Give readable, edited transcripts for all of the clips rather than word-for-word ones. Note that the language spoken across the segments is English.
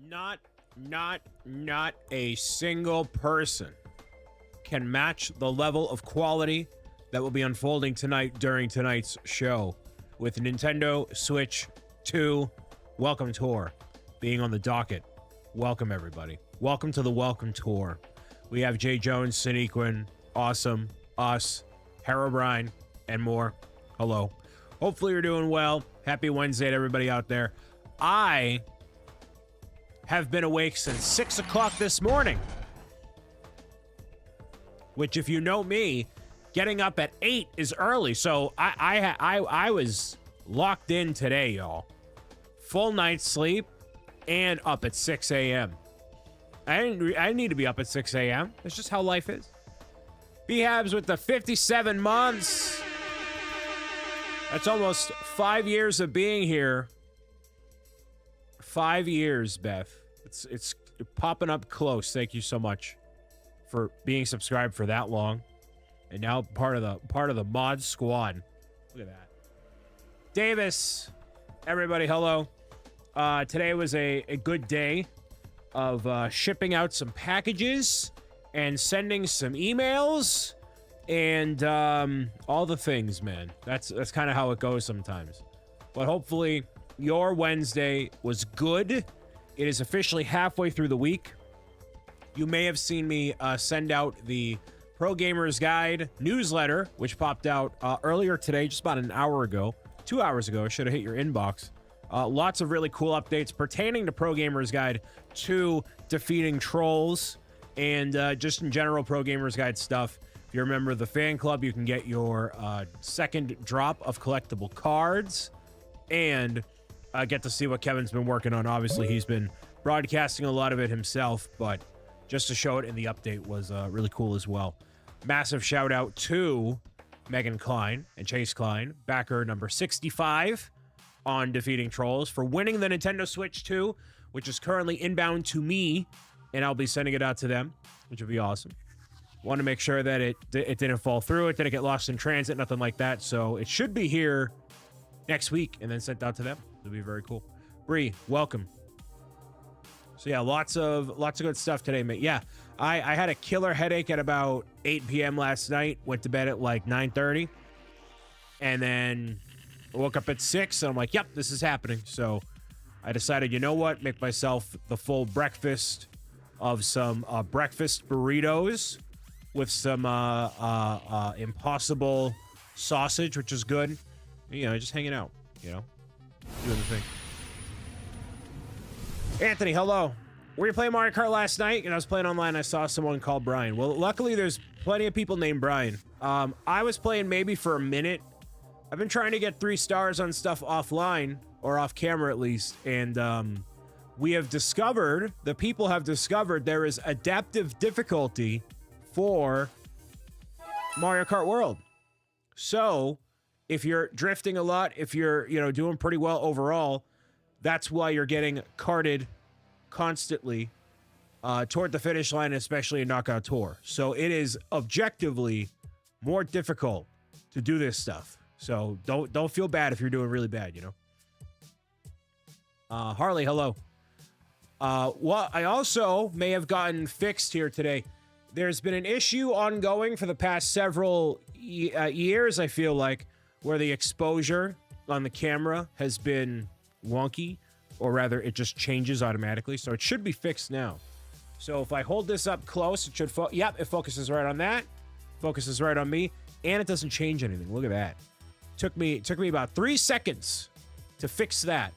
Not a single person can match the level of quality that will be unfolding tonight during tonight's show with Nintendo Switch 2 Welcome Tour being on the docket. Welcome, everybody. Welcome to the Welcome Tour. We have Jay Jones, Sinequin, Awesome, us, Herobrine, and more. Hello. Hopefully you're doing well. Happy Wednesday to everybody out there. I have been awake since 6 o'clock this morning. Which, if you know me, getting up at 8 is early. So I was locked in today, y'all. Full night's sleep and up at 6 a.m. I didn't need to be up at 6 a.m. That's just how life is. B-Habs with the 57 months. That's almost 5 years of being here. 5 years, Beth. It's popping up close. Thank you so much for being subscribed for that long, and now part of the mod squad. Look at that, Davis. Everybody, hello. Today was a good day of shipping out some packages and sending some emails and all the things, man. That's kind of how it goes sometimes. But hopefully your Wednesday was good. It is officially halfway through the week. You may have seen me send out the Pro Gamers Guide newsletter, which popped out earlier today, just about an hour ago, 2 hours ago. It should have hit your inbox. Lots of really cool updates pertaining to Pro Gamers Guide 2, defeating trolls, and just in general Pro Gamers Guide stuff. If you're a member of the fan club, you can get your second drop of collectible cards and get to see what Kevin's been working on. Obviously, he's been broadcasting a lot of it himself, but just to show it in the update was really cool as well. Massive shout out to Megan Klein and Chase Klein, backer number 65 on Defeating Trolls, for winning the Nintendo Switch 2, which is currently inbound to me, and I'll be sending it out to them, which would be awesome. Want to make sure that it didn't fall through, it didn't get lost in transit, nothing like that, so it should be here next week and then sent out to them. It'll be very cool. Bree, welcome. So yeah, lots of good stuff today, mate. Yeah, I had a killer headache at about 8 p.m. last night. Went to bed at like 9:30, and then woke up at 6, and I'm like, yep, this is happening. So I decided, you know what, make myself the full breakfast of some breakfast burritos with some Impossible sausage, which is good. You know, just hanging out, you know, doing the thing. Anthony, hello. Were you playing Mario Kart last night? And I was playing online. I saw someone called Brian. Well, luckily there's plenty of people named Brian. I was playing maybe for a minute. I've been trying to get 3 stars on stuff offline, or off camera at least. And we have discovered, the people have discovered, there is adaptive difficulty for Mario Kart World. So if you're drifting a lot, if you're, you know, doing pretty well overall, that's why you're getting carted constantly toward the finish line, especially in Knockout Tour. So it is objectively more difficult to do this stuff. So don't feel bad if you're doing really bad, you know. Harley, hello. Well, I also may have gotten fixed here today. There's been an issue ongoing for the past several years, I feel like, where the exposure on the camera has been wonky, or rather it just changes automatically. So it should be fixed now. So if I hold this up close, it should yep, it focuses right on that, focuses right on me, and it doesn't change anything. Look at that. Took me about 3 seconds to fix that.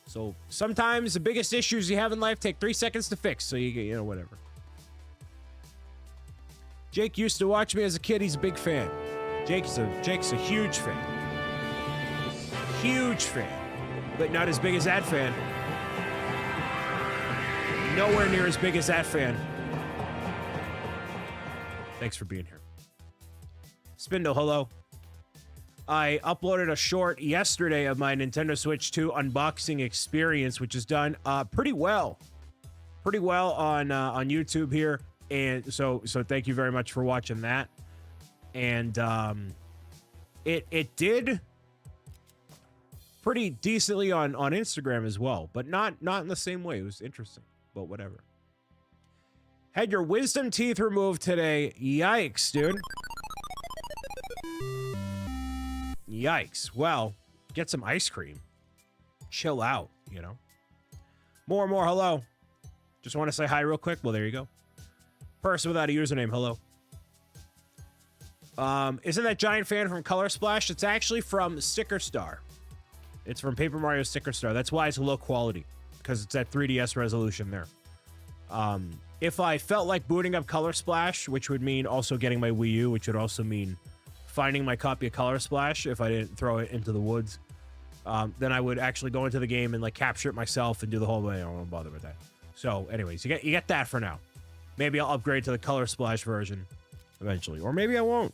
So sometimes the biggest issues you have in life take 3 seconds to fix. So you know, whatever. Jake used to watch me as a kid. He's a big fan. Jake's a huge fan. Huge fan. But not as big as that fan. Nowhere near as big as that fan. Thanks for being here. Spindle, hello. I uploaded a short yesterday of my Nintendo Switch 2 unboxing experience, which is done pretty well on YouTube here, and so thank you very much for watching that. And it did pretty decently on Instagram as well, but not in the same way. It was interesting, but whatever. Had your wisdom teeth removed today. Yikes, dude. Yikes. Well, get some ice cream. Chill out, you know. More, hello. Just want to say hi real quick. Well, there you go. Person without a username, hello. Isn't that giant fan from Color Splash? It's actually from Sticker Star. It's from Paper Mario Sticker Star. That's why it's low quality, because it's at 3DS resolution there. If I felt like booting up Color Splash, which would mean also getting my Wii U, which would also mean finding my copy of Color Splash if I didn't throw it into the woods, then I would actually go into the game and like capture it myself and do the whole way. I don't want to bother with that. So anyways, you get that for now. Maybe I'll upgrade to the Color Splash version eventually, or maybe I won't.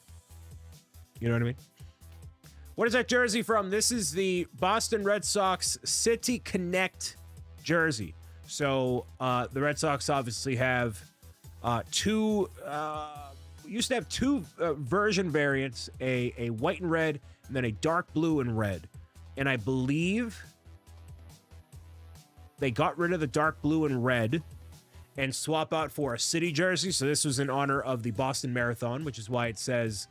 You know what I mean? What is that jersey from? This is the Boston Red Sox City Connect jersey. So the Red Sox obviously have used to have two version variants, a white and red, and then a dark blue and red. And I believe they got rid of the dark blue and red and swap out for a city jersey. So this was in honor of the Boston Marathon, which is why it says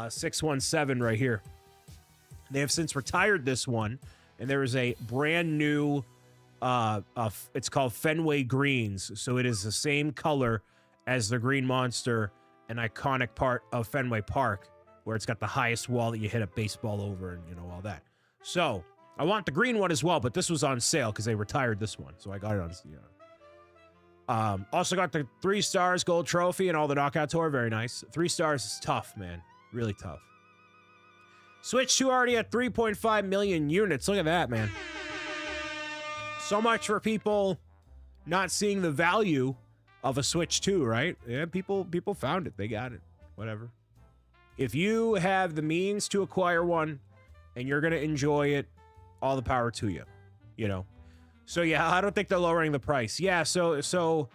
617 right here. They have since retired this one, and there is a brand new, it's called Fenway Greens. So it is the same color as the Green Monster, an iconic part of Fenway Park, where it's got the highest wall that you hit a baseball over and, you know, all that. So I want the green one as well, but this was on sale because they retired this one. So I got it on, also got the 3 stars gold trophy and all the knockout tour. Very nice. 3 stars is tough, man. Really tough. Switch 2 already at 3.5 million units. Look at that, man. So much for people not seeing the value of a Switch 2, right? Yeah, people found it. They got it. Whatever. If you have the means to acquire one and you're going to enjoy it, all the power to you, you know? So yeah, I don't think they're lowering the price. Yeah, so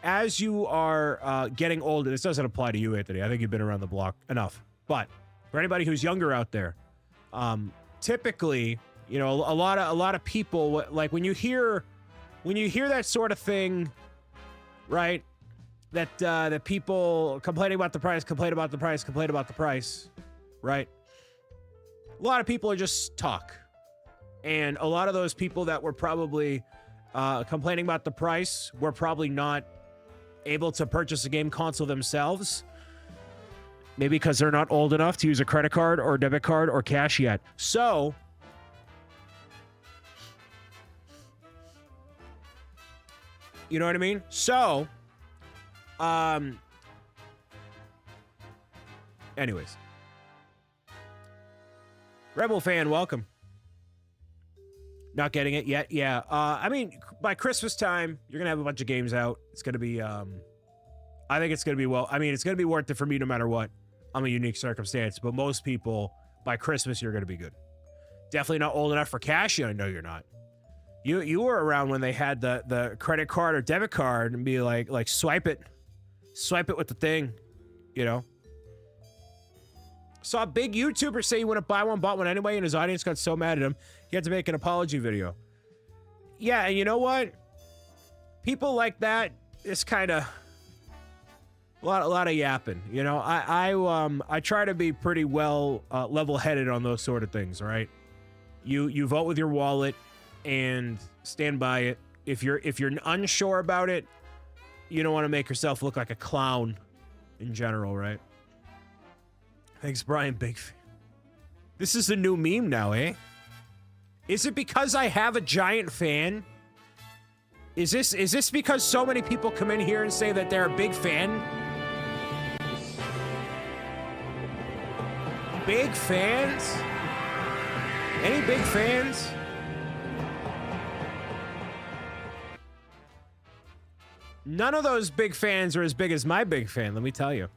as you are getting older, this doesn't apply to you, Anthony. I think you've been around the block enough. But for anybody who's younger out there, typically, you know, a lot of people, like when you hear that sort of thing, right? That people complaining about the price, complain about the price, right? A lot of people are just talk. And a lot of those people that were probably complaining about the price were probably not able to purchase a game console themselves. Maybe because they're not old enough to use a credit card or debit card or cash yet. So, you know what I mean? So, anyways. Rebel fan, welcome. Not getting it yet? Yeah. I mean, by Christmas time, you're going to have a bunch of games out. It's going to be, I think it's going to be, well, I mean, it's going to be worth it for me no matter what. I'm a unique circumstance, but most people, by Christmas, you're going to be good. Definitely not old enough for cash. I know you're not. You were around when they had the credit card or debit card and be like swipe it with the thing, you know. Saw a big YouTuber say he wouldn't buy one, bought one anyway, and his audience got so mad at him, he had to make an apology video. Yeah, and you know what? People like that, it's kind of a lot of yapping. You know, I try to be pretty well level-headed on those sort of things. All right, you vote with your wallet and stand by it. If you're unsure about it, you don't want to make yourself look like a clown in general, right? Thanks, Brian. Big fan. This is a new meme now, eh? Is it because I have a giant fan? Is this because so many people come in here and say that they're a big fan? Big fans? Any big fans? None of those big fans are as big as my big fan, let me tell you.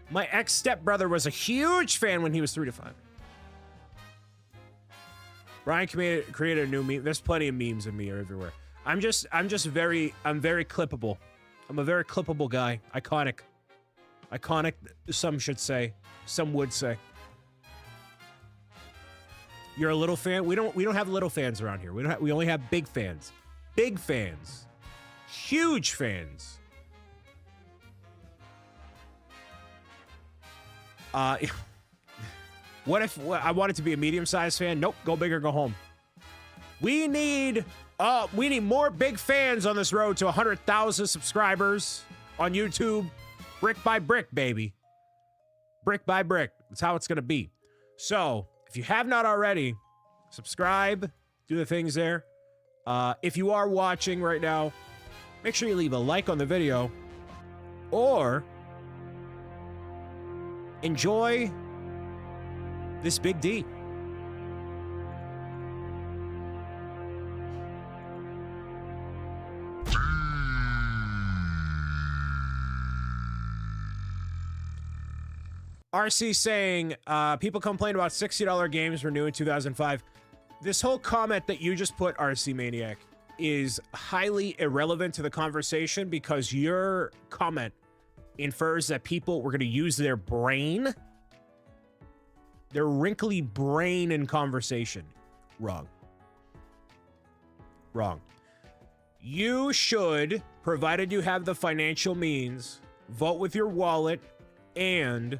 My ex-stepbrother was a huge fan when he was 3 to 5. Brian created a new meme. There's plenty of memes of me everywhere. I'm very clippable. I'm a very clippable guy. Iconic. Iconic, some should say. Some would say. You're a little fan. We don't have little fans around here. We only have big fans. Big fans. Huge fans. What if I wanted to be a medium-sized fan? Nope, go big or go home. We need more big fans on this road to 100,000 subscribers on YouTube. Brick by brick, baby. Brick by brick. That's how it's going to be. So, if you have not already, subscribe, do the things there. If you are watching right now, make sure you leave a like on the video or enjoy this Big D. RC saying, people complain about $60 games were new in 2005. This whole comment that you just put, RC Maniac, is highly irrelevant to the conversation because your comment infers that people were going to use their brain, their wrinkly brain in conversation. Wrong. Wrong. You should, provided you have the financial means, vote with your wallet and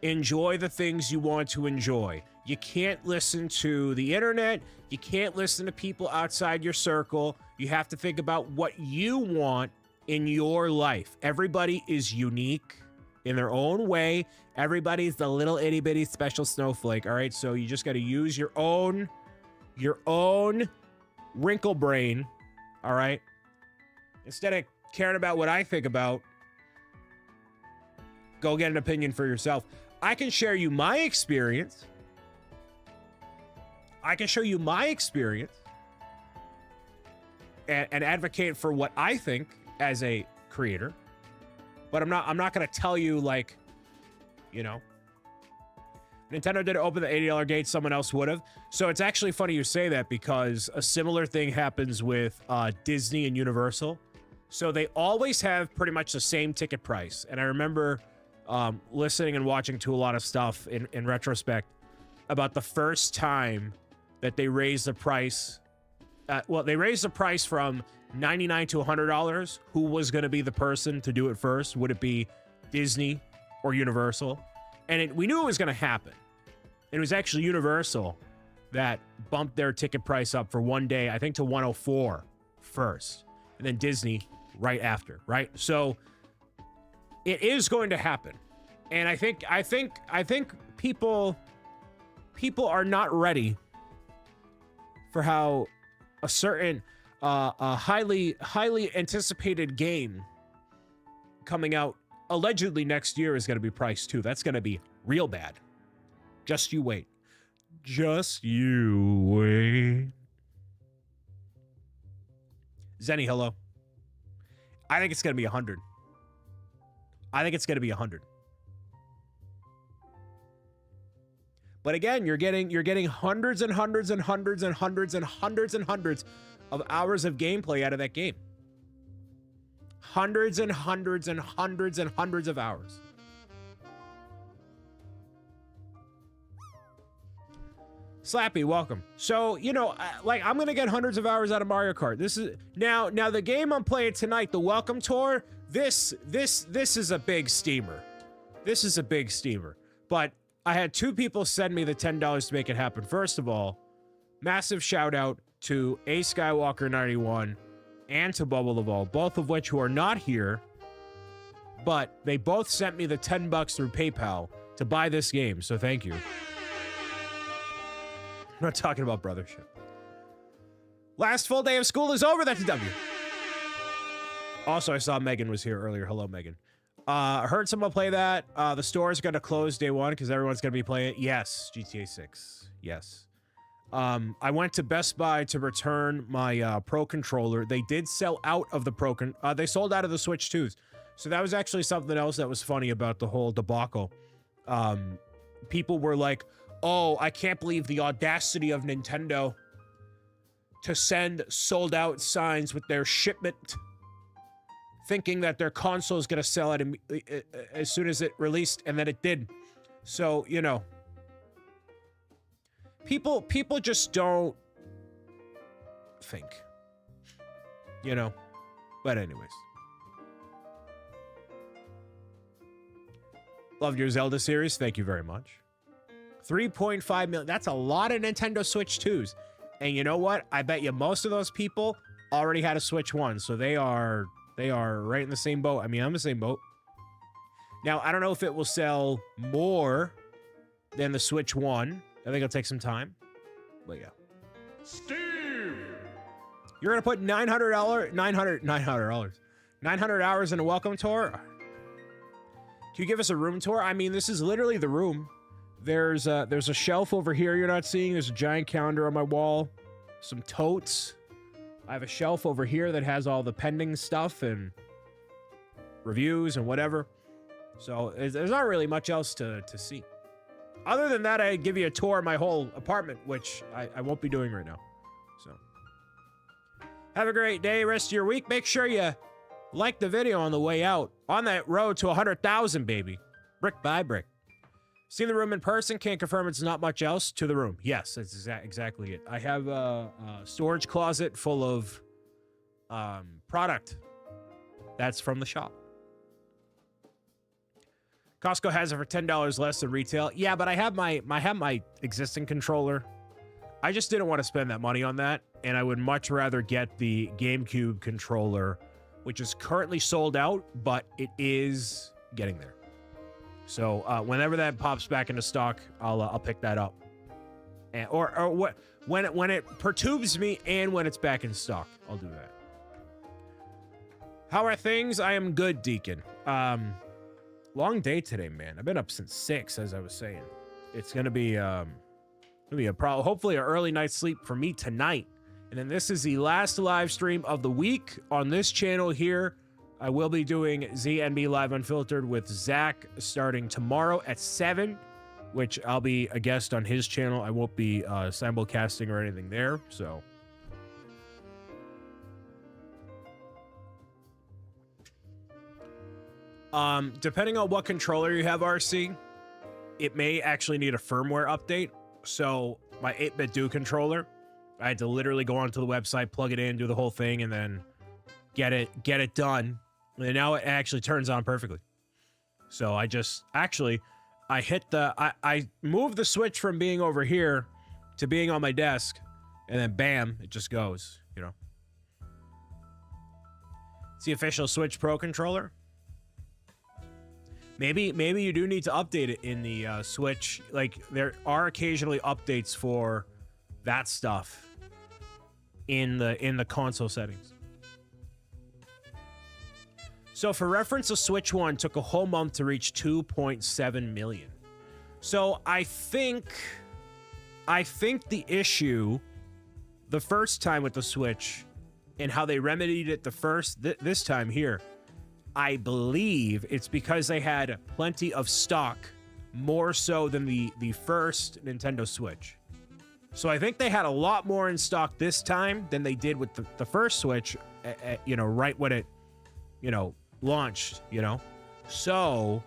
enjoy the things you want to enjoy. You can't listen to the internet. You can't listen to people outside your circle. You have to think about what you want in your life. Everybody is unique in their own way. Everybody's the little itty bitty special snowflake. All right. So you just got to use your own wrinkle brain. All right. Instead of caring about what I think about, go get an opinion for yourself. I can share you my experience. I can show you my experience and advocate for what I think as a creator. But I'm not going to tell you, like, you know, Nintendo didn't open the $80 gate, someone else would have. So it's actually funny you say that because a similar thing happens with Disney and Universal. So they always have pretty much the same ticket price. And I remember listening and watching to a lot of stuff in retrospect about the first time that they raised the price. Well, they raised the price from $99 to $100. Who was going to be the person to do it first? Would it be Disney or Universal? And we knew it was going to happen. It was actually Universal that bumped their ticket price up for one day, I think to $104 first, and then Disney right after, right? So it is going to happen. And I think people are not ready for how a certain a highly anticipated game coming out allegedly next year is going to be priced too. That's going to be real bad. Just you wait. Just you wait. Zenny, hello. I think it's going to be 100. I think it's going to be 100. But again, you're getting hundreds and hundreds and hundreds and hundreds and hundreds and hundreds of hours of gameplay out of that game. Hundreds and hundreds and hundreds and hundreds of hours. Slappy, welcome. So, you know, like, I'm going to get hundreds of hours out of Mario Kart. This is now the game I'm playing tonight, the Welcome Tour, this is a big steamer. This is a big steamer. But I had two people send me the $10 to make it happen. First of all, massive shout out to A Skywalker 91 and to Bubble the Ball, both of which who are not here, but they both sent me the $10 through PayPal to buy this game. So thank you. I'm not talking about brothership. Last full day of school is over. That's a W. Also, I saw Megan was here earlier. Hello, Megan. I heard someone play that. The store's going to close day one because everyone's going to be playing it. Yes, GTA 6. Yes. I went to Best Buy to return my Pro controller. They did sell out of the Pro. They sold out of the Switch 2s. So that was actually something else that was funny about the whole debacle. People were like, oh, I can't believe the audacity of Nintendo to send sold out signs with their shipment, thinking that their console is going to sell out as soon as it released, and then it did. So, you know, people just don't think, you know. But anyways, loved your Zelda series. Thank you very much. 3.5 million. That's a lot of Nintendo Switch 2s. And you know what? I bet you most of those people already had a Switch 1. So they are right in the same boat. I mean, I'm in the same boat. Now, I don't know if it will sell more than the Switch 1. I think it'll take some time. But yeah. Steve! You're going to put $900 hours in a welcome tour? Can you give us a room tour? I mean, this is literally the room. There's a shelf over here you're not seeing. There's a giant calendar on my wall. Some totes. I have a shelf over here that has all the pending stuff and reviews and whatever. So there's not really much else to see. Other than that, I give you a tour of my whole apartment, which I won't be doing right now. So have a great day, rest of your week. Make sure you like the video on the way out. On that road to 100,000, baby. Brick by brick. Seen the room in person, can't confirm it's not much else to the room. Yes, that's exactly it. I have a storage closet full of product that's from the shop. Costco has it for $10 less than retail. Yeah, but I have my existing controller. I just didn't want to spend that money on that, and I would much rather get the GameCube controller, which is currently sold out, but it is getting there. So whenever that pops back into stock, I'll pick that up, and, or what when it perturbs me and when it's back in stock, I'll do that. How are things? I am good, Deacon. Long day today, man. I've been up since 6, as I was saying. It's gonna be a problem. Hopefully, an early night's sleep for me tonight. And then this is the last live stream of the week on this channel here. I will be doing ZNB Live Unfiltered with Zach starting tomorrow at 7, which I'll be a guest on his channel. I won't be simulcasting or anything there, so. Depending on what controller you have, RC, it may actually need a firmware update. So my 8-bit Do controller, I had to literally go onto the website, plug it in, do the whole thing, and then get it done. And now it actually turns on perfectly. So I moved the switch from being over here to being on my desk, and then bam, it just goes, you know. It's the official Switch Pro controller. Maybe you do need to update it in the Switch. Like, there are occasionally updates for that stuff in the console settings. So for reference, the Switch 1 took a whole month to reach 2.7 million. So I think the issue the first time with the Switch and how they remedied it this time here, I believe it's because they had plenty of stock, more so than the first Nintendo Switch. So I think they had a lot more in stock this time than they did with the first Switch, you know, right when it, you know, launched, you know. So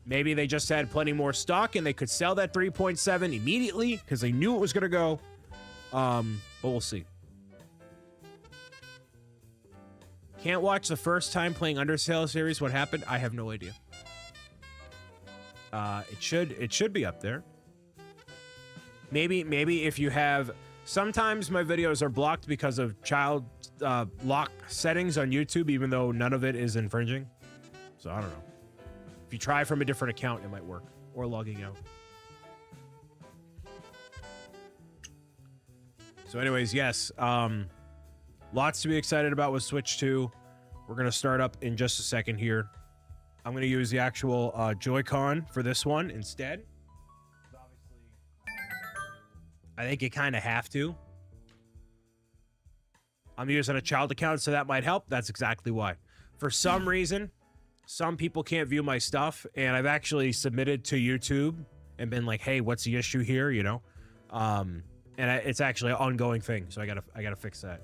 maybe they just had plenty more stock and they could sell that 3.7 immediately because they knew it was going to go. But we'll see. Can't watch the first time playing Undertale series. What happened? I have no idea. It should be up there. Maybe if you have. Sometimes my videos are blocked because of child lock settings on YouTube, even though none of it is infringing. So I don't know. If you try from a different account, it might work. Or logging out. So anyways, yes. Lots to be excited about with Switch 2. We're going to start up in just a second here. I'm going to use the actual Joy-Con for this one instead. I think you kind of have to. I'm using a child account, so that might help. That's exactly why. For some reason, some people can't view my stuff, and I've actually submitted to YouTube and been like, "Hey, what's the issue here?" You know, and it's actually an ongoing thing, so I gotta fix that.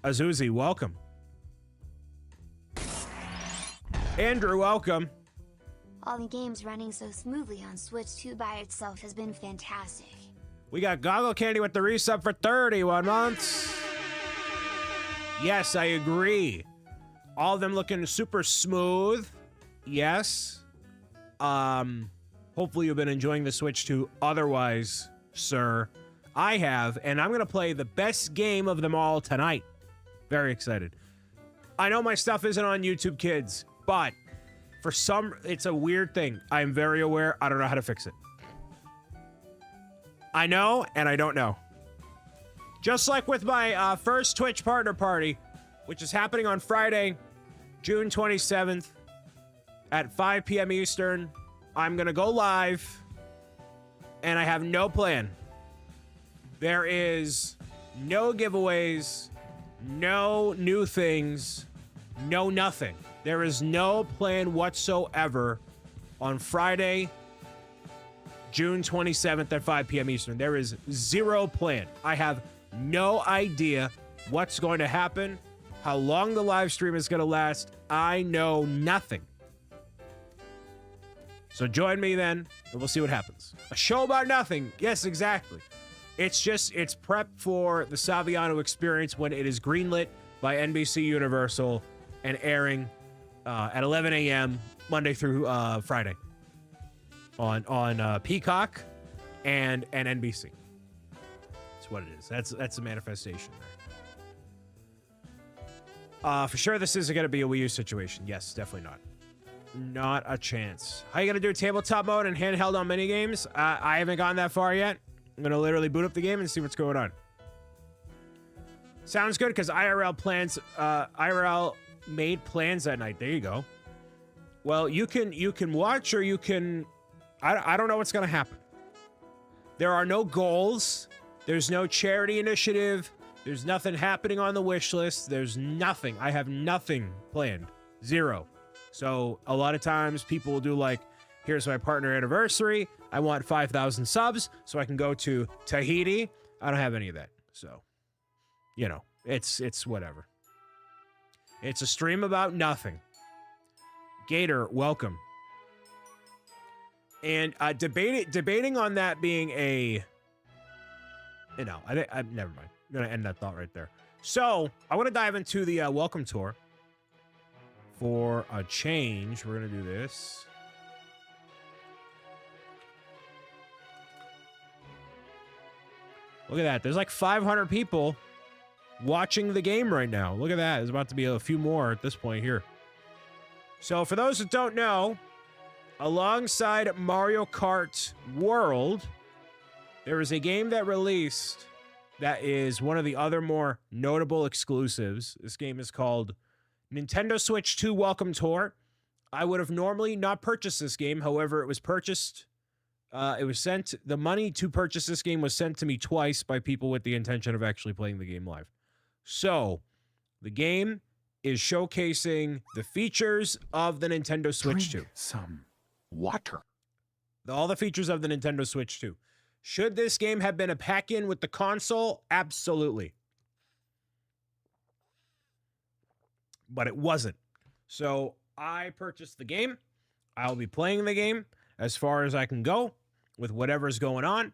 Azuzi, welcome. Andrew, welcome. All the games running so smoothly on Switch 2 by itself has been fantastic. We got Goggle Candy with the resub for 31 months. Yes, I agree. All of them looking super smooth. Yes. Hopefully you've been enjoying the Switch 2. Otherwise, sir, I have, and I'm going to play the best game of them all tonight. Very excited. I know my stuff isn't on YouTube, kids, but for some, it's a weird thing. I'm very aware. I don't know how to fix it. I know, and I don't know. Just like with my first Twitch partner party, which is happening on Friday, June 27th at 5 p.m. Eastern. I'm going to go live, and I have no plan. There is no giveaways, no new things, no nothing. There is no plan whatsoever on Friday, June 27th at 5 p.m. Eastern. There is zero plan. I have no idea what's going to happen, how long the live stream is going to last. I know nothing. So join me then, and we'll see what happens. A show about nothing. Yes, exactly. It's prep for the Saviano experience when it is greenlit by NBC Universal and airing at 11 a.m. Monday through Friday on Peacock and NBC. That's what it is. That's the manifestation there. For sure, this isn't going to be a Wii U situation. Yes, definitely not. Not a chance. How you going to do tabletop mode and handheld on minigames? I haven't gotten that far yet. I'm going to literally boot up the game and see what's going on. Sounds good because IRL made plans that night. There you go. Well, you can watch or you can... I don't know what's going to happen. There are no goals. There's no charity initiative. There's nothing happening on the wish list. There's nothing. I have nothing planned. Zero. So a lot of times people will do like, here's my partner anniversary. I want 5,000 subs so I can go to Tahiti. I don't have any of that. So, you know, it's whatever. It's a stream about nothing. Gator, welcome. And debating on that being a, you know, I never mind. I'm going to end that thought right there. So I want to dive into the welcome tour. For a change, we're going to do this. Look at that. There's like 500 people watching the game right now. Look at that. There's about to be a few more at this point here. So for those that don't know, alongside Mario Kart World, there is a game that released that is one of the other more notable exclusives. This game is called Nintendo Switch 2 Welcome Tour. I would have normally not purchased this game. However, it was purchased. It was sent. The money to purchase this game was sent to me twice by people with the intention of actually playing the game live. So, the game is showcasing the features of the Nintendo Switch 2. Some water. All the features of the Nintendo Switch 2. Should this game have been a pack-in with the console? Absolutely. But it wasn't. So I purchased the game. I'll be playing the game as far as I can go with whatever's going on.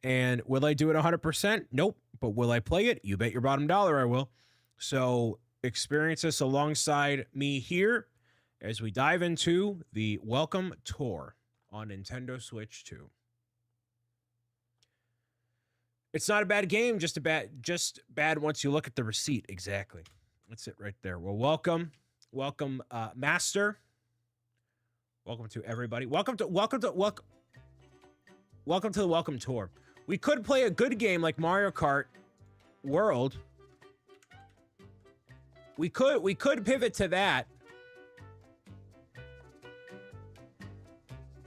And will I do it 100%? Nope. But will I play it? You bet your bottom dollar I will. So experience this alongside me here as we dive into the Welcome Tour on Nintendo Switch 2. It's not a bad game, just bad once you look at the receipt. Exactly. That's it right there. Well, welcome, Master. Welcome to everybody. Welcome to the Welcome Tour. We could play a good game like Mario Kart World. We could pivot to that.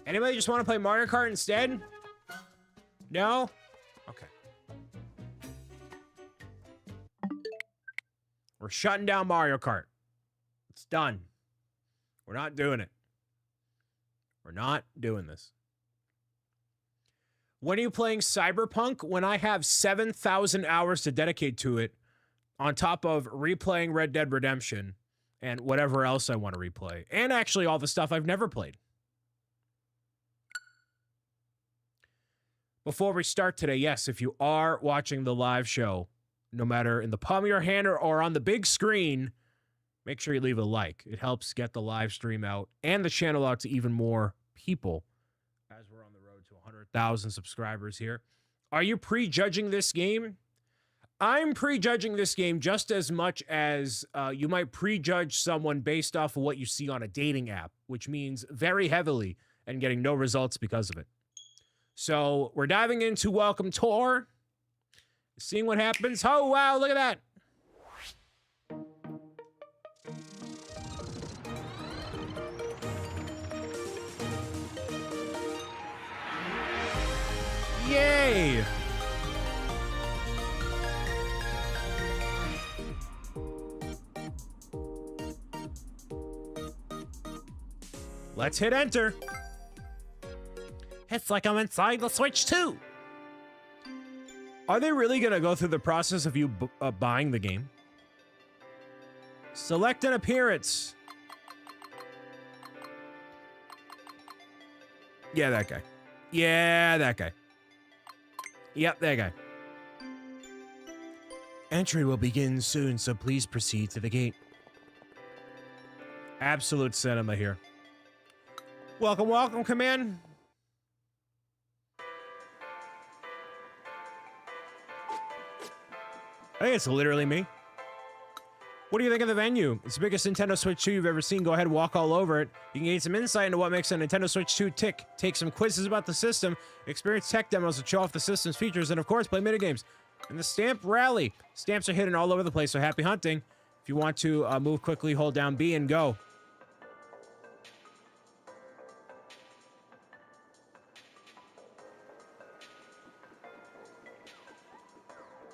Anybody just want to play Mario Kart instead? No? Okay. We're shutting down Mario Kart. It's done. We're not doing it. We're not doing this. When are you playing Cyberpunk? When I have 7,000 hours to dedicate to it, on top of replaying Red Dead Redemption and whatever else I want to replay. And actually all the stuff I've never played. Before we start today, yes, if you are watching the live show, no matter in the palm of your hand or on the big screen, make sure you leave a like. It helps get the live stream out and the channel out to even more people as we're on the road to 100,000 subscribers here. Are you prejudging this game? I'm prejudging this game just as much as you might prejudge someone based off of what you see on a dating app, which means very heavily and getting no results because of it. So we're diving into Welcome Tour, seeing what happens. Oh, wow, look at that. Yay! Let's hit enter. It's like I'm inside the Switch 2. Are they really going to go through the process of you buying the game? Select an appearance. Yeah, that guy. Yeah, that guy. Yep, that guy. Entry will begin soon, so please proceed to the gate. Absolute cinema here. Welcome, welcome, come in. I think it's literally me. What do you think of the venue? It's the biggest Nintendo Switch 2 you've ever seen. Go ahead and walk all over it. You can gain some insight into what makes a Nintendo Switch 2 tick. Take some quizzes about the system, experience tech demos to show off the system's features, and of course, play minigames. And the Stamp Rally. Stamps are hidden all over the place, so happy hunting. If you want to move quickly, hold down B and go.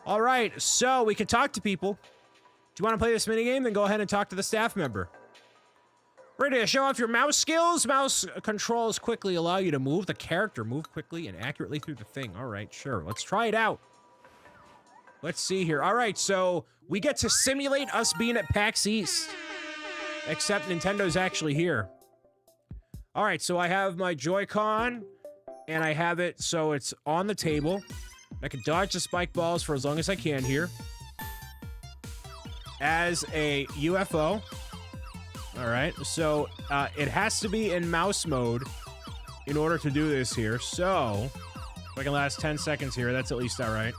All right, so we can talk to people. Do you want to play this minigame? Then go ahead and talk to the staff member. Ready to show off your mouse skills? Mouse controls quickly allow you to move the character, move quickly and accurately through the thing. All right, sure. Let's try it out. Let's see here. All right, so we get to simulate us being at PAX East. Except Nintendo's actually here. All right, so I have my Joy-Con, and I have it so it's on the table. I can dodge the spike balls for as long as I can here. As a UFO. All right, so it has to be in mouse mode in order to do this here. So, if I can last 10 seconds here, that's at least all right.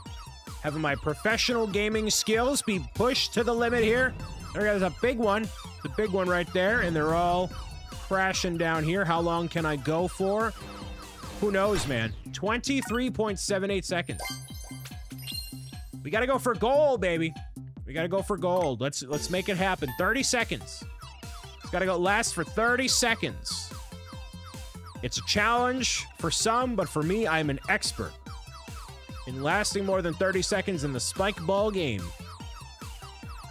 Having my professional gaming skills be pushed to the limit here. There's a big one. The big one right there, and they're all crashing down here. How long can I go for? Who knows, man? 23.78 seconds. We gotta go for gold, baby. We gotta go for gold. Let's make it happen. 30 seconds. It's gotta go last for 30 seconds. It's a challenge for some, but for me, I'm an expert in lasting more than 30 seconds in the spike ball game.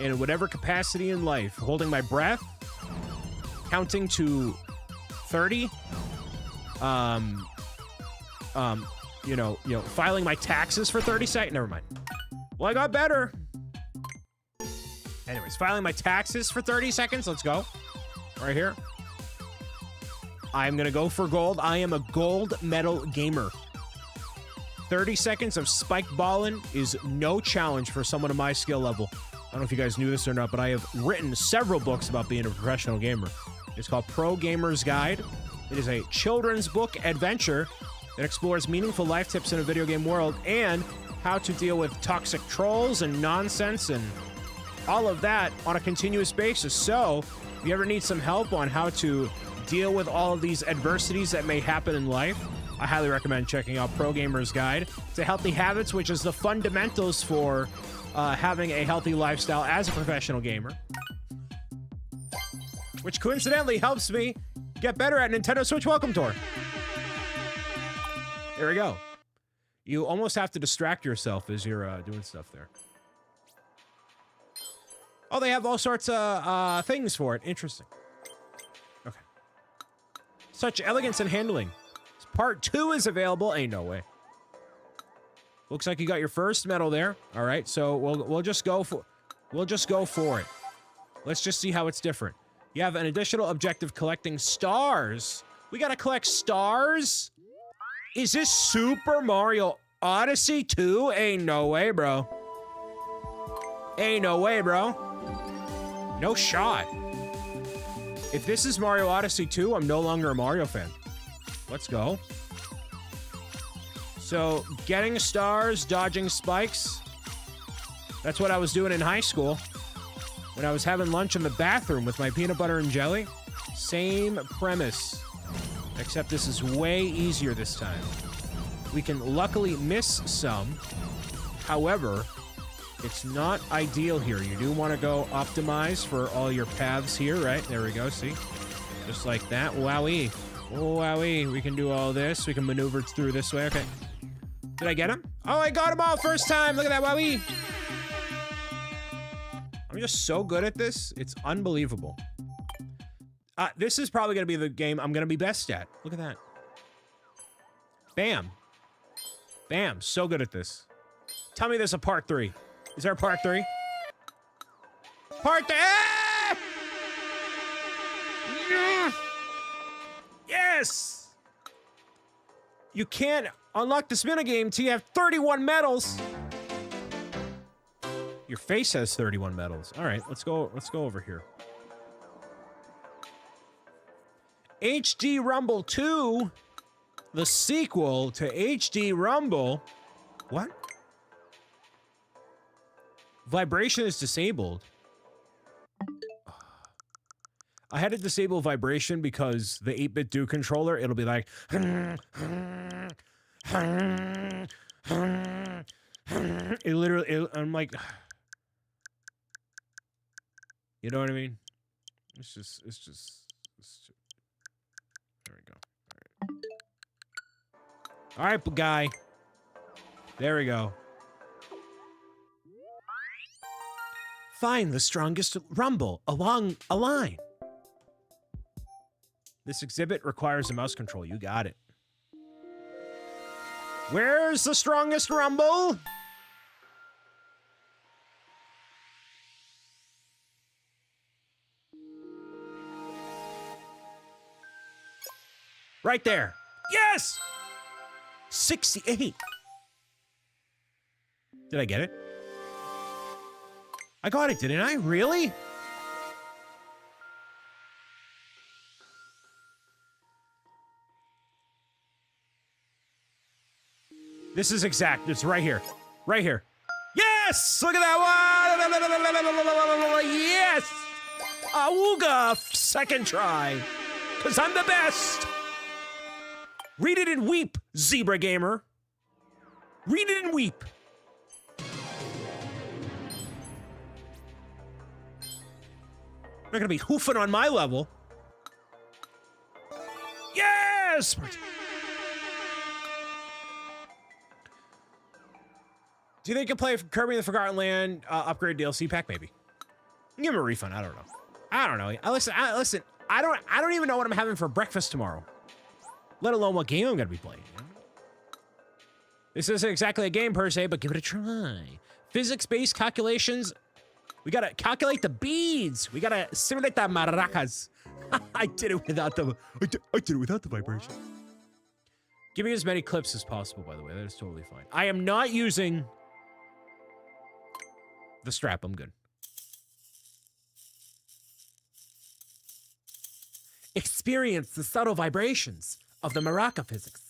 In whatever capacity in life. Holding my breath. Counting to 30. Filing my taxes for 30 seconds. Never mind. Well, I got better. Anyways, filing my taxes for 30 seconds. Let's go. Right here. I'm going to go for gold. I am a gold medal gamer. 30 seconds of spike balling is no challenge for someone of my skill level. I don't know if you guys knew this or not, but I have written several books about being a professional gamer. It's called Pro Gamer's Guide. It is a children's book adventure that explores meaningful life tips in a video game world and how to deal with toxic trolls and nonsense and all of that on a continuous basis. So, if you ever need some help on how to deal with all of these adversities that may happen in life, I highly recommend checking out Pro Gamer's Guide to Healthy Habits, which is the fundamentals for having a healthy lifestyle as a professional gamer. Which coincidentally helps me get better at Nintendo Switch Welcome Tour. There we go. You almost have to distract yourself as you're doing stuff there. Oh, they have all sorts of things for it. Interesting. Okay. Such elegance and handling. Part 2 is available. Ain't no way. Looks like you got your first medal there. All right, so we'll just go for it. Let's just see how it's different. You have an additional objective collecting stars. We gotta collect stars Is this Super Mario Odyssey 2? Ain't no way, bro. Ain't no way, bro. No shot. If this is Mario Odyssey 2, I'm no longer a Mario fan. Let's go. So, getting stars, dodging spikes. That's what I was doing in high school. When I was having lunch in the bathroom with my peanut butter and jelly. Same premise. Except this is way easier this time. We can luckily miss some. However, it's not ideal here. You do want to go optimize for all your paths here, right? There we go, see? Just like that. Wowee. Oh, wowee. We can do all this. We can maneuver through this way. Okay. Did I get him? Oh, I got him all first time. Look at that, wowee. I'm just so good at this. It's unbelievable. This is probably going to be the game I'm going to be best at. Look at that. Bam. Bam. So good at this. Tell me there's a part 3. Is there a part 3? Part 3! Ah! Yeah! Yes! You can't unlock this minigame till you have 31 medals. Your face has 31 medals. All right, let's go over here. HD Rumble 2, the sequel to HD Rumble. What? Vibration is disabled. I had to disable vibration because the 8-bit do controller, it'll be like it literally, I'm like, you know what I mean? It's just there we go. All right, guy. There we go. Find the strongest rumble along a line. This exhibit requires a mouse control. You got it. Where's the strongest rumble? Right there. Yes! 68. Did I get it? I got it, didn't I? Really? This is exact. It's right here. Right here. Yes! Look at that one! Yes! Awooga! Second try. Because I'm the best! Read it and weep, Zebra Gamer. Read it and weep. Not gonna be hoofing on my level. Yes! Do you think you can play Kirby in the Forgotten Land upgrade DLC pack? Maybe. Give him a refund. I don't know. I don't know. Listen. I don't even know what I'm having for breakfast tomorrow. Let alone what game I'm gonna be playing. You know? This isn't exactly a game per se, but give it a try. Physics-based calculations. We gotta calculate the beads. We gotta simulate the maracas. I did it without the. I did it without the vibration. Give me as many clips as possible. By the way, that is totally fine. I am not using the strap. I'm good. Experience the subtle vibrations of the maraca physics.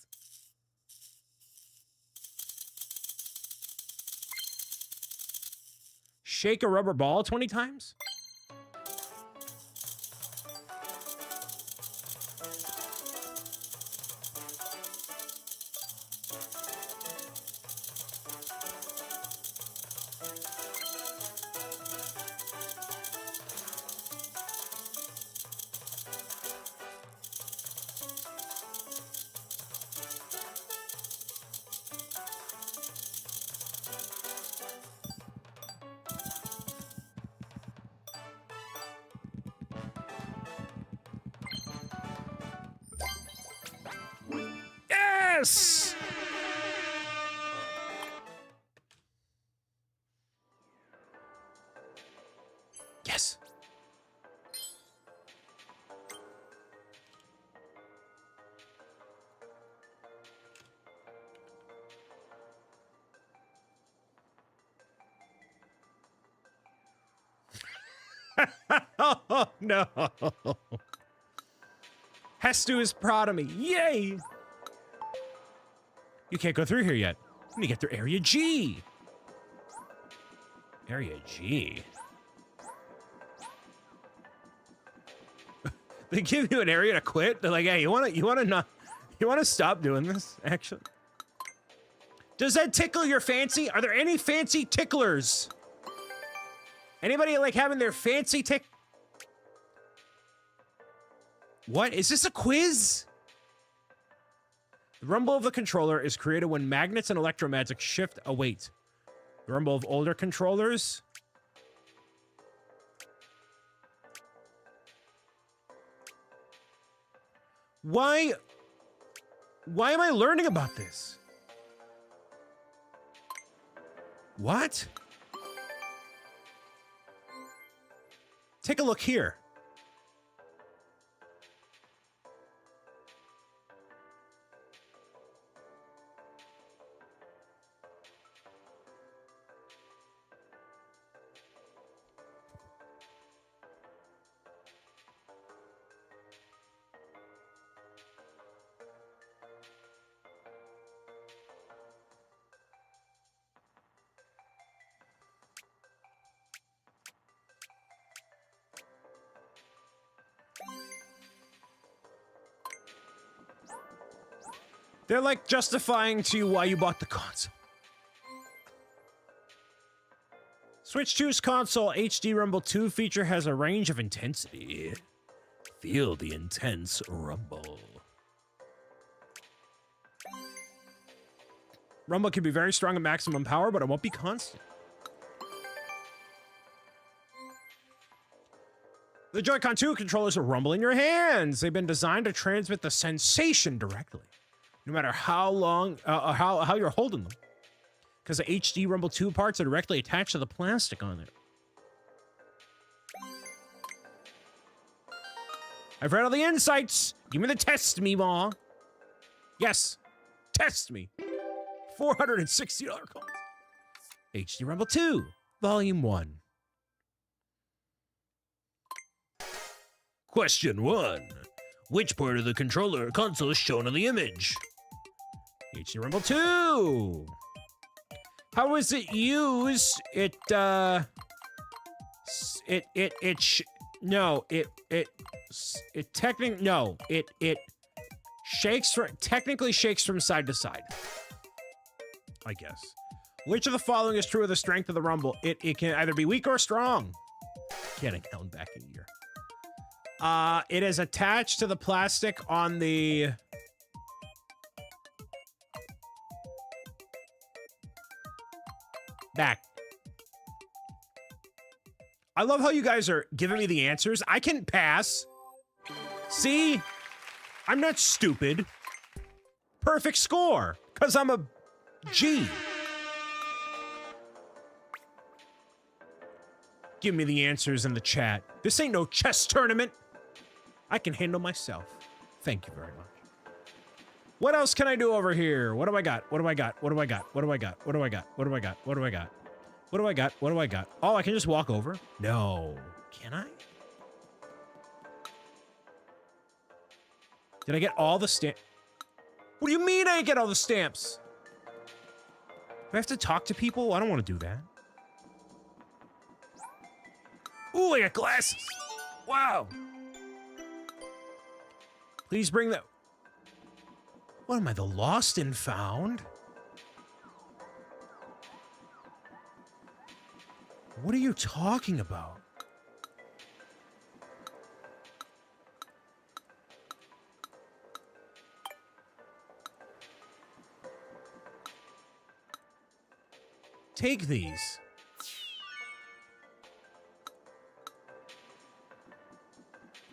Shake a rubber ball 20 times? Yes! Yes. Oh, no. Hestu is proud of me. Yay! You can't go through here yet. Let me get through Area G. Area G. They give you an area to quit. They're like, hey, you wanna stop doing this? Actually, does that tickle your fancy? Are there any fancy ticklers? Anybody like having their fancy tick? What is this, a quiz? The rumble of the controller is created when magnets and electromagnets shift a weight. The rumble of older controllers. Why am I learning about this? What? Take a look here. They're like justifying to you why you bought the console. Switch 2's console HD Rumble 2 feature has a range of intensity. Feel the intense rumble. Rumble can be very strong at maximum power, but it won't be constant. The Joy-Con 2 controllers will rumble in your hands. They've been designed to transmit the sensation directly, no matter how long, how you're holding them. Because the HD Rumble 2 parts are directly attached to the plastic on it. I've read all the insights. Give me the test me, Ma. Yes, test me. $460 cost. HD Rumble 2, Volume 1. Question 1. Which part of the controller console is shown on the image? HD Rumble 2. How is it used? It technically shakes from side to side, I guess. Which of the following is true of the strength of the rumble? It can either be weak or strong. Getting held back a year. It is attached to the plastic on the back. I love how you guys are giving me the answers. I can pass. See? I'm not stupid. Perfect score, because I'm a G. Give me the answers in the chat. This ain't no chess tournament. I can handle myself. Thank you very much. What else can I do over here? What do I got? What do I got? What do I got? What do I got? What do I got? What do I got? What do I got? What do I got? What do I got? Oh, I can just walk over? No. Can I? Did I get all the stamps? What do you mean I get all the stamps? Do I have to talk to people? I don't want to do that. Ooh, I got glasses. Wow. Please bring the... What am I, the lost and found? What are you talking about? Take these.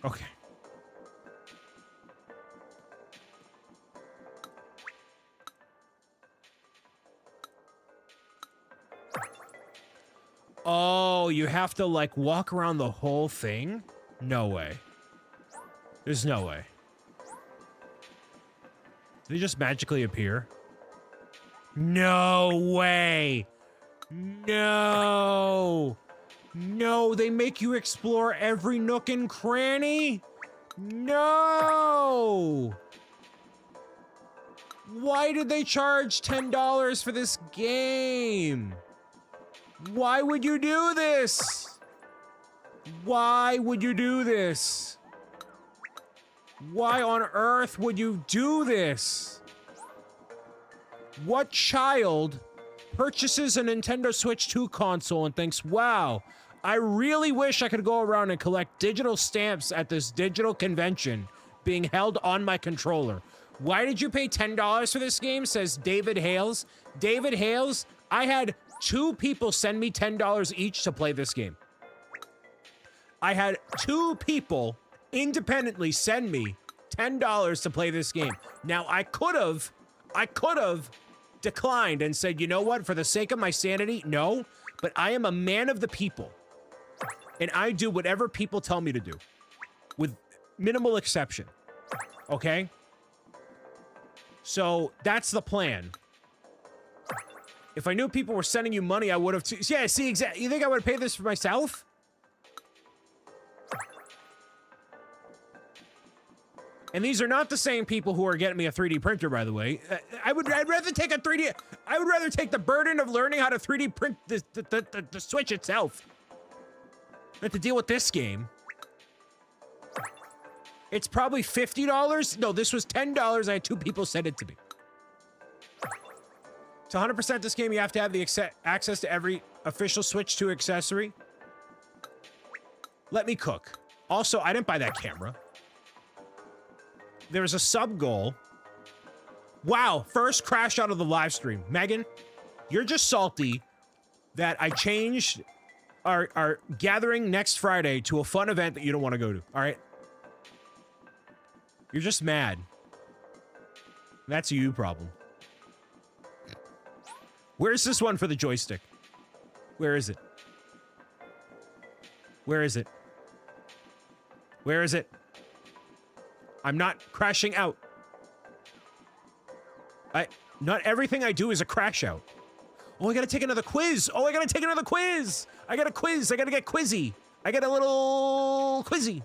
Okay. Oh, you have to, like, walk around the whole thing? No way. There's no way. Did they just magically appear? No way! No! No, they make you explore every nook and cranny? No! Why did they charge $10 for this game? Why would you do this? Why would you do this? Why on earth would you do this? What child purchases a Nintendo Switch 2 console and thinks, wow, I really wish I could go around and collect digital stamps at this digital convention being held on my controller? Why did you pay $10 for this game? Says David Hales. David Hales, I had 2 people send me $10 each to play this game. I had 2 people independently send me $10 to play this game. Now, I could have declined and said, you know what, for the sake of my sanity, no, but I am a man of the people. And I do whatever people tell me to do, with minimal exception. Okay? So, that's the plan. If I knew people were sending you money, I would have... Yeah, see, exactly. You think I would have paid this for myself? And these are not the same people who are getting me a 3D printer, by the way. I'd rather take a 3D... I would rather take the burden of learning how to 3D print the Switch itself than to deal with this game. It's probably $50. No, this was $10. I had 2 people send it to me. To 100% this game, you have to have the access to every official Switch 2 accessory. Let me cook. Also, I didn't buy that camera. There's a sub goal. Wow, first crash out of the live stream. Megan, you're just salty that I changed our gathering next Friday to a fun event that you don't want to go to, all right? You're just mad. That's a you problem. Where's this one for the joystick? Where is it? Where is it? Where is it? I'm not crashing out. Not everything I do is a crash out. Oh, I gotta take another quiz. Oh, I gotta take another quiz. I got a quiz. I gotta get quizzy. I got a little quizzy.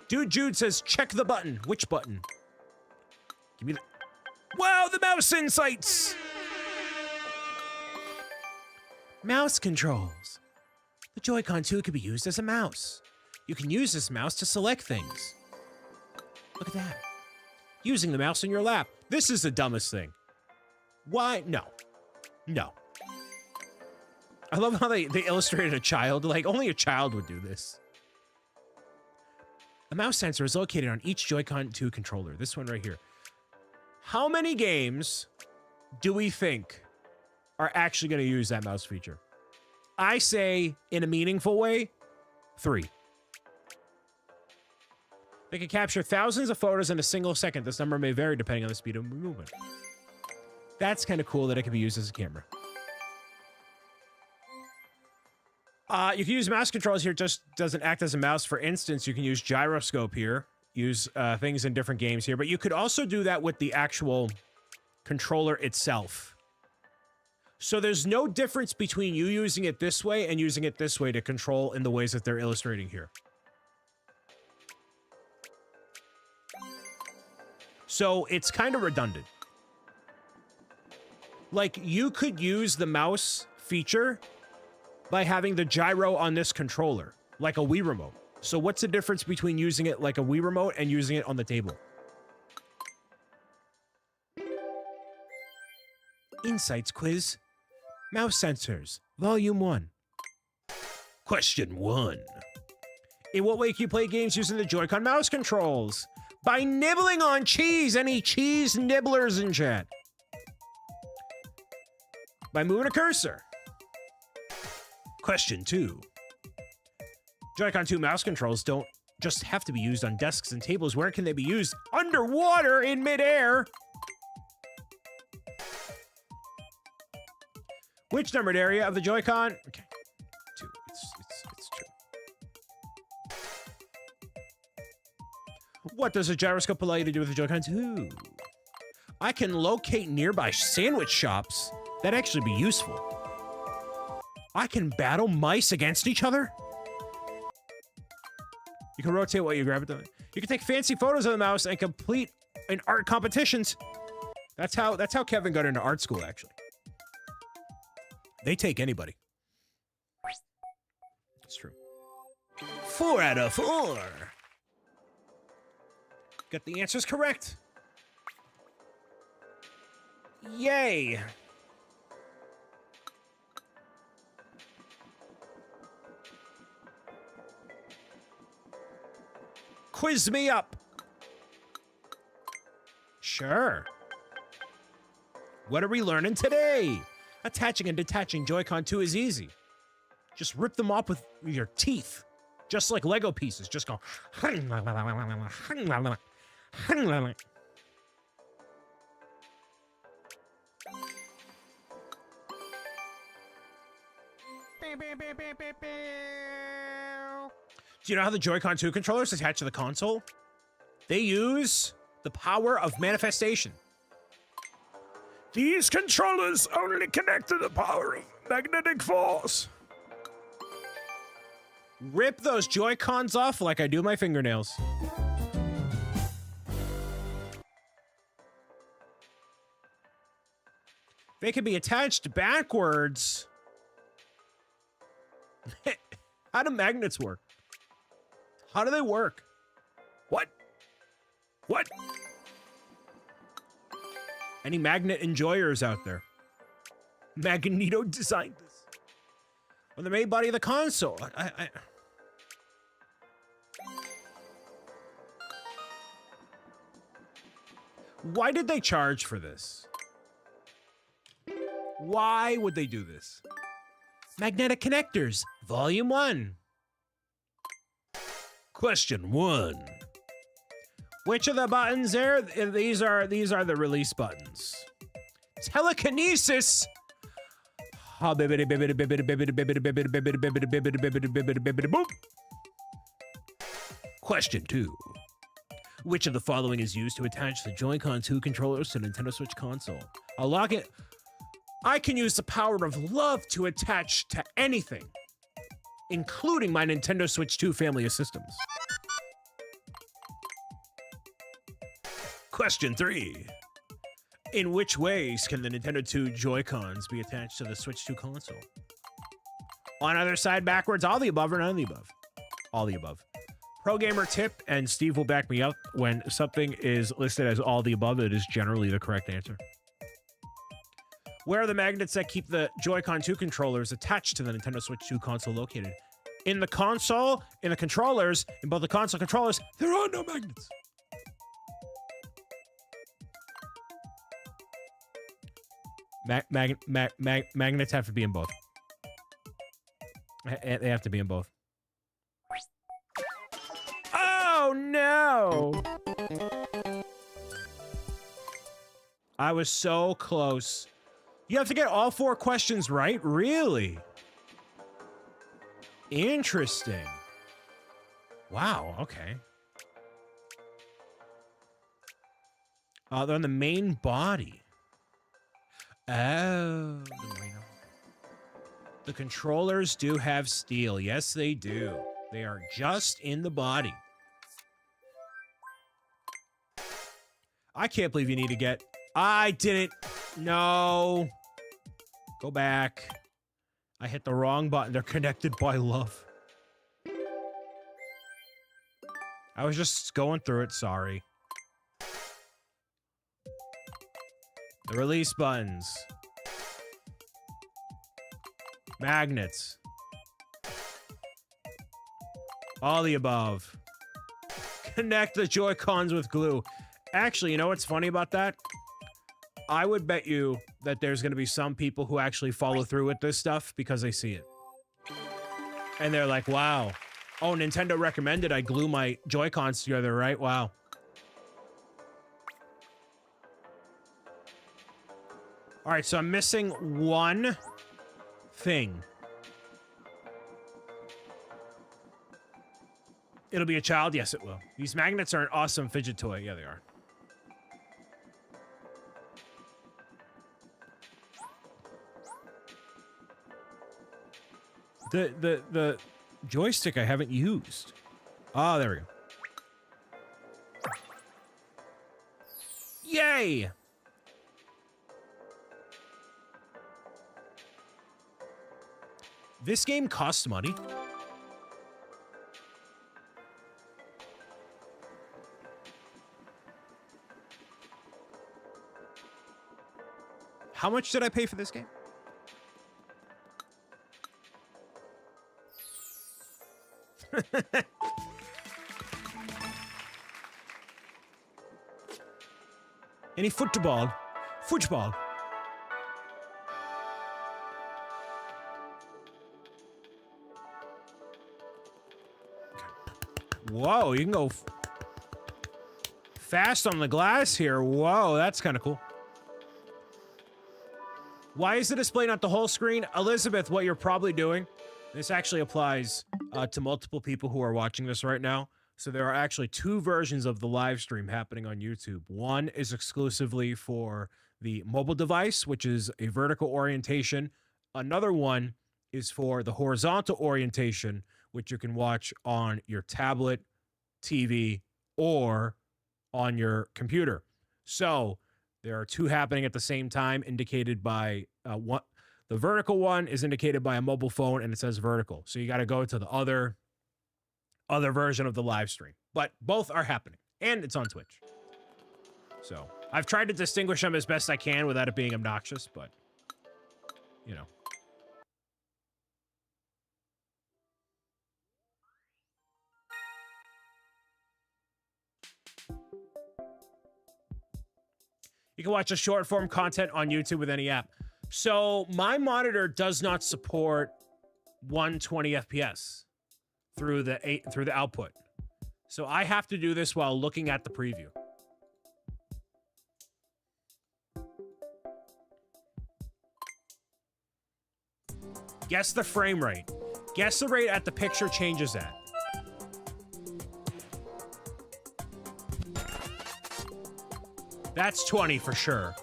Dude Jude says, check the button. Which button? Give me the... Wow, the mouse insights! Mouse controls. The Joy-Con 2 can be used as a mouse. You can use this mouse to select things. Look at that. Using the mouse in your lap. This is the dumbest thing. Why? No. No. I love how they illustrated a child. Like, only a child would do this. A mouse sensor is located on each Joy-Con 2 controller. This one right here. How many games do we think are actually going to use that mouse feature? I say, in a meaningful way, 3. They can capture thousands of photos in a single second. This number may vary depending on the speed of movement. That's kind of cool that it can be used as a camera. You can use mouse controls here. It just doesn't act as a mouse. For instance, you can use gyroscope here. Use things in different games here. But you could also do that with the actual controller itself. So there's no difference between you using it this way and using it this way to control in the ways that they're illustrating here. So it's kind of redundant. Like, you could use the mouse feature by having the gyro on this controller, like a Wii remote. So what's the difference between using it like a Wii remote and using it on the table? Insights quiz. Mouse sensors, volume 1. Question 1. In what way can you play games using the Joy-Con mouse controls? By nibbling on cheese. Any cheese nibblers in chat? By moving a cursor. Question 2. Joy-Con 2 mouse controls don't just have to be used on desks and tables. Where can they be used? Underwater in midair. Which numbered area of the Joy-Con? Okay. 2. It's true. What does a gyroscope allow you to do with the Joy-Con 2? I can locate nearby sandwich shops. That'd actually be useful. I can battle mice against each other? You can rotate while you grab it. You can take fancy photos of the mouse and complete in art competitions. That's how Kevin got into art school, actually. They take anybody. It's true. 4 out of 4. Got the answers correct. Yay. Quiz me up. Sure. What are we learning today? Attaching and detaching Joy-Con 2 is easy. Just rip them off with your teeth. Just like Lego pieces. Just go. Do you know how the Joy-Con 2 controllers attach to the console? They use the power of manifestation. These controllers only connect to the power of magnetic force. Rip those Joy-Cons off like I do my fingernails. They can be attached backwards. How do magnets work? How do they work? What? What? Any magnet enjoyers out there? Magneto designed this. Well, the main body of the console. Why did they charge for this? Why would they do this? Magnetic connectors, Volume 1. Question 1. Which of the buttons there? These are the release buttons. Telekinesis. Question 2. Which of the following is used to attach the Joy-Con 2 controllers to Nintendo Switch console? I'll lock it. I can use the power of love to attach to anything, including my Nintendo Switch 2 family of systems. Question 3. In which ways can the Nintendo 2 Joy-Cons be attached to the Switch 2 console? On either side, backwards, all the above, or none of the above? All the above. Pro gamer tip, and Steve will back me up, when something is listed as all the above, it is generally the correct answer. Where are the magnets that keep the Joy-Con 2 controllers attached to the Nintendo Switch 2 console located? In the console, in the controllers, in both the console controllers, there are no magnets. Magnets have to be in both. They have to be in both. Oh, no! I was so close. You have to get all 4 questions right? Really? Interesting. Wow, okay. They're on the main body. Oh. The controllers do have steel. Yes, they do. They are just in the body. I can't believe you need to get... I didn't... No. Go back. I hit the wrong button. They're connected by love. I was just going through it. Sorry. The release buttons. Magnets. All the above. Connect the Joy-Cons with glue. Actually, you know what's funny about that? I would bet you that there's going to be some people who actually follow through with this stuff because they see it. And they're like, wow. Oh, Nintendo recommended I glue my Joy-Cons together, right? Wow. All right, so I'm missing one thing. It'll be a child? Yes, it will. These magnets are an awesome fidget toy. Yeah, they are. The joystick I haven't used. Oh, there we go. Yay! This game costs money. How much did I pay for this game? Any football? Football. Whoa, you can go fast on the glass here. Whoa, that's kind of cool. Why is the display not the whole screen? Elizabeth, what you're probably doing, this actually applies to multiple people who are watching this right now. So there are actually two versions of the live stream happening on YouTube. One is exclusively for the mobile device, which is a vertical orientation. Another one is for the horizontal orientation, which you can watch on your tablet, TV, or on your computer. So there are two happening at the same time, indicated by one. The vertical one is indicated by a mobile phone, and it says vertical. So you got to go to the other version of the live stream. But both are happening, and it's on Twitch. So I've tried to distinguish them as best I can without it being obnoxious, but, you know. You can watch a short form content on YouTube with any app. So my monitor does not support 120 FPS through the output. So I have to do this while looking at the preview. Guess the frame rate. Guess the rate at the picture changes at. That's 20 for sure.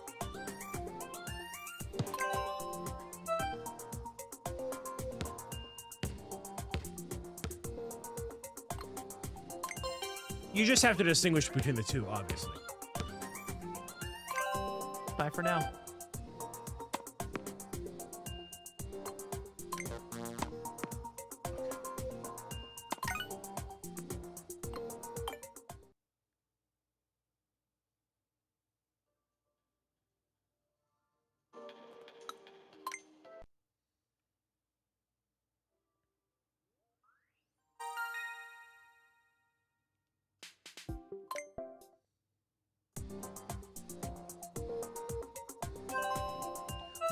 You just have to distinguish between the two, obviously. Bye for now.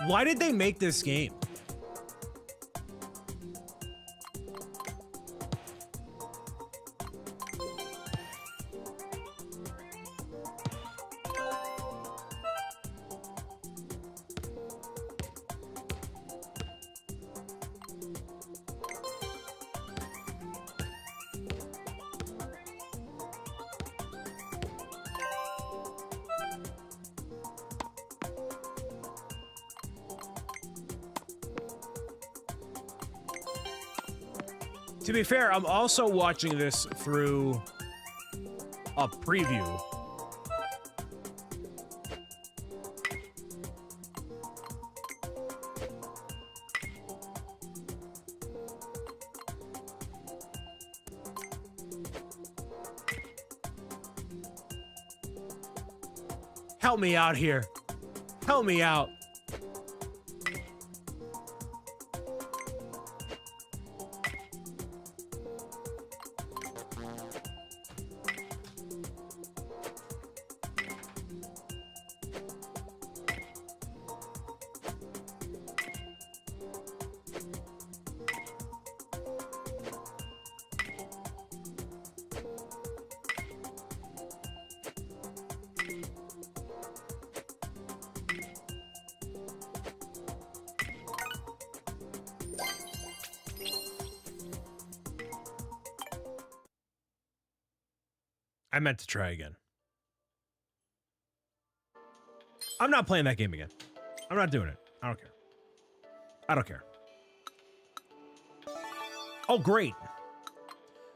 Why did they make this game? To be fair, I'm also watching this through a preview. Help me out here. Help me out. I meant to try again. I'm not playing that game again. I'm not doing it. I don't care. I don't care. Oh, great.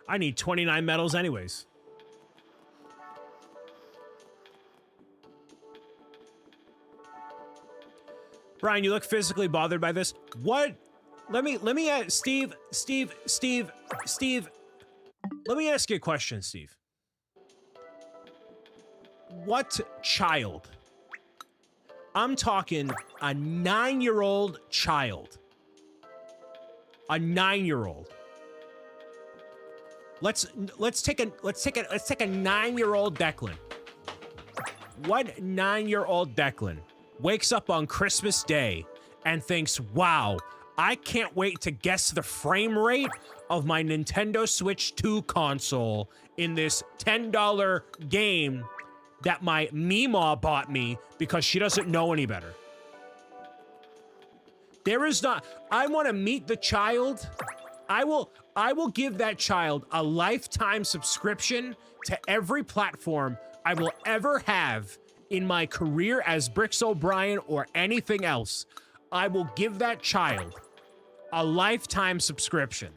I need 29 medals anyways. Brian, you look physically bothered by this. What? Let me Steve. Let me ask you a question, Steve. What child? I'm talking a 9-year-old child. A 9-year-old. Let's take a 9-year-old Declan. What 9-year-old Declan wakes up on Christmas Day and thinks, wow, I can't wait to guess the frame rate of my Nintendo Switch 2 console in this $10 game that my Meemaw bought me because she doesn't know any better. There is not, I want to meet the child. I will give that child a lifetime subscription to every platform I will ever have in my career as BricksOBrian or anything else. I will give that child a lifetime subscription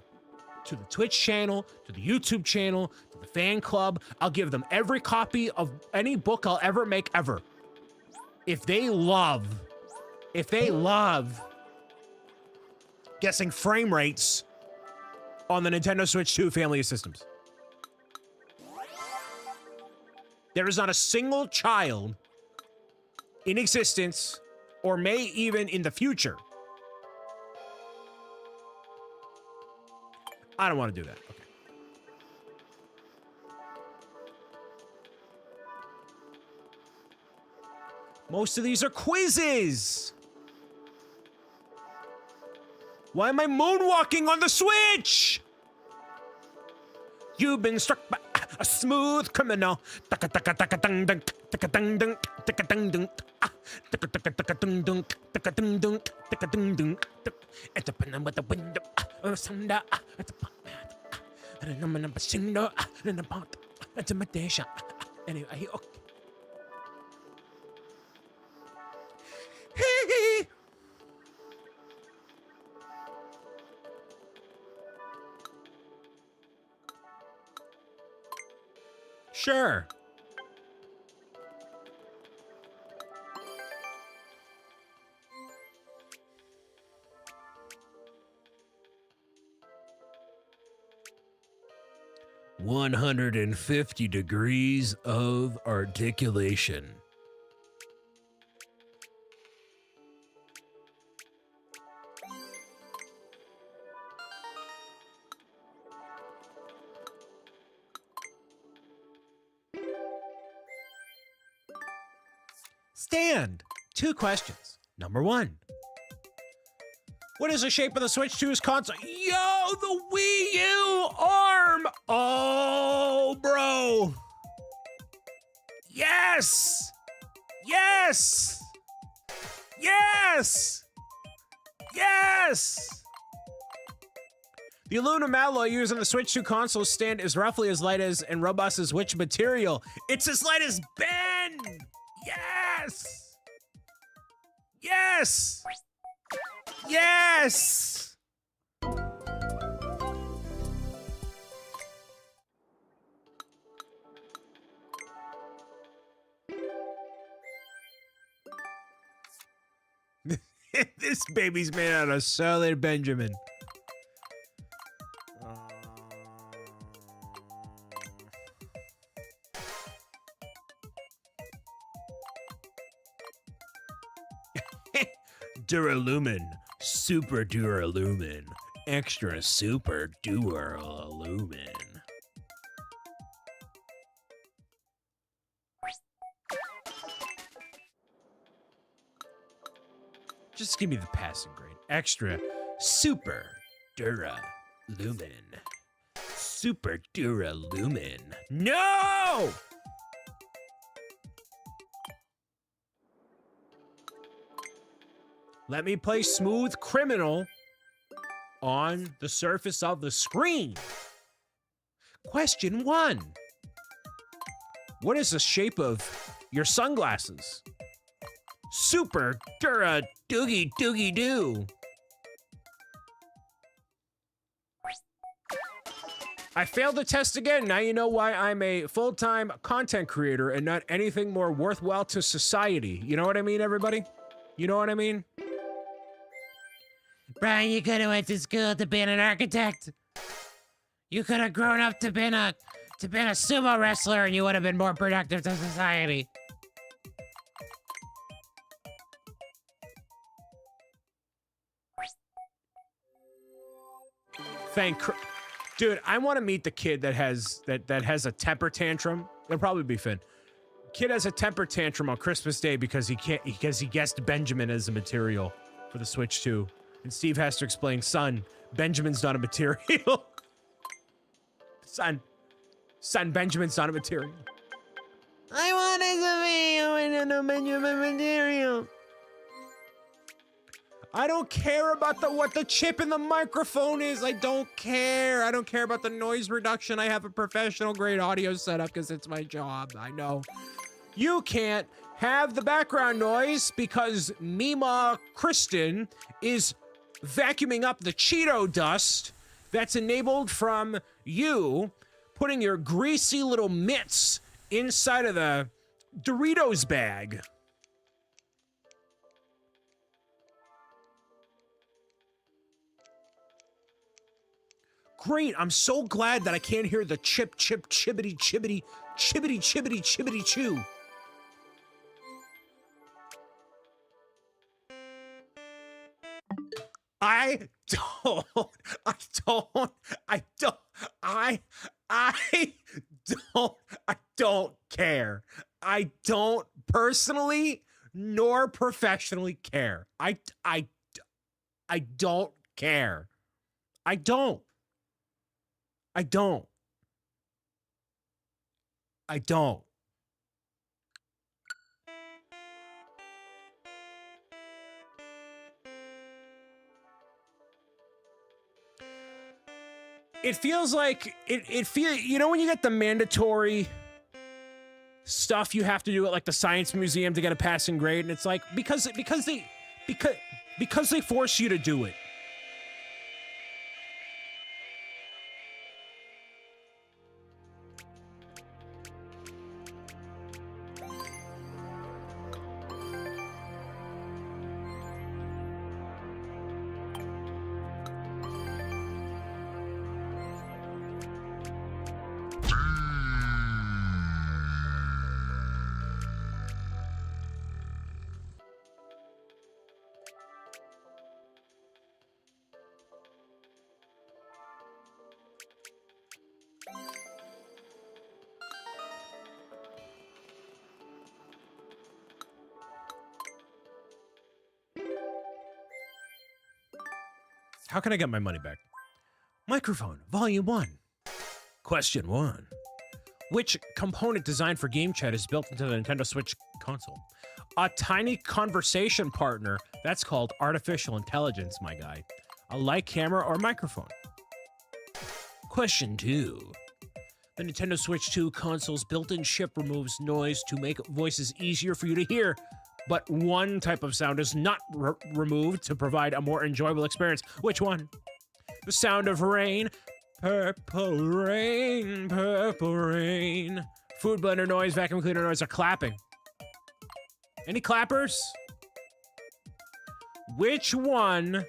to the Twitch channel, to the YouTube channel, to the fan club. I'll give them every copy of any book I'll ever make ever. If they love guessing frame rates on the Nintendo Switch 2 family of systems. There is not a single child in existence, or may even in the future. I don't want to do that. Okay. Most of these are quizzes. Why am I moonwalking on the Switch? You've been struck by a smooth criminal. Anyway, sure. "150 degrees of articulation." Stand. 2 questions. Number 1. What is the shape of the Switch 2's console? Yo, the Wii U arm! Oh, bro. Yes! Yes! Yes! Yes! The aluminum alloy used in the Switch 2 console stand is roughly as light as and robust as which material? It's as light as Ben! Yes! Yes! Yes! This baby's made out of solid Benjamin. Duralumin, super Duralumin, extra super Duralumin. Just give me the passing grade. Extra super Duralumin. Super Duralumin. No! Let me play Smooth Criminal on the surface of the screen. Question 1. What is the shape of your sunglasses? Super Dura Doogie Doogie Doo. I failed the test again. Now you know why I'm a full-time content creator and not anything more worthwhile to society. You know what I mean, everybody? You know what I mean? Brian, you could have went to school to be an architect. You could have grown up to been a sumo wrestler, and you would have been more productive to society. Dude, I want to meet the kid that has a temper tantrum. It'll probably be Finn. Kid has a temper tantrum on Christmas Day because he guessed Benjamin as a material for the Switch 2. And Steve has to explain, son, Benjamin's not a material. Son, Benjamin's not a material. I wanted to be a Benjamin material. I don't care about what the chip in the microphone is. I don't care. I don't care about the noise reduction. I have a professional grade audio setup because it's my job. I know. You can't have the background noise because Mima Kristen is vacuuming up the Cheeto dust that's enabled from you putting your greasy little mitts inside of the Doritos bag. Great, I'm so glad that I can't hear the chip, chibbity, chibbity, chibbity, chibbity, chibbity, chew. I don't care. I don't personally nor professionally care. I don't care. I don't. It feels like you know when you get the mandatory stuff you have to do at like the science museum to get a passing grade, and it's like because they force you to do it. How can I get my money back? Microphone, Volume 1. Question 1. Which component designed for game chat is built into the Nintendo Switch console? A tiny conversation partner. That's called artificial intelligence, my guy. A light camera or microphone? Question 2. The Nintendo Switch 2 console's built-in chip removes noise to make voices easier for you to hear, but one type of sound is not removed to provide a more enjoyable experience. Which one? The sound of rain. Purple rain, purple rain. Food blender noise, vacuum cleaner noise, or clapping. Any clappers? Which one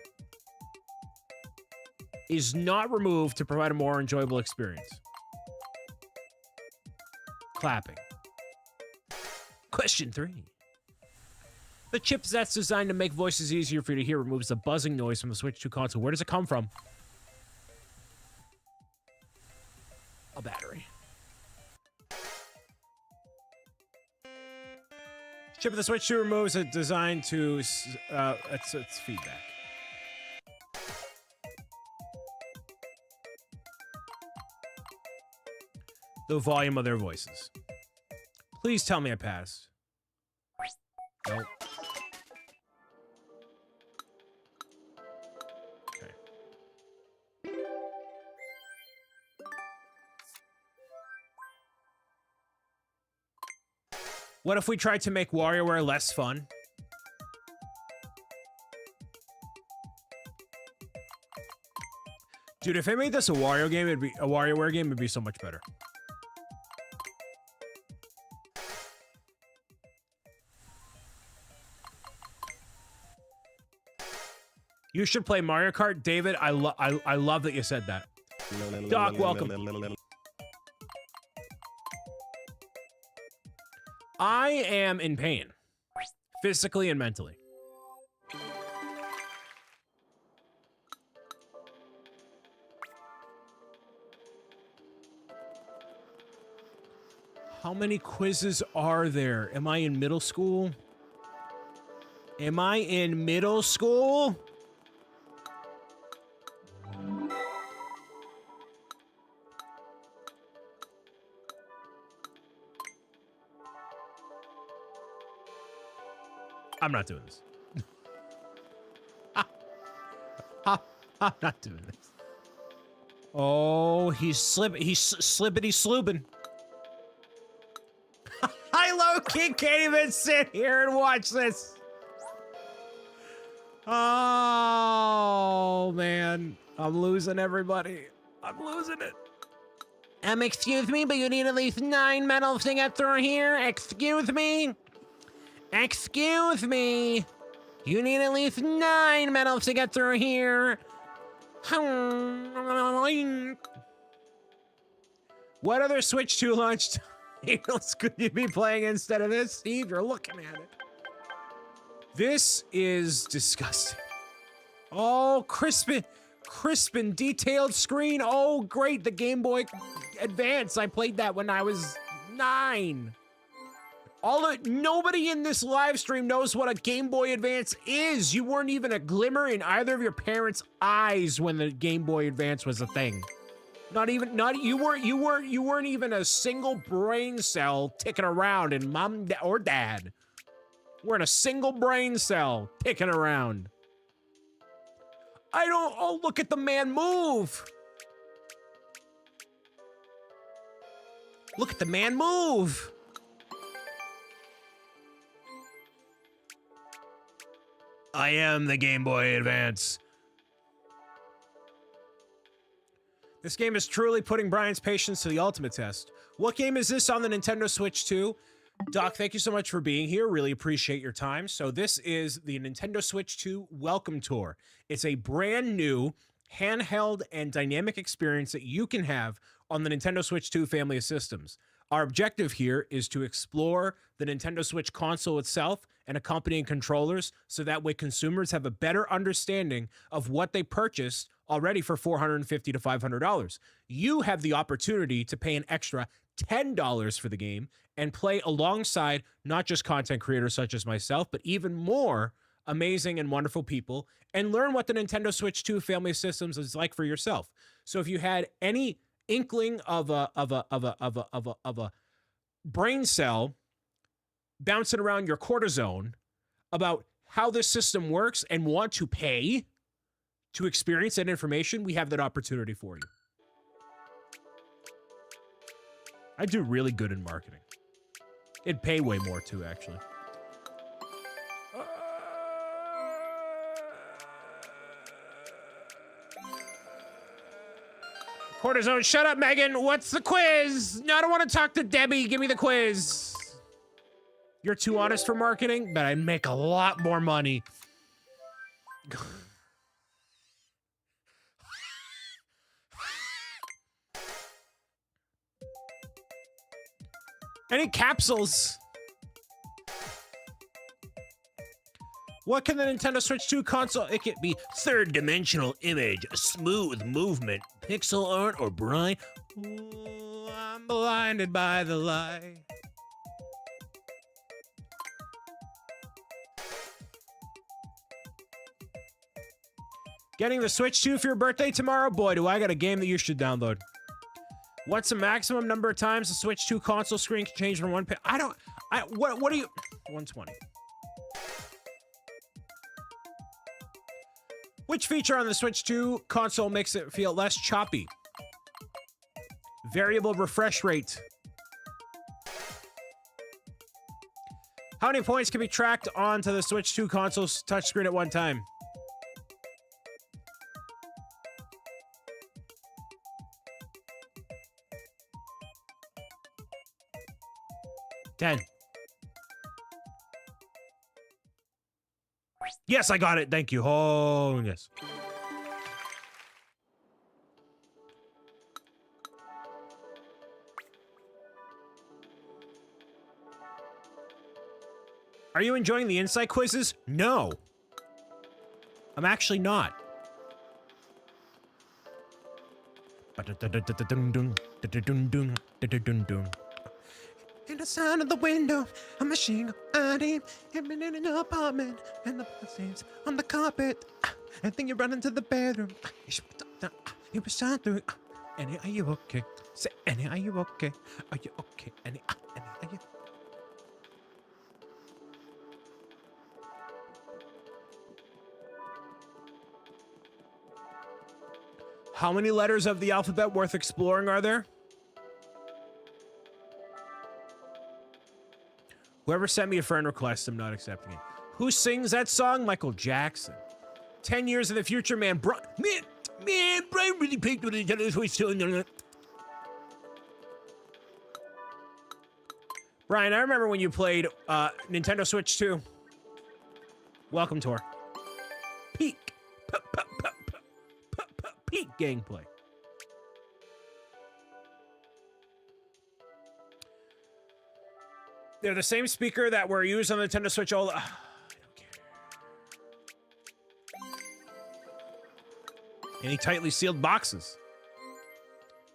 is not removed to provide a more enjoyable experience? Clapping. Question 3. The chip that's designed to make voices easier for you to hear removes the buzzing noise from the Switch 2 console. Where does it come from? A battery. Chip of the Switch 2 removes it designed to... it's feedback. The volume of their voices. Please tell me I passed. Nope. What if we tried to make WarioWare less fun? Dude, if they made this a WarioWare game, it'd be so much better. You should play Mario Kart, David. I love that you said that. Doc, welcome. I am in pain, physically and mentally. How many quizzes are there? Am I in middle school? Am I in middle school? I'm not doing this. I'm not doing this. Oh, he's slippity slooping. I low-key can't even sit here and watch this. Oh, man. I'm losing everybody. I'm losing it. Excuse me, but you need at least 9 medals to get through here. Excuse me. Excuse me. You need at least 9 medals to get through here. What other Switch 2 launch titles could you be playing instead of this, Steve? You're looking at it. This is disgusting. Oh, crisp and detailed screen. Oh, great. The Game Boy Advance. I played that when I was 9. Nobody in this live stream knows what a Game Boy Advance is. You weren't even a glimmer in either of your parents' eyes when the Game Boy Advance was a thing. You weren't even a single brain cell ticking around in mom or dad. We're in a single brain cell ticking around. Oh, look at the man move. Look at the man move. I am the Game Boy Advance. This game is truly putting Brian's patience to the ultimate test. What game is this on the Nintendo Switch 2? Doc, thank you so much for being here. Really appreciate your time. So this is the Nintendo Switch 2 Welcome Tour. It's a brand new handheld and dynamic experience that you can have on the Nintendo Switch 2 family of systems. Our objective here is to explore the Nintendo Switch console itself and accompanying controllers so that way consumers have a better understanding of what they purchased already for $450 to $500. You have the opportunity to pay an extra $10 for the game and play alongside not just content creators such as myself, but even more amazing and wonderful people and learn what the Nintendo Switch 2 family of systems is like for yourself. So if you had any inkling of a brain cell bouncing around your cortisone about how this system works and want to pay to experience that information, we have that opportunity for you. I do really good in marketing. It'd pay way more too, actually. Cortisone, shut up, Megan. What's the quiz? No, I don't want to talk to Debbie. Give me the quiz. You're too honest for marketing, but I make a lot more money. Any capsules? What can the Nintendo Switch 2 console? It could be third-dimensional image, smooth movement, pixel art, or bright. Ooh, I'm blinded by the light. Getting the Switch 2 for your birthday tomorrow? Boy, do I got a game that you should download. What's the maximum number of times the Switch 2 console screen can change from one pin? What are you? 120. Which feature on the Switch 2 console makes it feel less choppy? Variable refresh rate. How many points can be tracked onto the Switch 2 console's touchscreen at one time? 10. Yes, I got it. Thank you. Oh, yes. Are you enjoying the insight quizzes? No. I'm actually not. In the sound of the window, a machine gun hit me in an apartment, and the blessings on the carpet. And then you run into the bedroom. You were shot through. Annie, are you okay? Say, Annie, are you okay? Are you okay? Annie, are you? How many letters of the alphabet worth exploring are there? Whoever sent me a friend request, I'm not accepting it. Who sings that song? Michael Jackson. 10 years in the future, man. Man, Brian really picked with each other. We're still in there. Brian, I remember when you played Nintendo Switch 2. Welcome tour. Peak. Peak gameplay. They're the same speaker that were used on the Nintendo Switch all I don't care. Any tightly sealed boxes.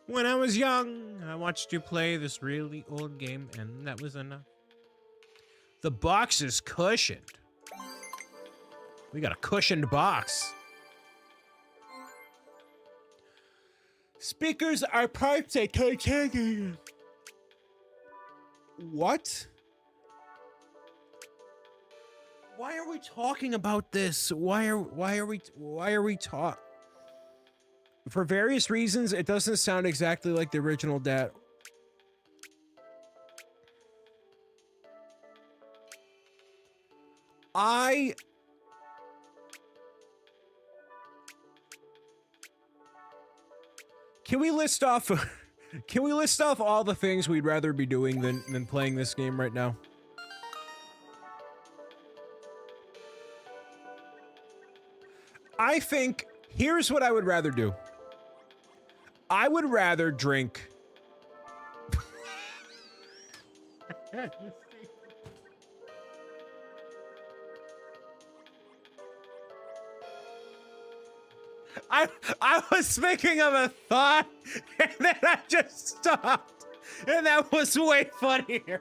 When I was young, I watched you play this really old game, and that was enough. The box is cushioned. We got a cushioned box. Speakers are parts of titanium. What? Why are we talking about this? Why are we talking? For various reasons, it doesn't sound exactly like the original DAT. Can we list off all the things we'd rather be doing than playing this game right now? I think here's what I would rather do. I would rather drink. I was thinking of a thought, and then I just stopped, and that was way funnier.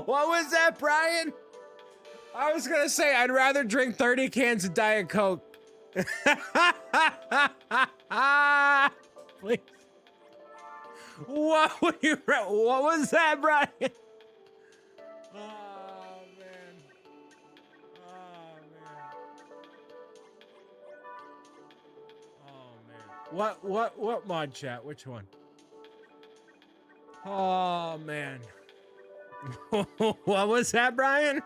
What was that, Brian? I was gonna say I'd rather drink 30 cans of Diet Coke. Please. What was that, Brian? Oh man. Oh man. What mod chat? Which one? Oh man. What was that, Brian?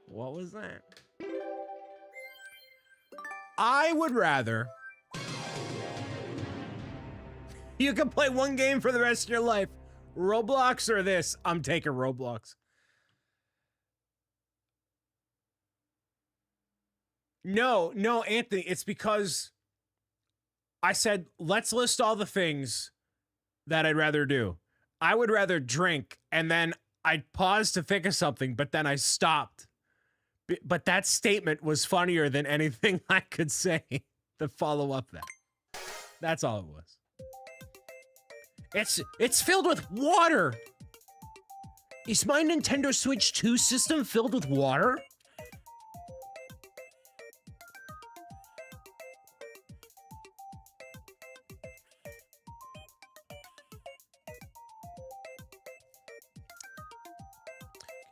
What was that? I would rather you can play one game for the rest of your life. Roblox or this? I'm taking Roblox. No, Anthony, it's because I said, let's list all the things that I'd rather do. I would rather drink, and then I'd pause to think of something, but then I stopped. But that statement was funnier than anything I could say to follow up that. That's all it was. It's filled with water. Is my Nintendo Switch 2 system filled with water?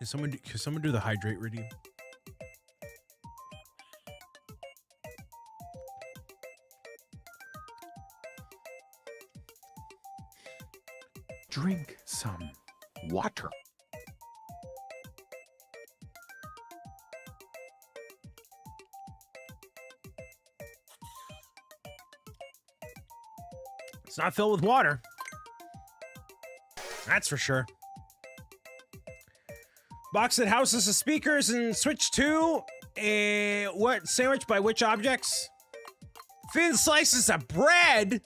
Can someone do the hydrate redeem? Drink some water. It's not filled with water. That's for sure. Box that houses the speakers and switch to a what sandwich by which objects? Thin slices of bread.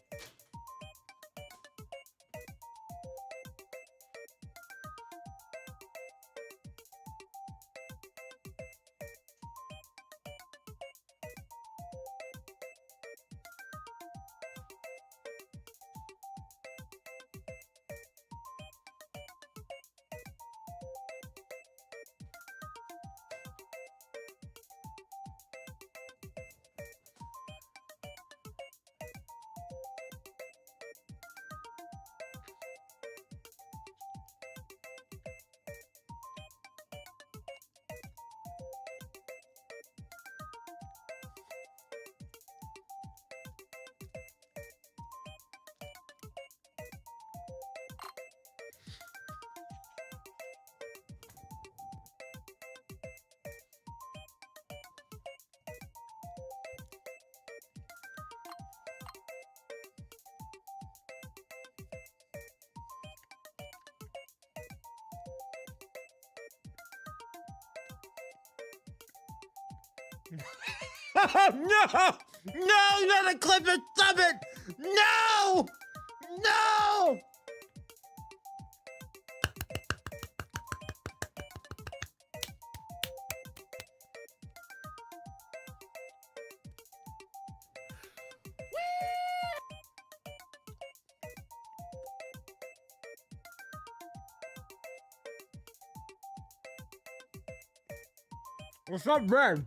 No! No, not a clip it! Stop it! No! No! It's not bread.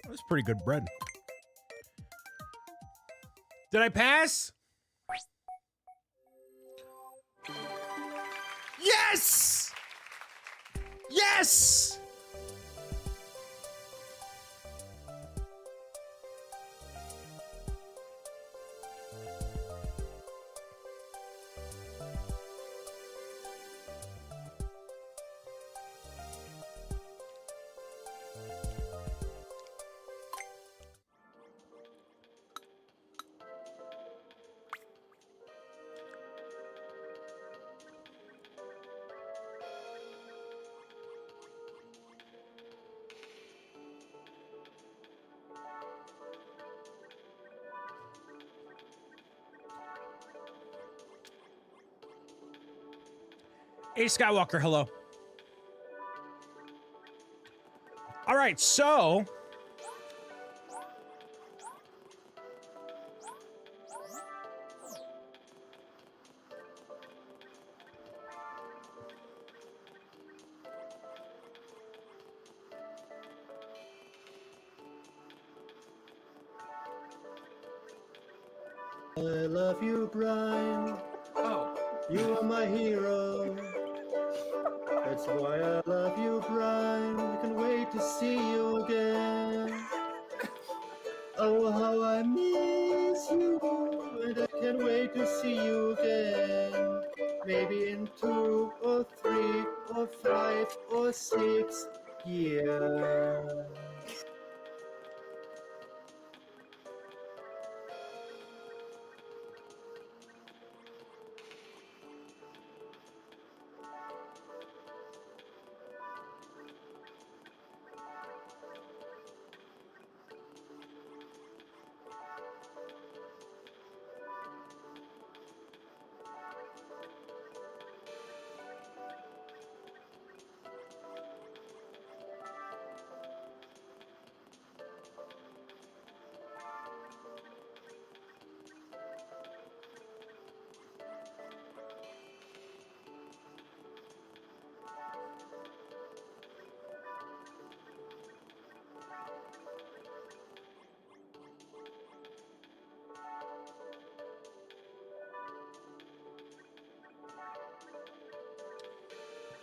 That's pretty good bread. Did I pass? Yes! Yes! Hey, Skywalker, hello. All right, so... I love you, Brian. Oh, You are my hero. That's why I love you, Brian. I can't wait to see you again. Oh, how I miss you. And I can't wait to see you again. Maybe in 2 or 3 or 5 or 6 years.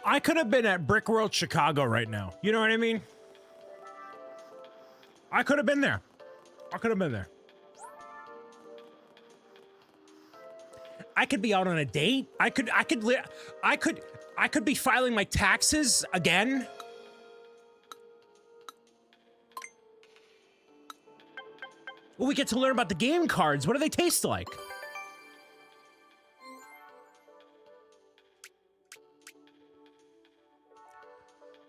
I could have been at Brick World Chicago right now. You know what I mean? I could have been there. I could have been there. I could be out on a date. I could be filing my taxes again. Well, we get to learn about the game cards. What do they taste like?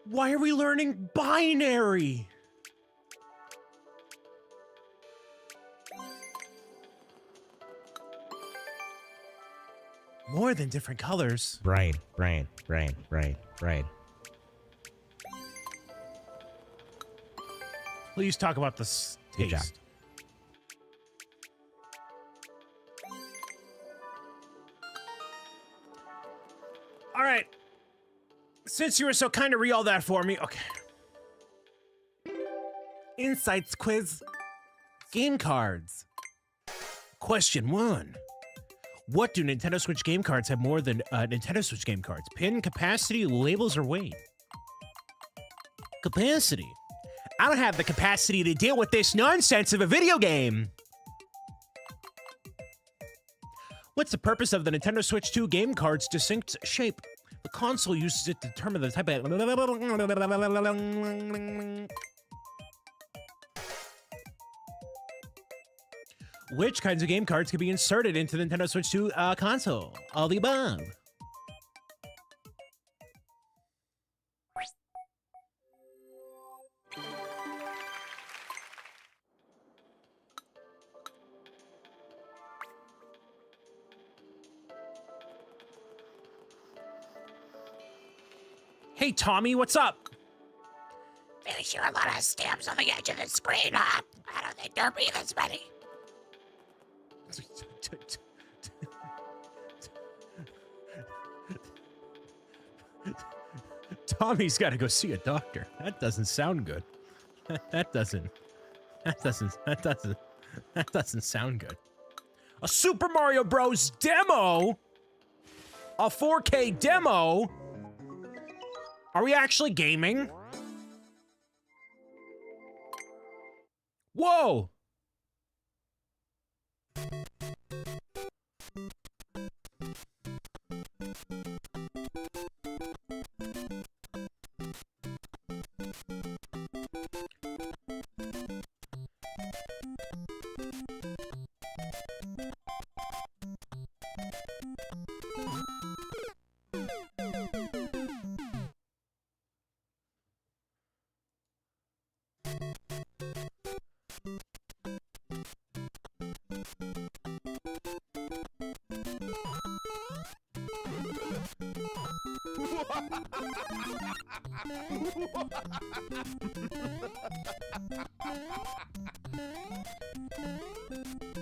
Why are we learning binary? More than different colors. Brain. Please talk about this Good job. taste. All right. Since you were so kind to read all that for me, okay. Insights quiz. Game cards. Question 1. What do Nintendo Switch game cards have more than Nintendo Switch game cards? Pin, capacity, labels, or weight? Capacity. I don't have the capacity to deal with this nonsense of a video game. What's the purpose of the Nintendo Switch 2 game card's distinct shape? The console uses it to determine the type of... Which kinds of game cards can be inserted into the Nintendo Switch 2 console? All the above. Hey, Tommy, what's up? Finishing a lot of stamps on the edge of the screen, huh? I don't think there'll be this many. Tommy's got to go see a doctor. That doesn't sound good. That doesn't sound good. A Super Mario Bros. Demo? A 4K demo? Are we actually gaming? Whoa!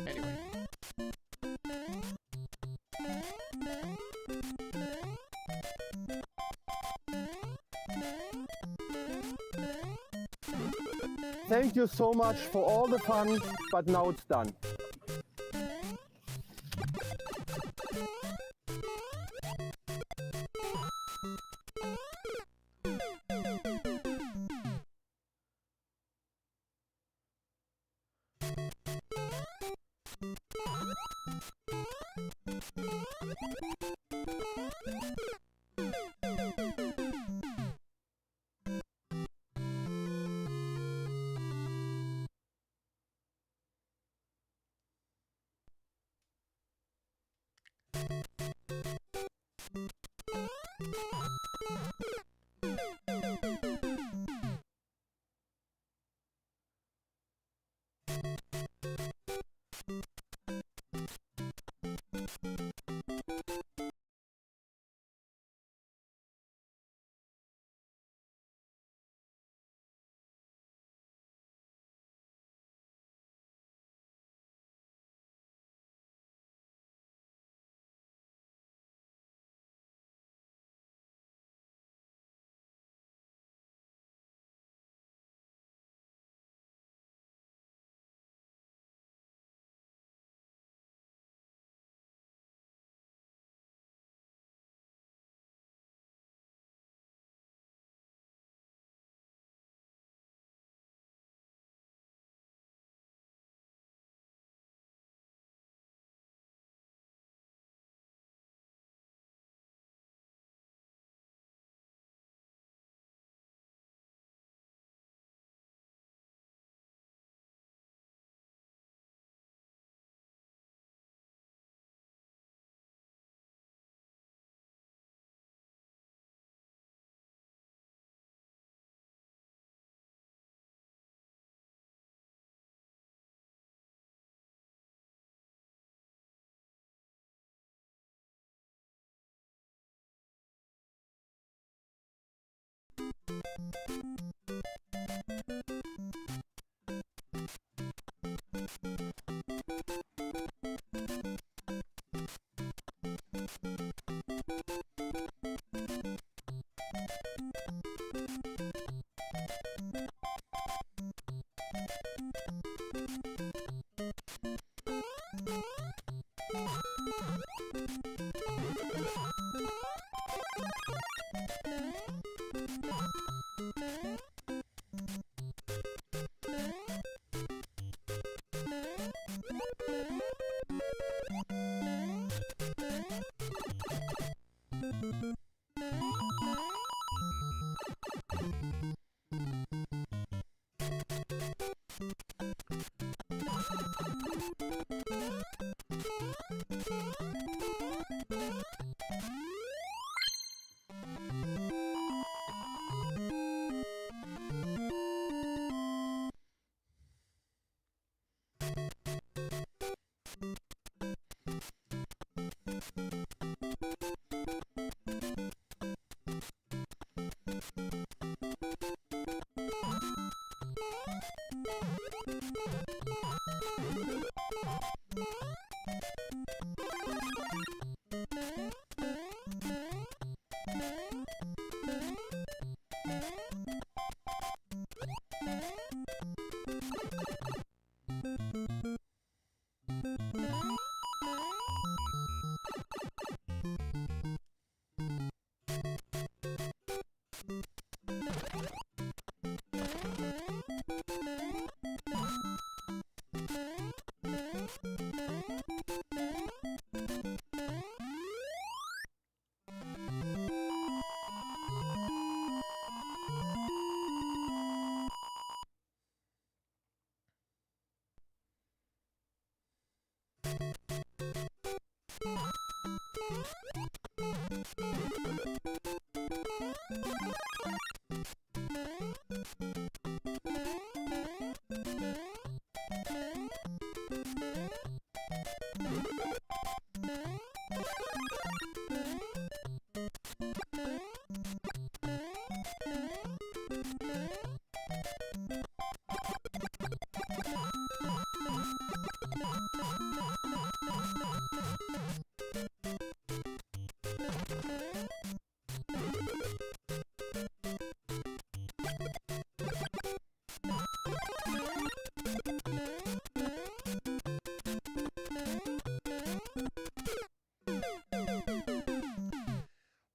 Anyway. Thank you so much for all the fun, but now it's done.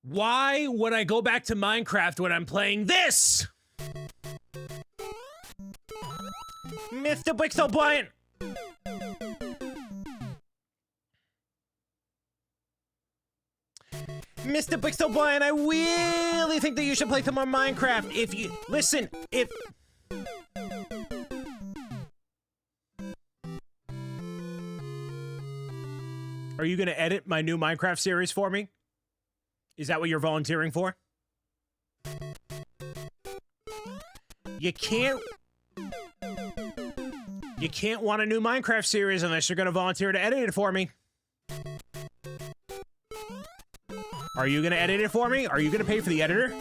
Why would I go back to Minecraft when I'm playing this? Mr. BricksOBrian! Mr. BricksOBrian, I really think that you should play some more Minecraft. If you listen, if Are you going to edit my new Minecraft series for me? Is that what you're volunteering for? You can't want a new Minecraft series unless you're going to volunteer to edit it for me. Are you going to edit it for me? Are you going to pay for the editor?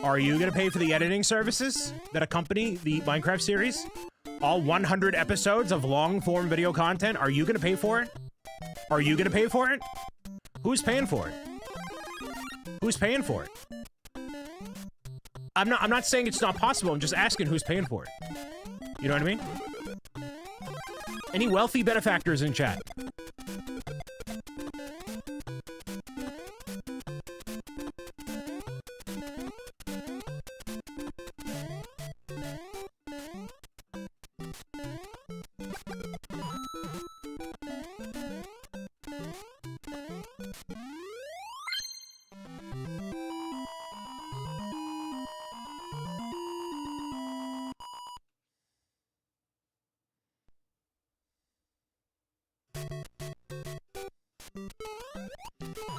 Are you going to pay for the editing services that accompany the Minecraft series? All 100 episodes of long-form video content, are you going to pay for it? Are you going to pay for it? Who's paying for it? Who's paying for it? I'm not saying it's not possible. I'm just asking who's paying for it. You know what I mean? Any wealthy benefactors in chat?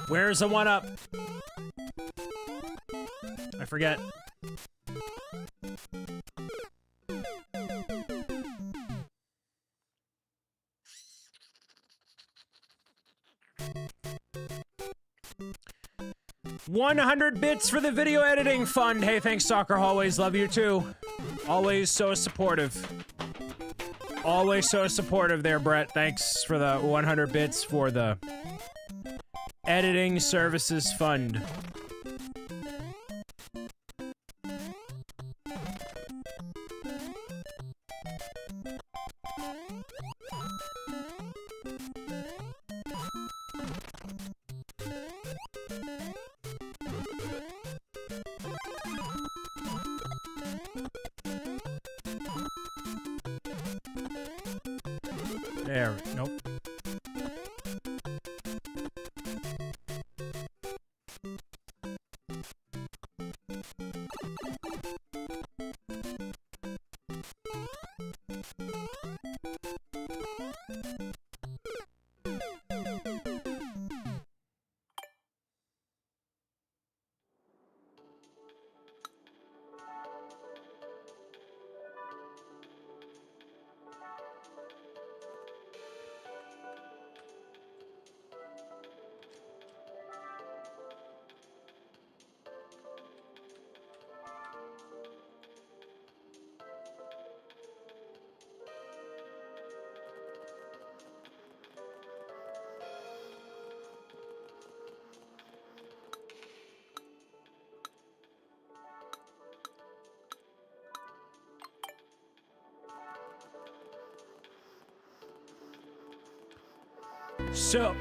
Where's the 1-up? I forget. 100 bits for the video editing fund. Hey, thanks, Soccer Hallways. Love you too. Always so supportive. Always so supportive there, Brett. Thanks for the 100 bits for the editing services fund. There, nope. So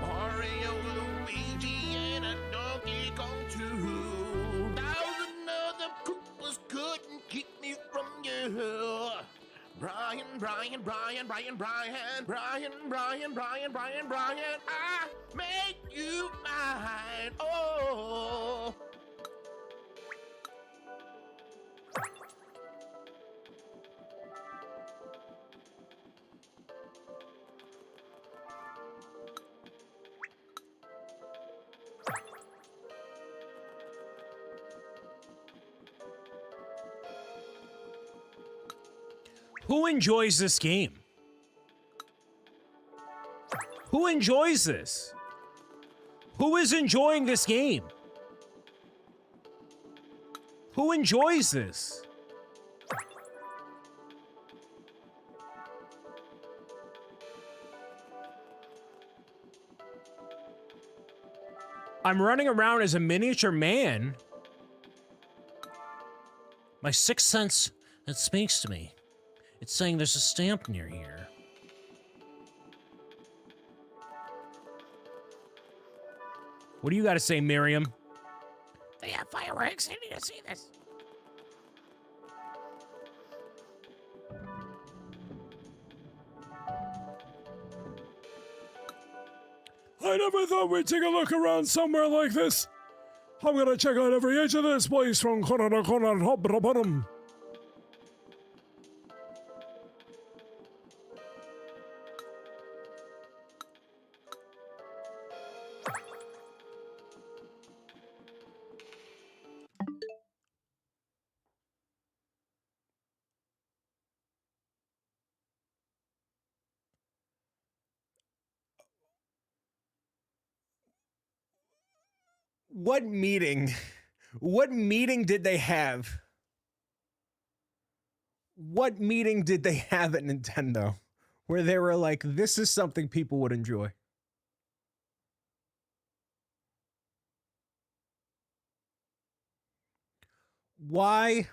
Mario, Luigi, and a Donkey Kong too. Thousand other Koopas couldn't keep me from you. Brian, Brian, Brian, Brian, Brian, Brian, Brian, Brian, Brian, Brian, I make you mine. Oh. who enjoys this game? Who enjoys this? Who is enjoying this game? Who enjoys this? I'm running around as a miniature man. My sixth sense, it speaks to me. It's saying there's a stamp near here. What do you got to say, Miriam? They have fireworks. I need to see this. I never thought we'd take a look around somewhere like this. I'm gonna check out every inch of this place from corner to corner, top to bottom. What meeting? What meeting did they have? What meeting did they have at Nintendo where they were like, this is something people would enjoy? Why?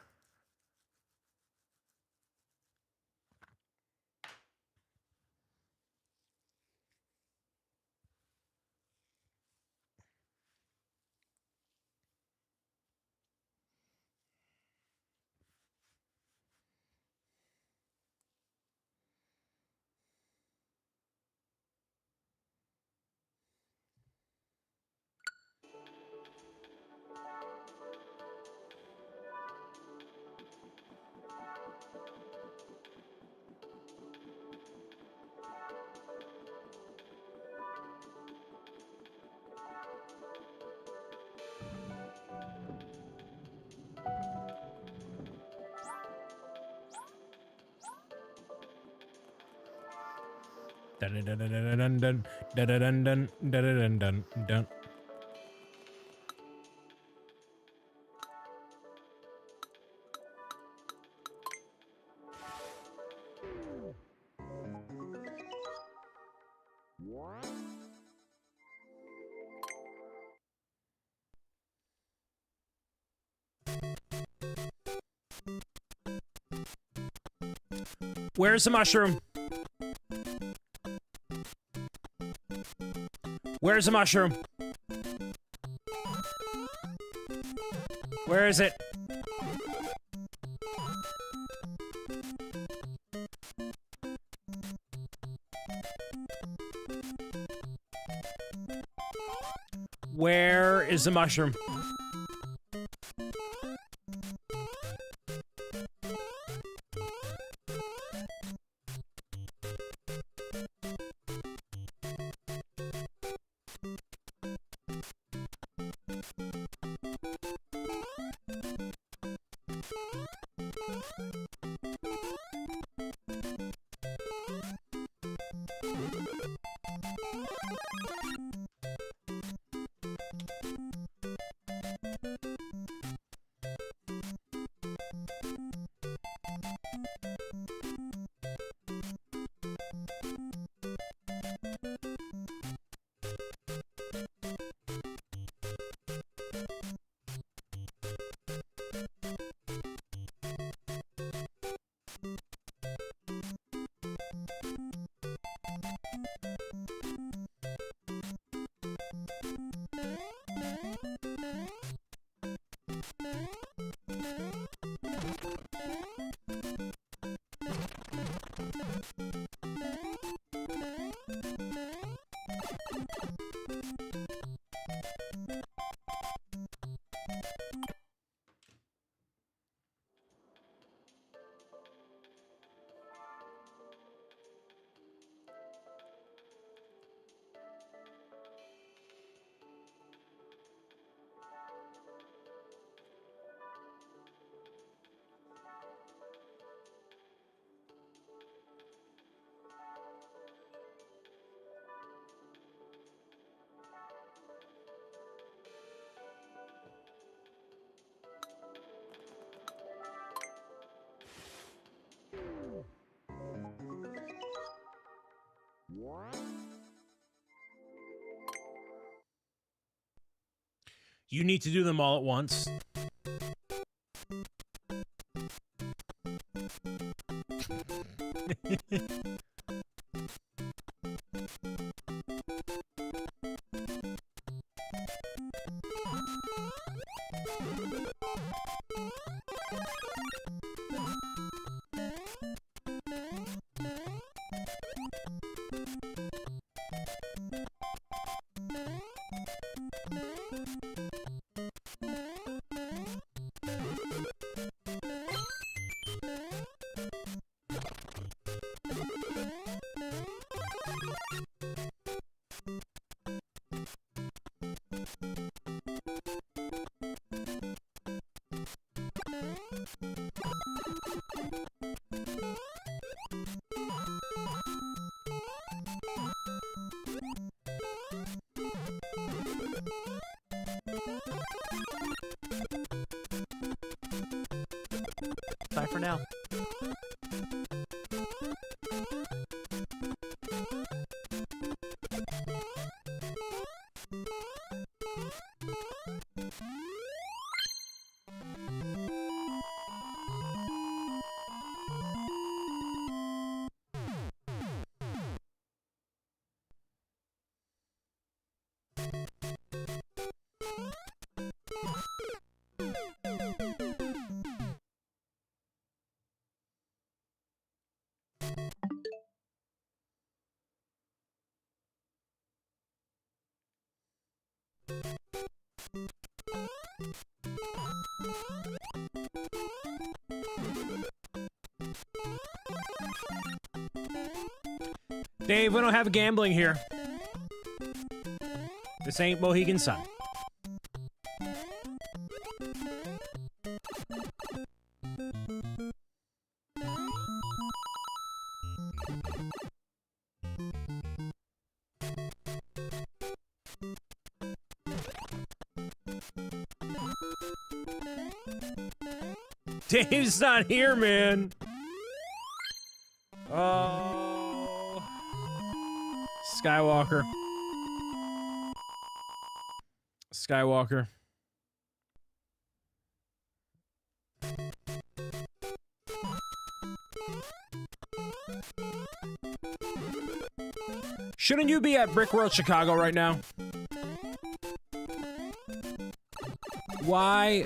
Dun dun dun dun dun dun dun dun dun dun dun. Where's the mushroom? Where's the mushroom? Where is it? Where is the mushroom? You need to do them all at once. Bye for now. Dave, we don't have gambling here. This ain't Mohegan Sun. Dave's not here, man. Oh. Skywalker. Skywalker. Shouldn't you be at Brick World Chicago right now? Why?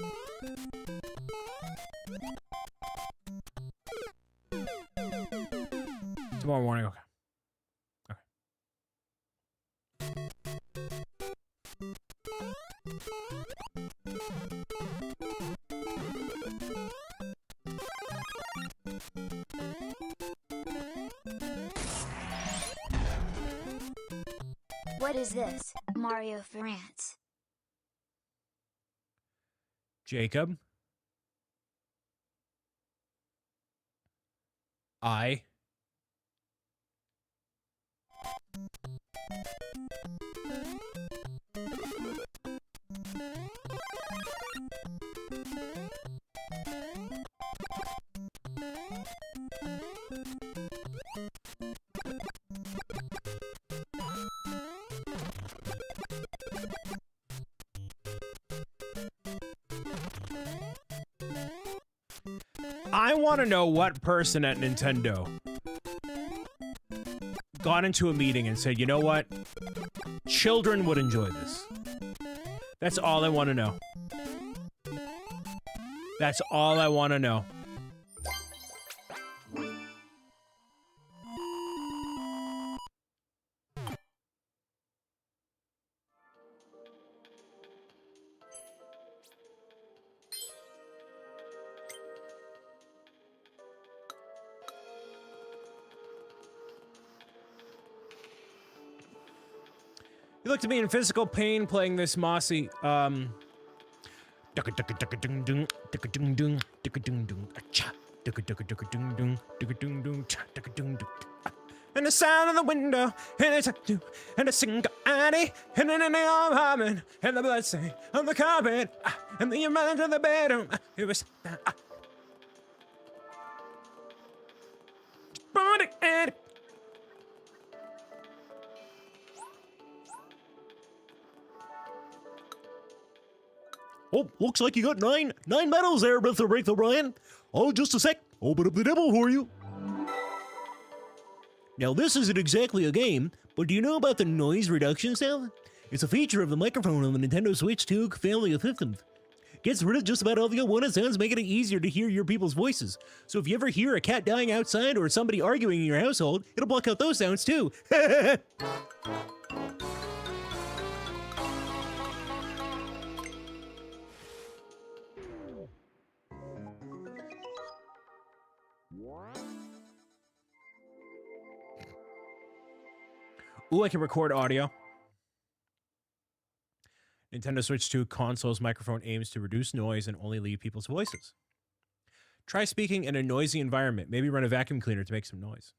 Tomorrow morning, okay. What is this, Mario France? Jacob? I? I want to know what person at Nintendo got into a meeting and said, you know what? Children would enjoy this. That's all I want to know. That's all I want to know. You look to be in physical pain playing this mossy, and the sound of the window, and it's and a single Annie, and then the arm humming, and the blood stain on the carpet, and the amount of the bedroom, it was. Oh, looks like you got nine medals there, BricksOBrian. Oh, just a sec. Open up the demo for you. Now, this isn't exactly a game, but do you know about the noise reduction sound? It's a feature of the microphone on the Nintendo Switch 2 family of systems. Gets rid of just about all the unwanted sounds, making it easier to hear your people's voices. So if you ever hear a cat dying outside or somebody arguing in your household, it'll block out those sounds too. Ooh, I can record audio. Nintendo Switch 2 console's microphone aims to reduce noise and only leave people's voices. Try speaking in a noisy environment. Maybe run a vacuum cleaner to make some noise.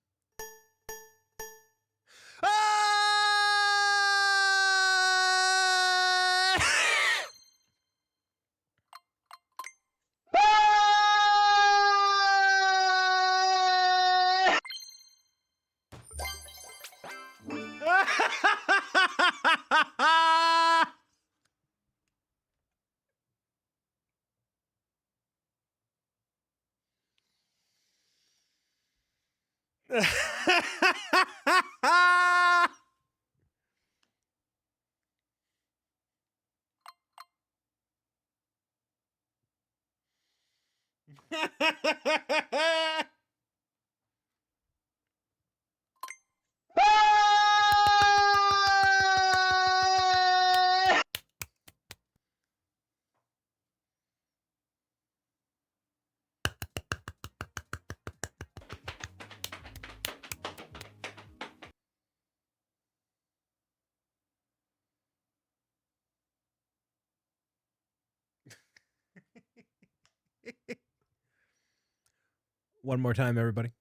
One more time, everybody.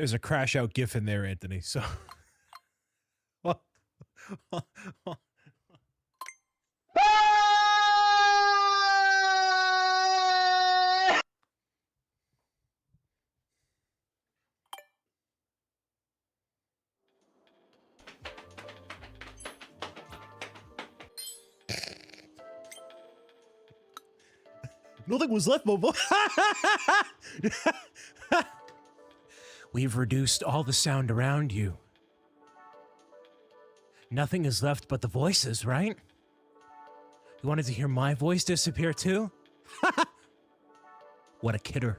There's a crash out gif in there, Anthony. So. Nothing was left, Momo. We've reduced all the sound around you. Nothing is left but the voices, right? You wanted to hear my voice disappear too? What a kidder.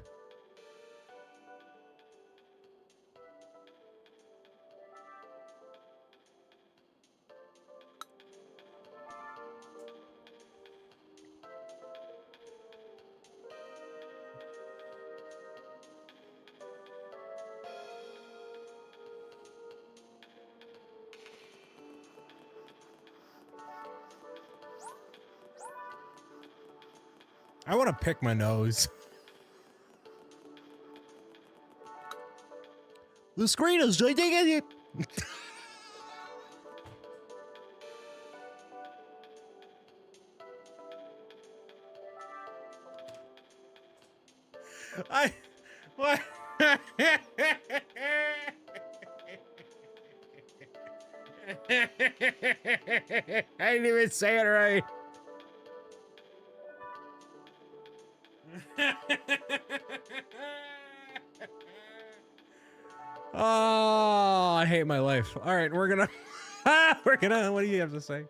I want to pick my nose. The screen is gigantic. What? I didn't even say it right. Oh, I hate my life. All right, we're gonna, what do you have to say?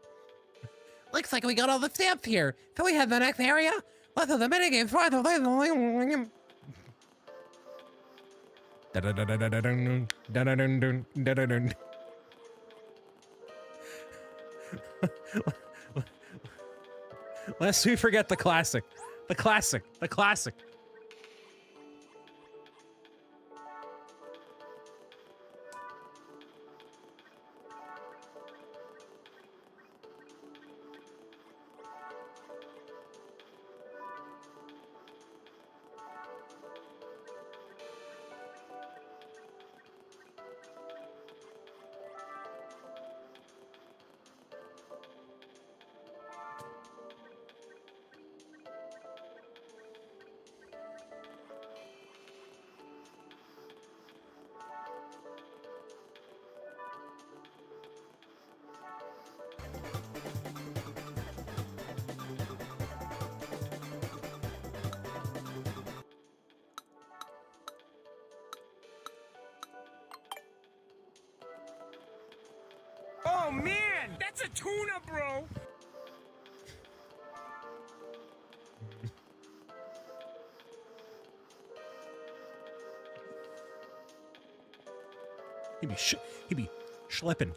Looks like we got all the stamps here. Can we head to the next area? Let's do the minigames. Lest we forget the classic. The classic. The classic. Oh man, that's a tuna, bro. He be schlepping.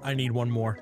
I need one more.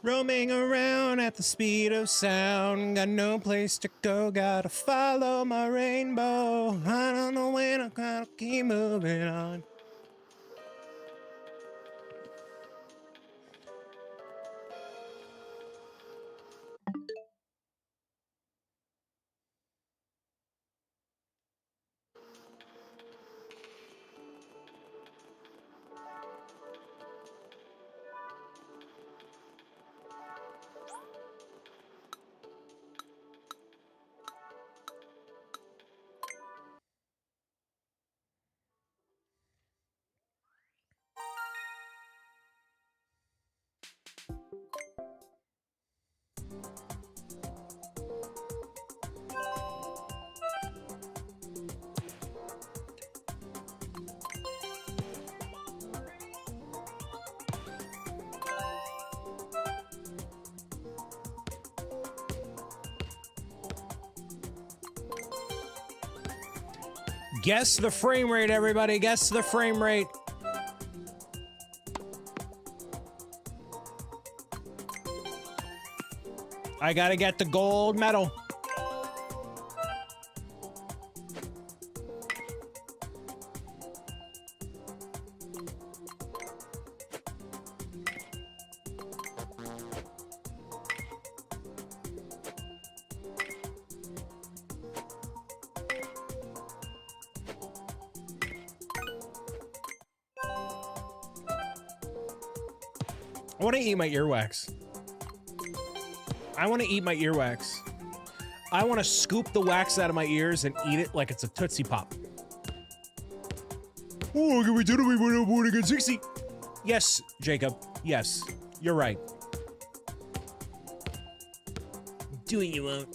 Roaming around at the speed of sound. Got no place to go, gotta follow my rainbow. I don't know when I'm gonna keep moving on. Guess the frame rate, everybody. Guess the frame rate. I gotta get the gold medal. I want to eat my earwax. I want to eat my earwax. I want to scoop the wax out of my ears and eat it like it's a Tootsie Pop. Oh, can we do it? We want to get 60. Yes, Jacob. Yes, you're right. Do it, you won't.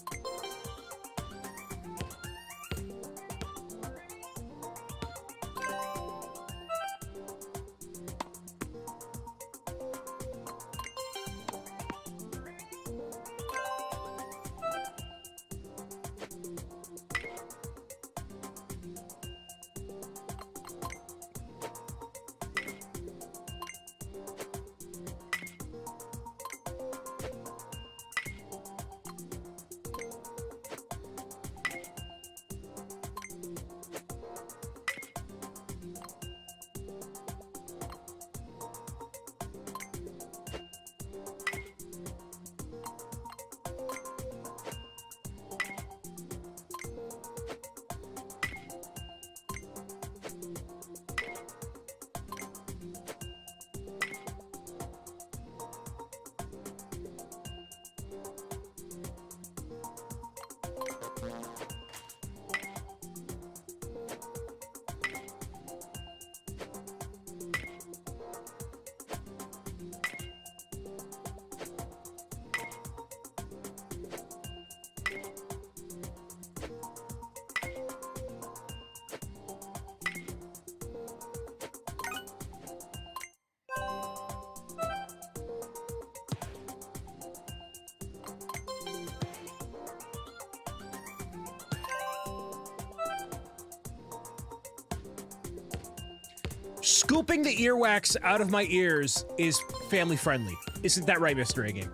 Scooping the earwax out of my ears is family friendly. Isn't that right, Mr. A-Game?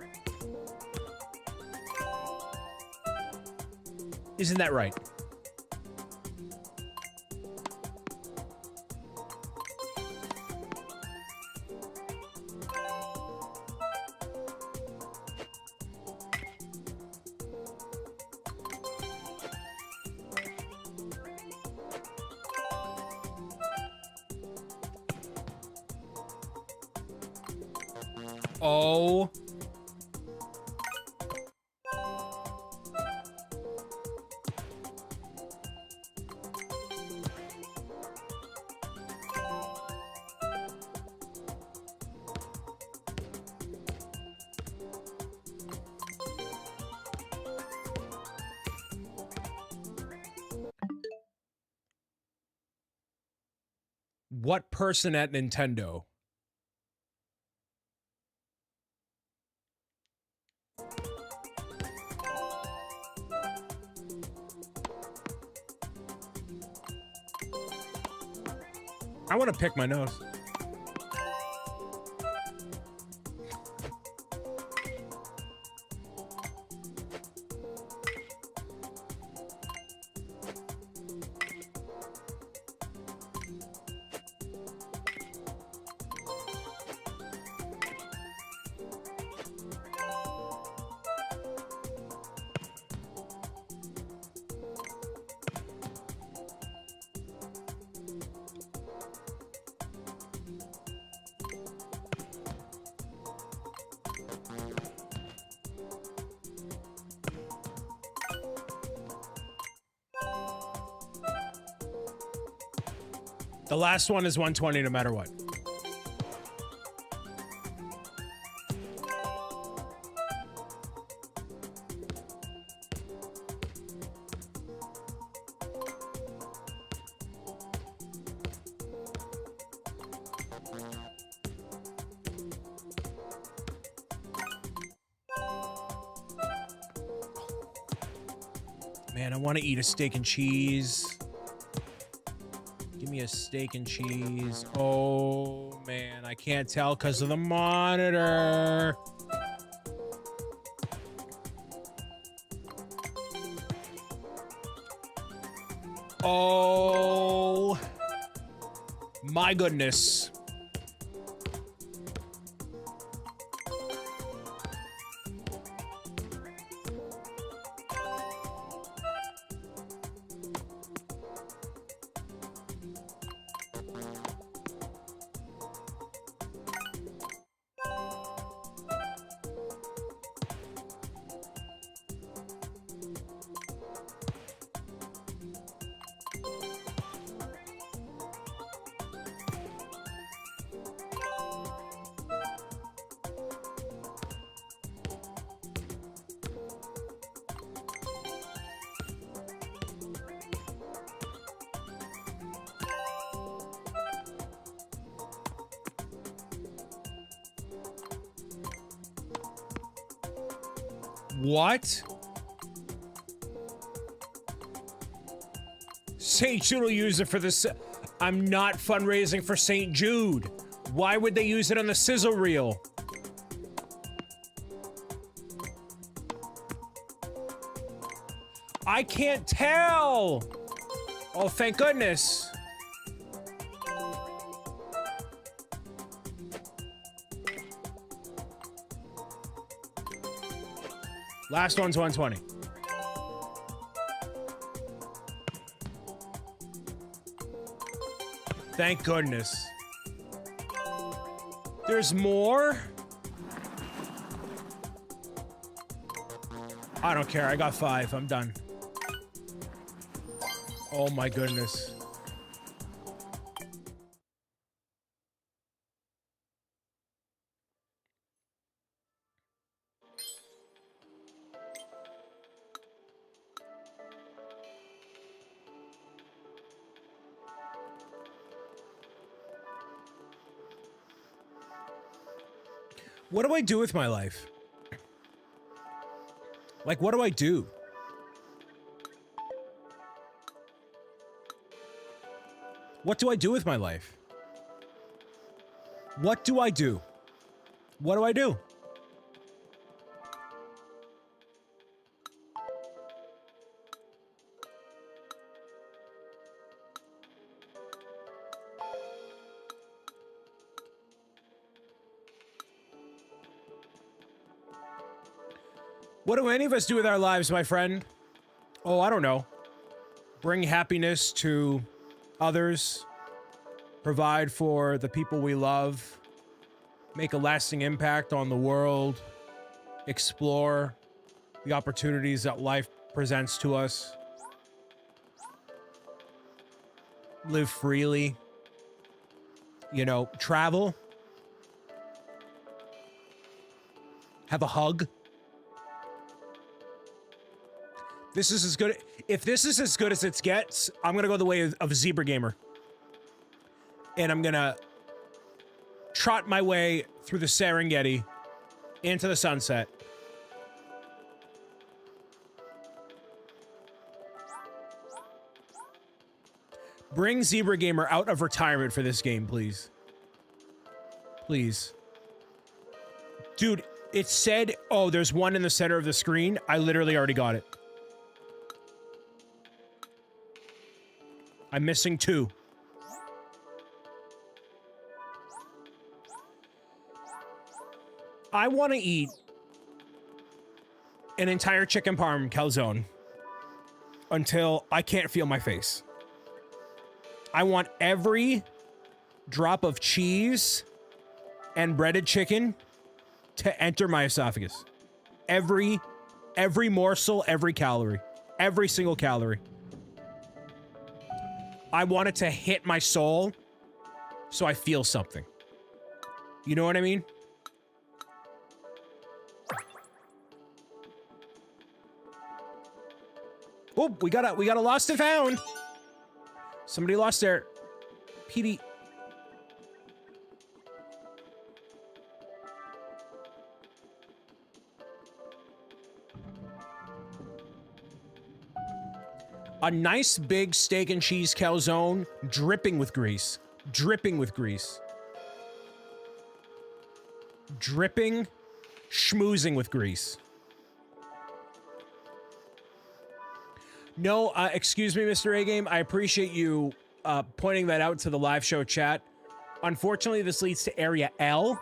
Isn't that right? Oh. What person at Nintendo? I want to pick my nose. The last one is 120 no matter what. Man, I want to eat a steak and cheese. Give me a steak and cheese. Oh, man, I can't tell because of the monitor. Oh, my goodness. What? St. Jude will use it for this. I'm not fundraising for St. Jude. Why would they use it on the sizzle reel? I can't tell. Oh, thank goodness. Last one's 120. Thank goodness. There's more? I don't care. I got 5. I'm done. Oh my goodness. What do I do with my life? Like, what do I do? What do I do with my life? What do I do? What do I do? What do any of us do with our lives, my friend? Oh, I don't know. Bring happiness to others. Provide for the people we love. Make a lasting impact on the world. Explore the opportunities that life presents to us. Live freely. You know, travel. Have a hug. This is as good. If this is as good as it gets, I'm going to go the way of Zebra Gamer. And I'm going to trot my way through the Serengeti into the sunset. Bring Zebra Gamer out of retirement for this game, please. Please. Dude, it said, oh, there's one in the center of the screen. I literally already got it. I'm missing 2. I want to eat an entire chicken parm calzone until I can't feel my face. I want every drop of cheese and breaded chicken to enter my esophagus. Every morsel, every calorie. Every single calorie. I want it to hit my soul so I feel something. You know what I mean? Oh, we got a lost and found. Somebody lost their PD. A nice big steak and cheese calzone, dripping with grease. Dripping with grease. Dripping, schmoozing with grease. No, excuse me, Mr. A-Game. I appreciate you pointing that out to the live show chat. Unfortunately, this leads to Area L,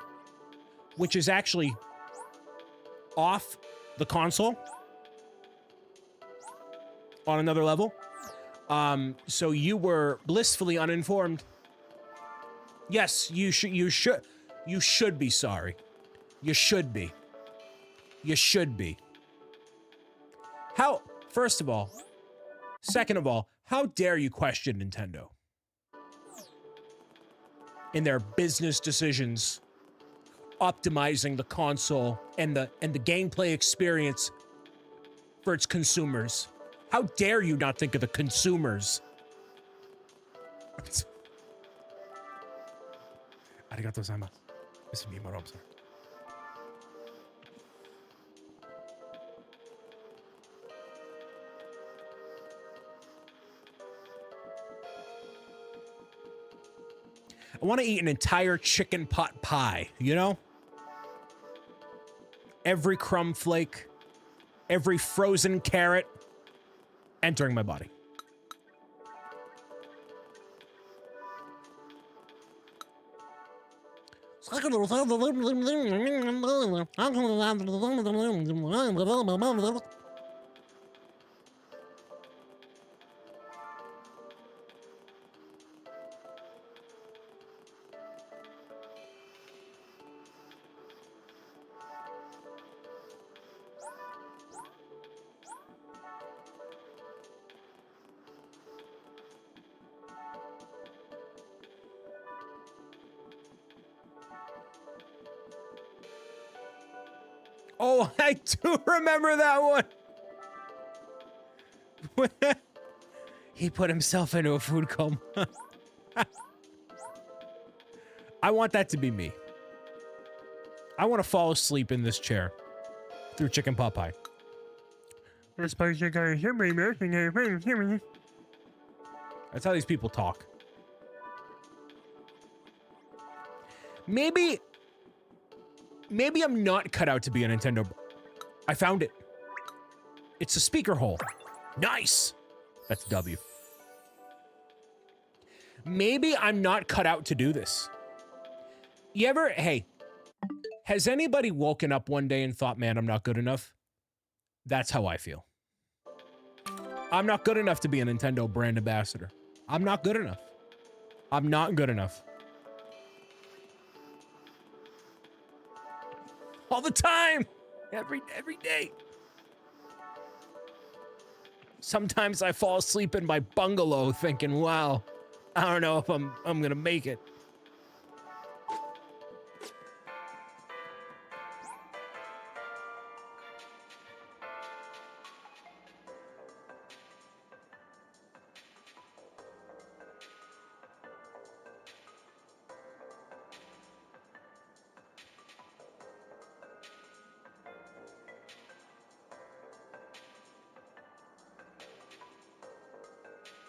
which is actually off the console on another level. So you were blissfully uninformed. Yes, you should be sorry. You should be. You should be. How, first of all, second of all, how dare you question Nintendo in their business decisions, optimizing the console and the gameplay experience for its consumers? How dare you not think of the consumers? Arigatou gozaimasu. This is Miyamoto, I'm sorry. I want to eat an entire chicken pot pie, you know? Every crumb flake, every frozen carrot entering my body. Oh, I do remember that one. He put himself into a food coma. I want that to be me. I want to fall asleep in this chair through chicken pot pie. That's how these people talk. Maybe I'm not cut out to be a Nintendo. I found it. It's a speaker hole. Nice. That's W. Maybe I'm not cut out to do this. You ever, hey, has anybody woken up one day and thought, man, I'm not good enough? That's how I feel. I'm not good enough to be a Nintendo brand ambassador. I'm not good enough. I'm not good enough. All the time, every day. Sometimes I fall asleep in my bungalow thinking, wow, I don't know if I'm gonna make it.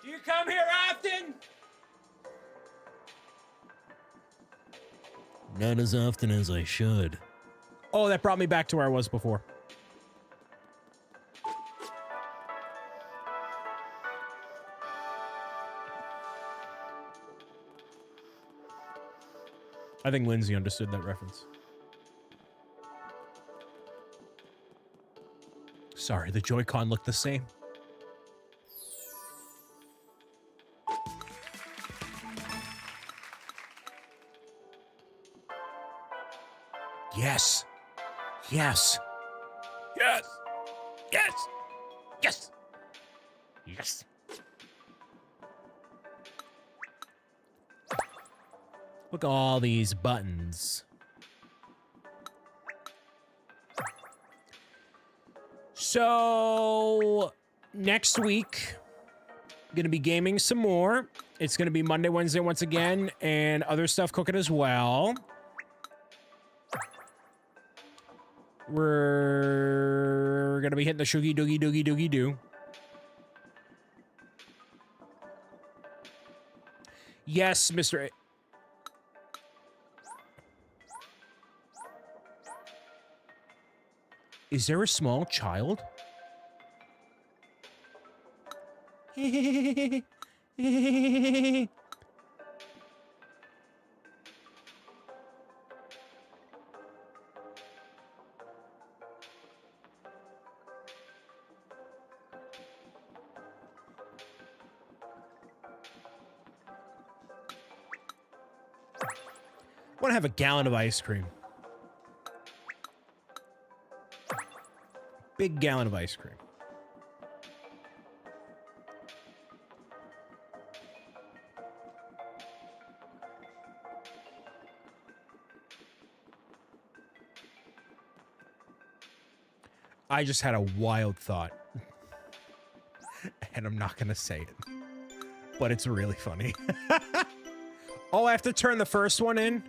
Do you come here often? Not as often as I should. Oh, that brought me back to where I was before. I think Lindsay understood that reference. Sorry, the Joy-Con looked the same. Yes. Yes. Yes. Yes. Yes. Yes. Look at all these buttons. So, next week, gonna be gaming some more. It's gonna be Monday, Wednesday once again, and other stuff cooking as well. We're gonna be hitting the shoogie doogie doogie doogie doo. Yes, Mr. Is there a small child? I want to have a gallon of ice cream. Big gallon of ice cream. I just had a wild thought. And I'm not going to say it. But it's really funny. Oh, I have to turn the first one in?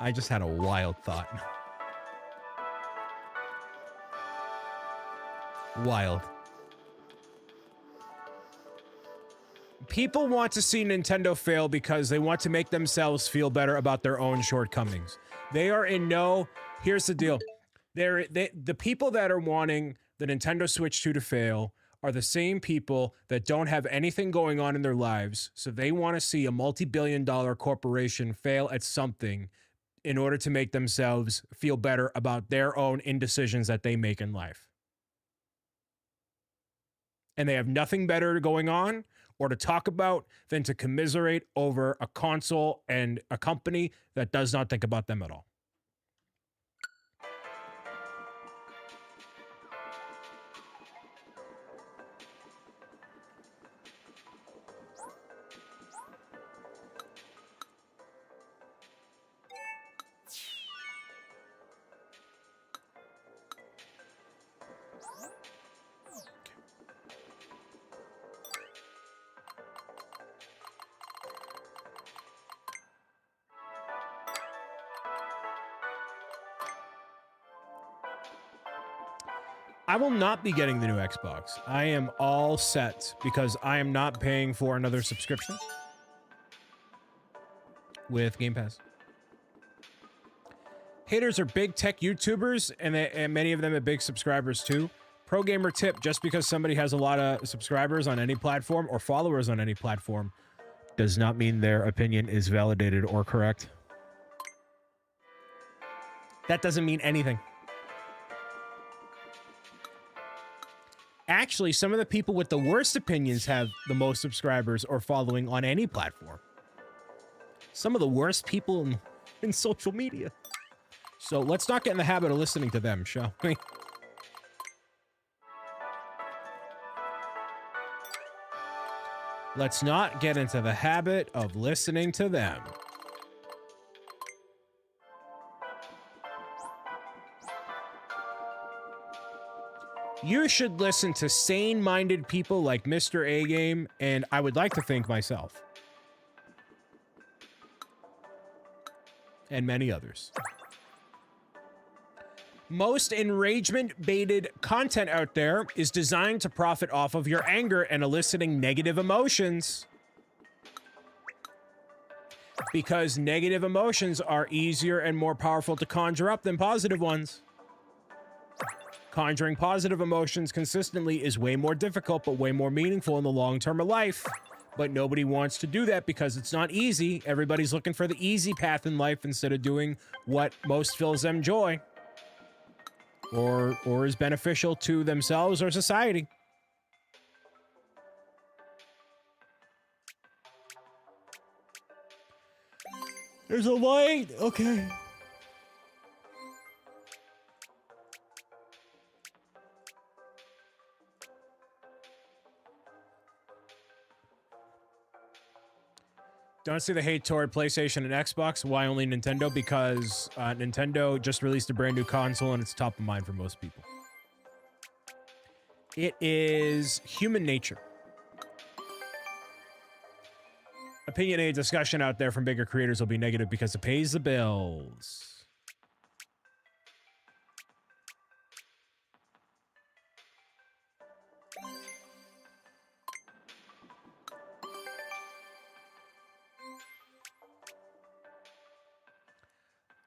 I just had a wild thought. Wild. People want to see Nintendo fail because they want to make themselves feel better about their own shortcomings. They are in no... Here's the deal. The people that are wanting the Nintendo Switch 2 to fail are the same people that don't have anything going on in their lives, so they want to see a multi-billion-dollar corporation fail at something in order to make themselves feel better about their own indecisions that they make in life. And they have nothing better going on or to talk about than to commiserate over a console and a company that does not think about them at all. I will not be getting the new Xbox. I am all set because I am not paying for another subscription with Game Pass. Haters are big tech YouTubers, and many of them are big subscribers too. Pro gamer tip, just because somebody has a lot of subscribers on any platform or followers on any platform does not mean their opinion is validated or correct. That doesn't mean anything. Actually, some of the people with the worst opinions have the most subscribers or following on any platform. Some of the worst people in social media. So let's not get in the habit of listening to them, shall we? Let's not get into the habit of listening to them. You should listen to sane-minded people like Mr. A-Game, and I would like to thank myself. And many others. Most enragement-baited content out there is designed to profit off of your anger and eliciting negative emotions. Because negative emotions are easier and more powerful to conjure up than positive ones. Conjuring positive emotions consistently is way more difficult, but way more meaningful in the long term of life. But nobody wants to do that because it's not easy. Everybody's looking for the easy path in life instead of doing what most fills them joy. Or is beneficial to themselves or society. There's a light. Okay. Don't see the hate toward PlayStation and Xbox. Why only Nintendo? Because Nintendo just released a brand new console and it's top of mind for most people. It is human nature. Opinionated discussion out there from bigger creators will be negative because it pays the bills.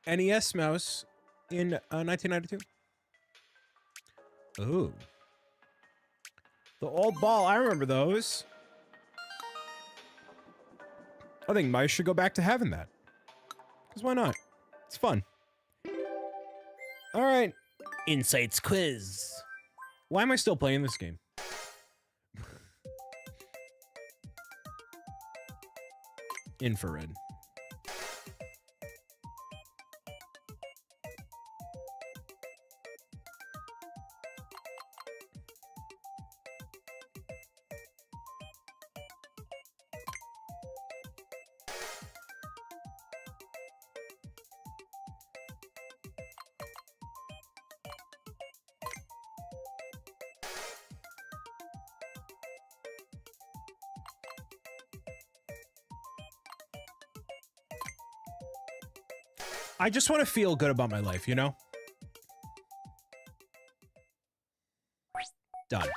NES mouse in 1992. Ooh. The old ball, I remember those. I think mice should go back to having that. Because why not? It's fun. All right. Insights quiz. Why am I still playing this game? Infrared. I just want to feel good about my life, you know? Done.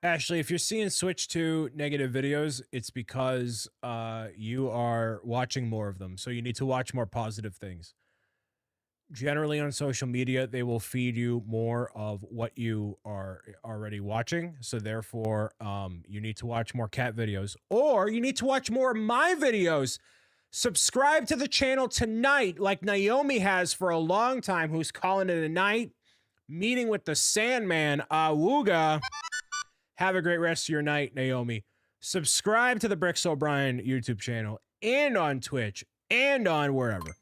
Ashley, if you're seeing Switch 2 negative videos, it's because you are watching more of them. So you need to watch more positive things. Generally on social media, they will feed you more of what you are already watching. So therefore, you need to watch more cat videos, or you need to watch more of my videos. Subscribe to the channel tonight, like Naomi has for a long time, who's calling it a night. Meeting with the Sandman, Awooga. Have a great rest of your night, Naomi. Subscribe to the BricksO'Brian YouTube channel, and on Twitch, and on wherever.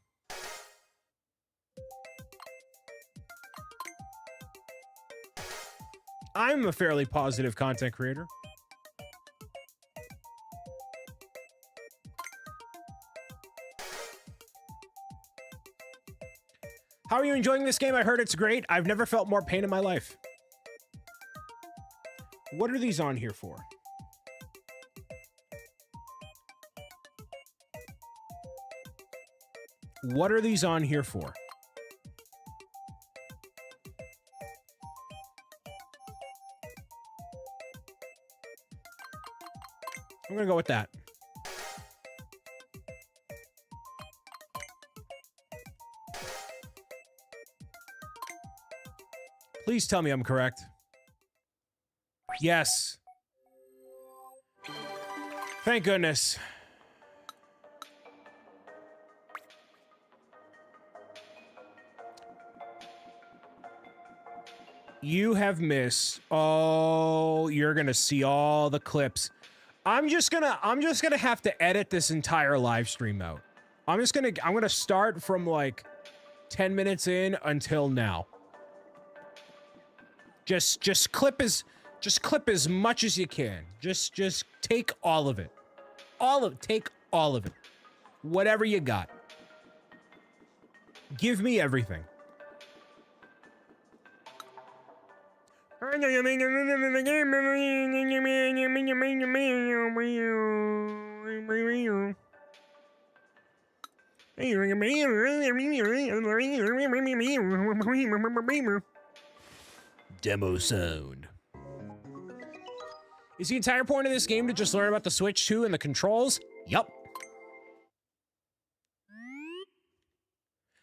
I'm a fairly positive content creator. How are you enjoying this game? I heard it's great. I've never felt more pain in my life. What are these on here for? What are these on here for? I'm gonna go with that. Please tell me I'm correct. Yes. Thank goodness. You have missed. Oh, you're gonna see all the clips. I'm just gonna have to edit this entire live stream out. I'm gonna start from like 10 minutes in until now. Just clip as much as you can. Just take all of it. Take all of it. Whatever you got. Give me everything. Demo sound. Is the entire point of this game to just learn about the Switch 2 and the controls? Yup.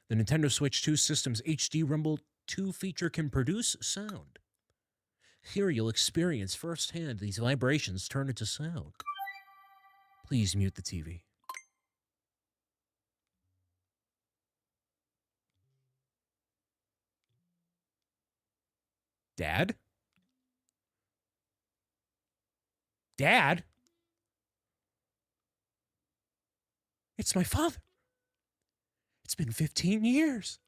The Nintendo Switch 2 system's HD Rumble 2 feature can produce sound. Here you'll experience firsthand these vibrations turn into sound. Please mute the TV. Dad? Dad? It's my father. It's been 15 years.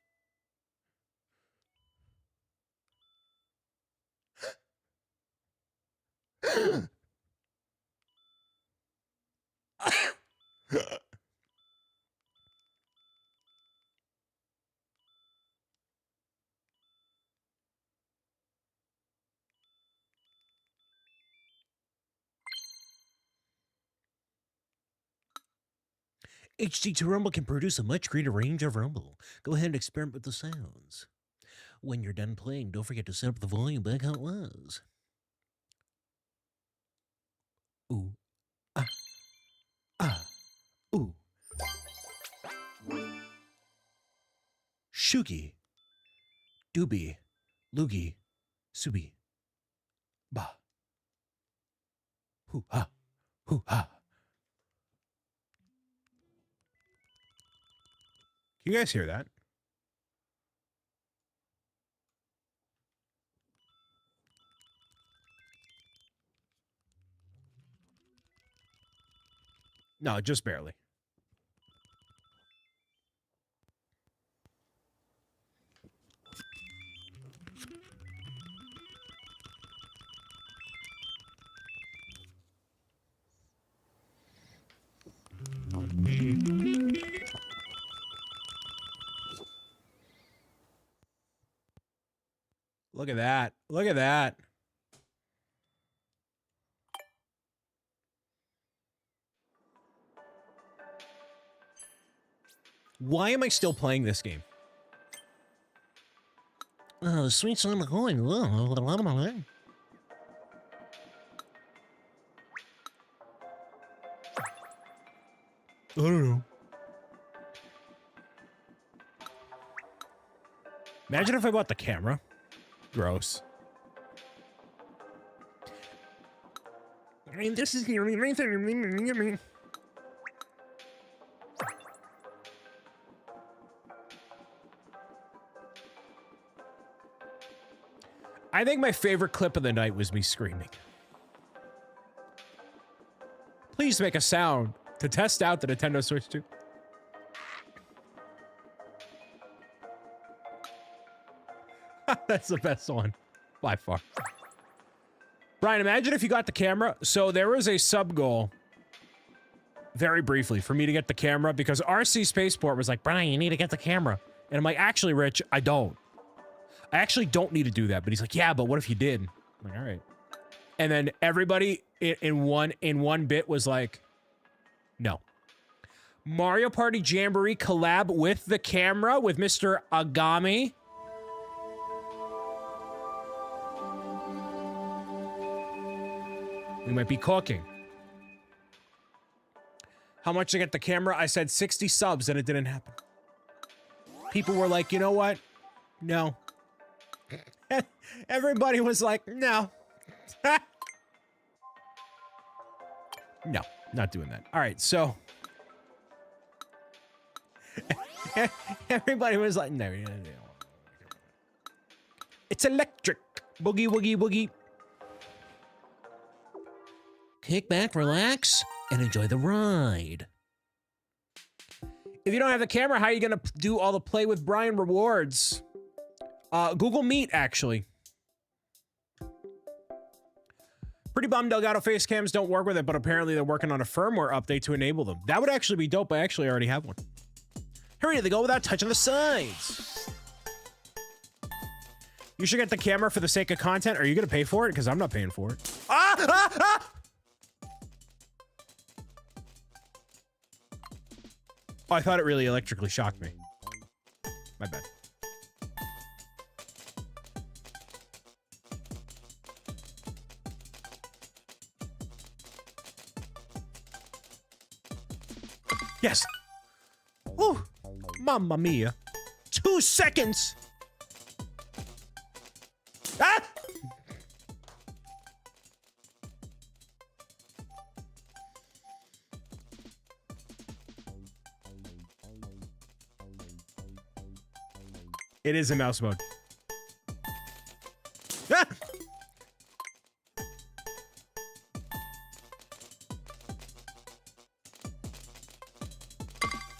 HD2 Rumble can produce a much greater range of rumble. Go ahead and experiment with the sounds. When you're done playing, don't forget to set up the volume back how it was. Ooh. Ah. Ah. Ooh. Shugi. Doobie. Loogie. Subi. Ba. Hoo ha. Hoo ha. Can you guys hear that? No, just barely. Look at that. Look at that. Why am I still playing this game? Oh, the sweets on the coin. I don't know. Imagine if I bought the camera. Gross. I mean, this is your I think my favorite clip of the night was me screaming. Please make a sound to test out the Nintendo Switch 2. That's the best one by far. Brian, imagine if you got the camera. So there was a sub goal, very briefly, for me to get the camera because RC Spaceport was like, Brian, you need to get the camera. And I'm like, actually, Rich, I don't. I actually don't need to do that. But he's like, yeah, but what if you did? I'm like, all right. And then everybody in one bit was like, no. Mario Party Jamboree collab with the camera with Mr. Agami. We might be cooking. How much to get the camera? I said 60 subs and it didn't happen. People were like, you know what? No. Everybody was like, no. No, not doing that. All right, so. Everybody was like, no. It's electric. Boogie, woogie, woogie. Kick back, relax, and enjoy the ride. If you don't have the camera, how are you going to do all the Play with Brian rewards? Google Meet, actually. Pretty bummed Delgado face cams don't work with it, but apparently they're working on a firmware update to enable them. That would actually be dope. I actually already have one. Hurry, they go without touching the sides. You should get the camera for the sake of content. Are you going to pay for it? Because I'm not paying for it. Ah! Oh, I thought it really electrically shocked me. My bad. Yes. Oh, mamma mia. 2 seconds. Ah! It is in mouse mode. Ah!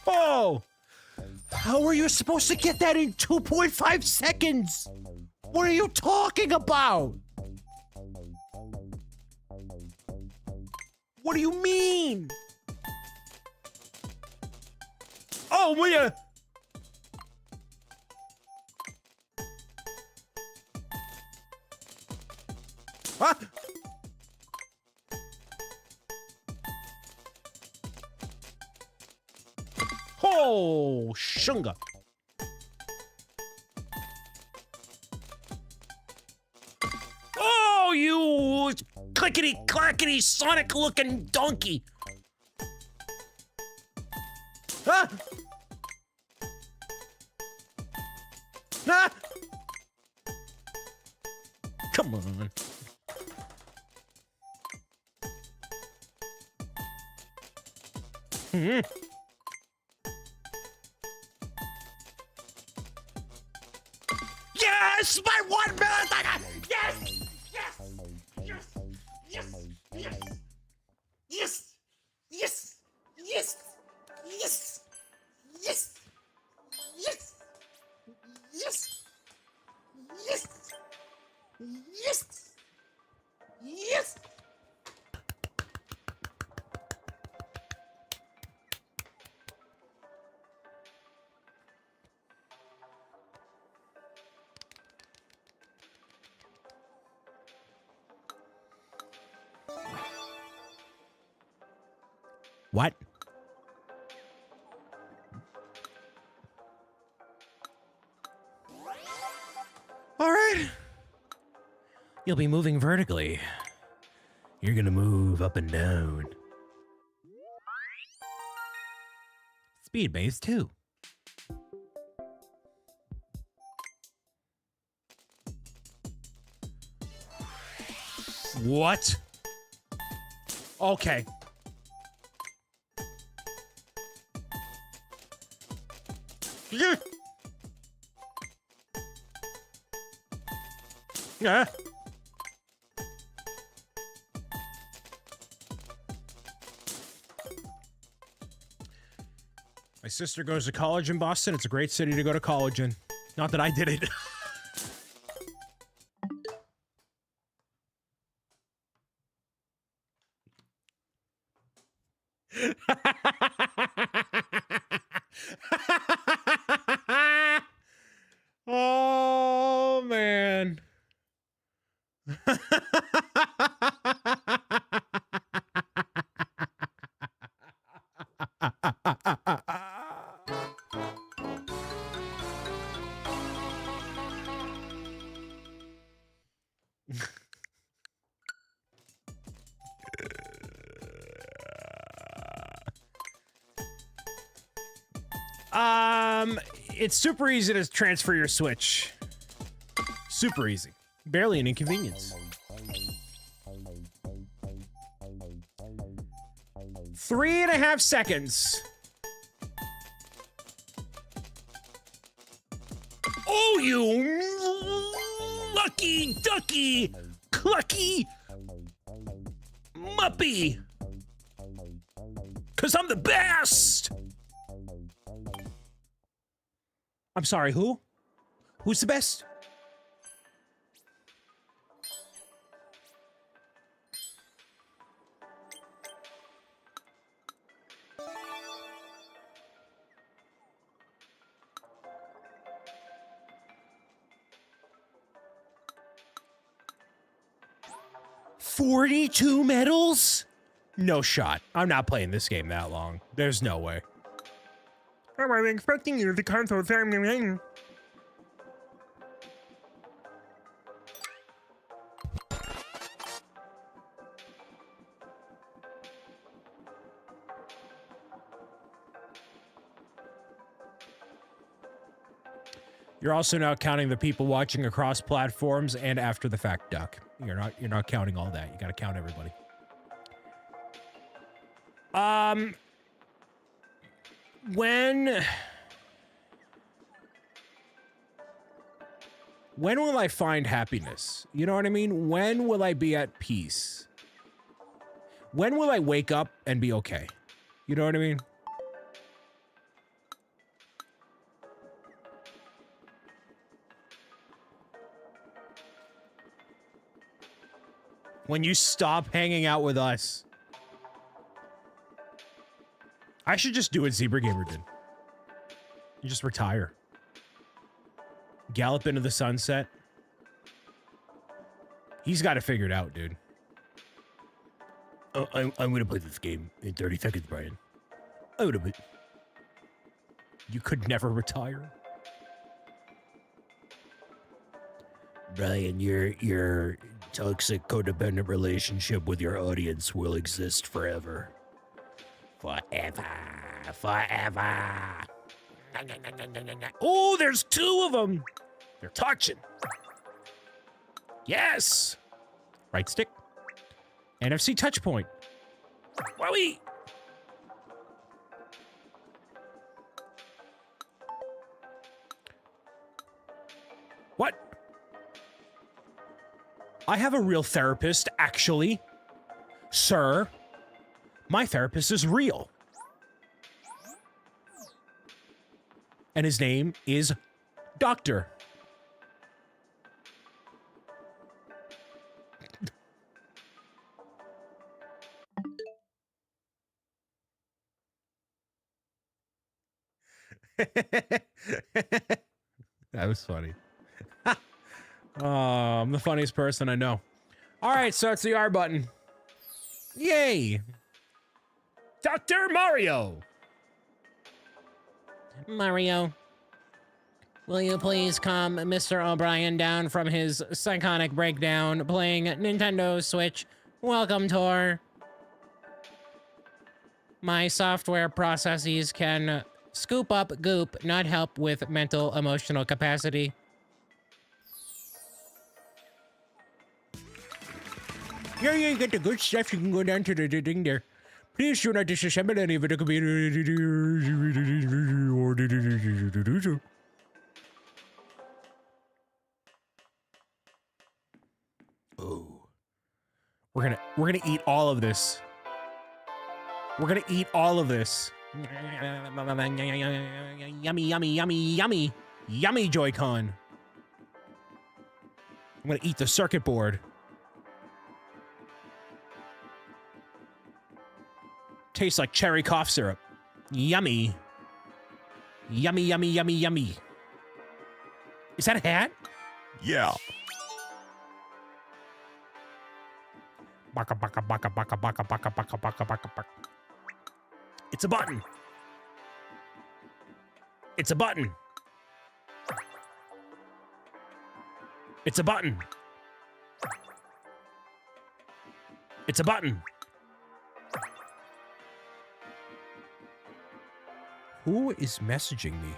Oh! How are you supposed to get that in 2.5 seconds? What are you talking about? What do you mean? Oh, will ya? Huh? Oh, shunga. Oh, you clickety-clackety Sonic-looking donkey. Ah! Ah! Come on. Hmm. Yes, my 1 minute. Yes, yes, yes, yes, yes, yes, yes, yes, yes, yes, yes, yes, yes, yes, yes. What? All right. You'll be moving vertically. You're gonna move up and down. Speed base too. What? Okay. Yeah. Yeah. My sister goes to college in Boston. It's a great city to go to college in. Not that I did it. Oh, man. It's super easy to transfer your Switch. Super easy. Barely an inconvenience. 3.5 seconds. Oh, you lucky ducky, clucky muppy. 'Cause I'm the best. I'm sorry, who? Who's the best? $42 medals? No shot. I'm not playing this game that long. There's no way. I was expecting you to console time. You're also now counting the people watching across platforms and after the fact, Duck. You're not counting all that. You got to count everybody. When will I find happiness? You know what I mean? When will I be at peace? When will I wake up and be okay? You know what I mean? When you stop hanging out with us. I should just do what Zebra Gamer did. You just retire. Gallop into the sunset. He's got it figured out, dude. I'm gonna play this game in 30 seconds, Brian. I'm gonna play. You could never retire. Brian, your toxic codependent relationship with your audience will exist forever. Forever. Oh, there's two of them. They're touching. Yes. Right stick. NFC touch point. Wowie. What? I have a real therapist, actually. Sir, my therapist is real. And his name is Doctor. That was funny. Oh, I'm the funniest person I know. All right, so it's the R button. Yay! Dr. Mario! Mario, will you please calm Mr. O'Brien down from his psychotic breakdown playing Nintendo Switch Welcome Tour? My software processes can scoop up goop, not help with mental emotional capacity. Yeah, you get the good stuff. You can go down to the thing there. Please do not disassemble any of the computer. Oh, we're gonna eat all of this. We're gonna eat all of this. Yummy, yummy, yummy, yummy, yummy Joy-Con. I'm gonna eat the circuit board. Tastes like cherry cough syrup. Yummy. Yummy, yummy, yummy, yummy. Is that a hat? Yeah. Baka, baka, baka, baka, baka, baka, baka, baka, baka, baka. It's a button. It's a button. It's a button. It's a button. Who is messaging me?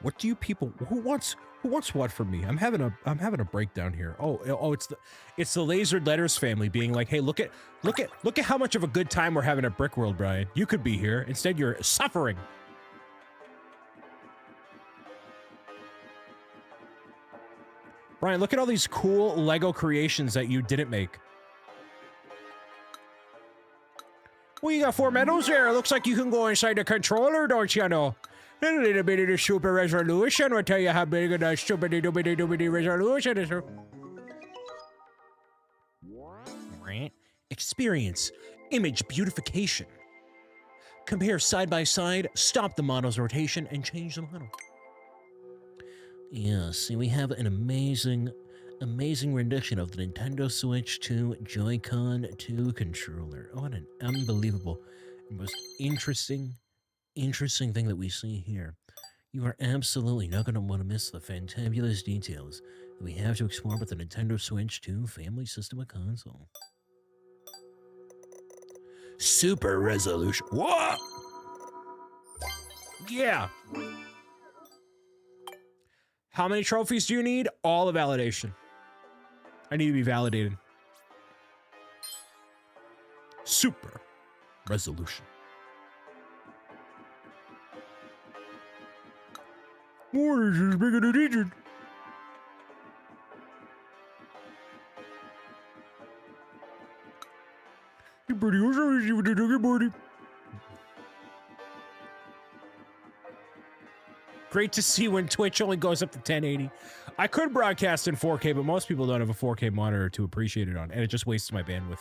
What do you people? Who wants what from me? I'm having a breakdown here. Oh, it's the Lasered Letters family being like, hey, look at how much of a good time we're having at Brick World, Brian. You could be here. Instead, you're suffering. Brian, look at all these cool Lego creations that you didn't make. Well, you got 4 medals there. It looks like you can go inside the controller, don't you know? A little bit of the super resolution will tell you how big of the super doobity resolution is. Experience image beautification. Compare side by side, stop the model's rotation, and change the model. Yeah, see, we have an amazing rendition of the Nintendo Switch 2 Joy-Con 2 controller. Oh, what an unbelievable, most interesting thing that we see here. You are absolutely not going to want to miss the fantabulous details that we have to explore with the Nintendo Switch 2 family system of console. Super resolution. What? Yeah. How many trophies do you need? All the validation. I need to be validated. Super resolution. What is this bigger than Egypt? You pretty awesome, you did a good body. Great to see when Twitch only goes up to 1080. I could broadcast in 4K, but most people don't have a 4K monitor to appreciate it on, and it just wastes my bandwidth.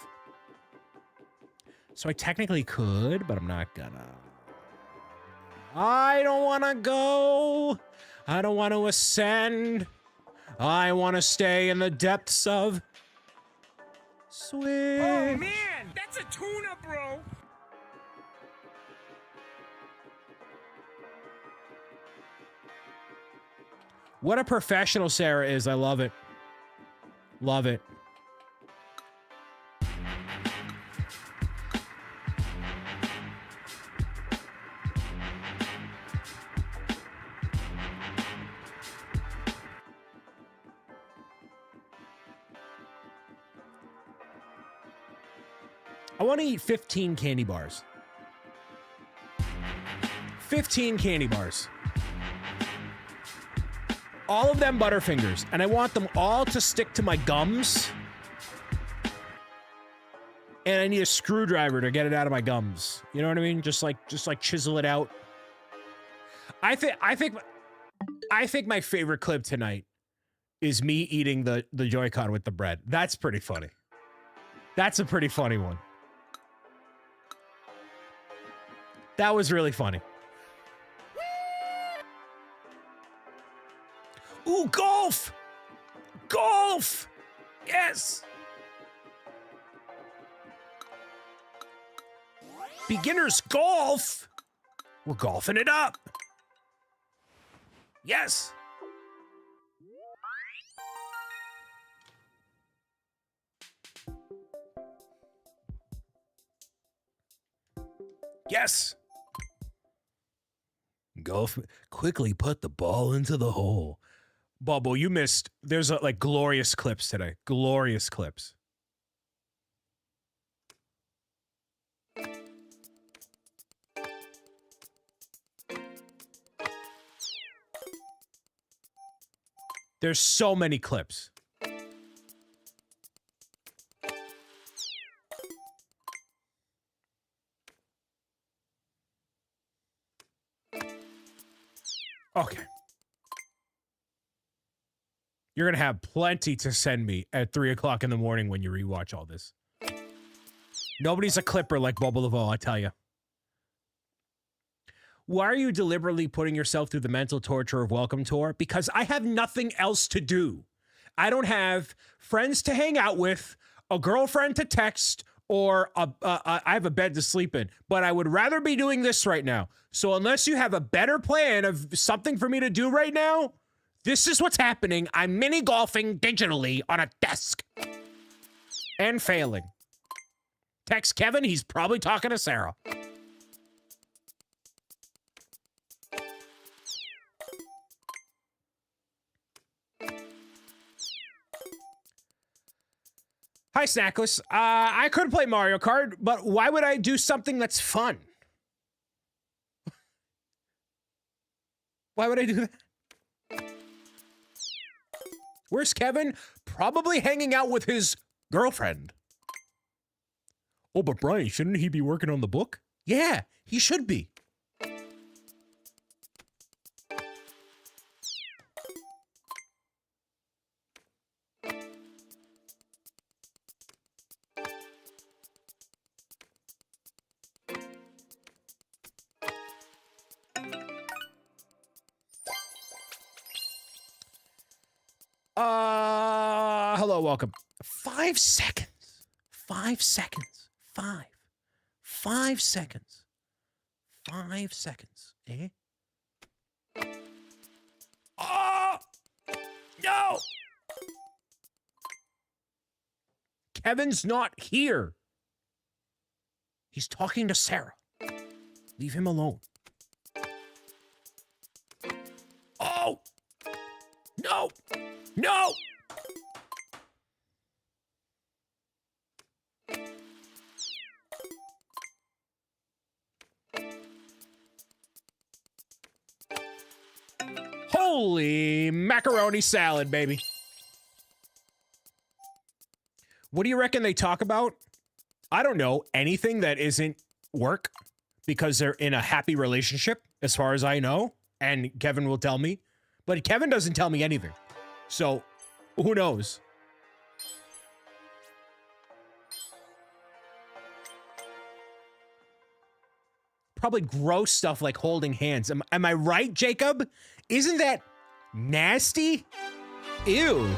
So I technically could, but I'm not gonna. I don't want to go. I don't want to ascend. I want to stay in the depths of Switch. Oh man, that's a tuna, bro. What a professional Sarah is. I love it. Love it. I want to eat 15 candy bars. 15 candy bars. All of them Butterfingers, and I want them all to stick to my gums. And I need a screwdriver to get it out of my gums. You know what I mean? Just like chisel it out. I think my favorite clip tonight is me eating the Joy-Con with the bread. That's pretty funny. That's a pretty funny one. That was really funny. Ooh, golf! Golf! Yes! Beginner's golf! We're golfing it up! Yes! Yes! Golf. Quickly put the ball into the hole. Bubble, you missed. There's like glorious clips today. Glorious clips. There's so many clips. Okay. You're going to have plenty to send me at 3 o'clock in the morning when you rewatch all this. Nobody's a clipper like Bubble Laval, I tell you. Why are you deliberately putting yourself through the mental torture of Welcome Tour? Because I have nothing else to do. I don't have friends to hang out with, a girlfriend to text, or I have a bed to sleep in. But I would rather be doing this right now. So unless you have a better plan of something for me to do right now, this is what's happening. I'm mini golfing digitally on a desk. And failing. Text Kevin, he's probably talking to Sarah. Hi, Snackless. I could play Mario Kart, but why would I do something that's fun? Why would I do that? Where's Kevin? Probably hanging out with his girlfriend. Oh, but Brian, shouldn't he be working on the book? Yeah, he should be. Hello, welcome. 5 seconds. 5 seconds. 5. 5 seconds. 5 seconds. Eh? Oh! No! Kevin's not here. He's talking to Sarah. Leave him alone. Oh! No! No! Holy macaroni salad, baby. What do you reckon they talk about? I don't know. Anything that isn't work, because they're in a happy relationship, as far as I know. And Kevin will tell me. But Kevin doesn't tell me anything. So, who knows? probably gross stuff like holding hands. Am I right, Jacob? Isn't that nasty? Ew.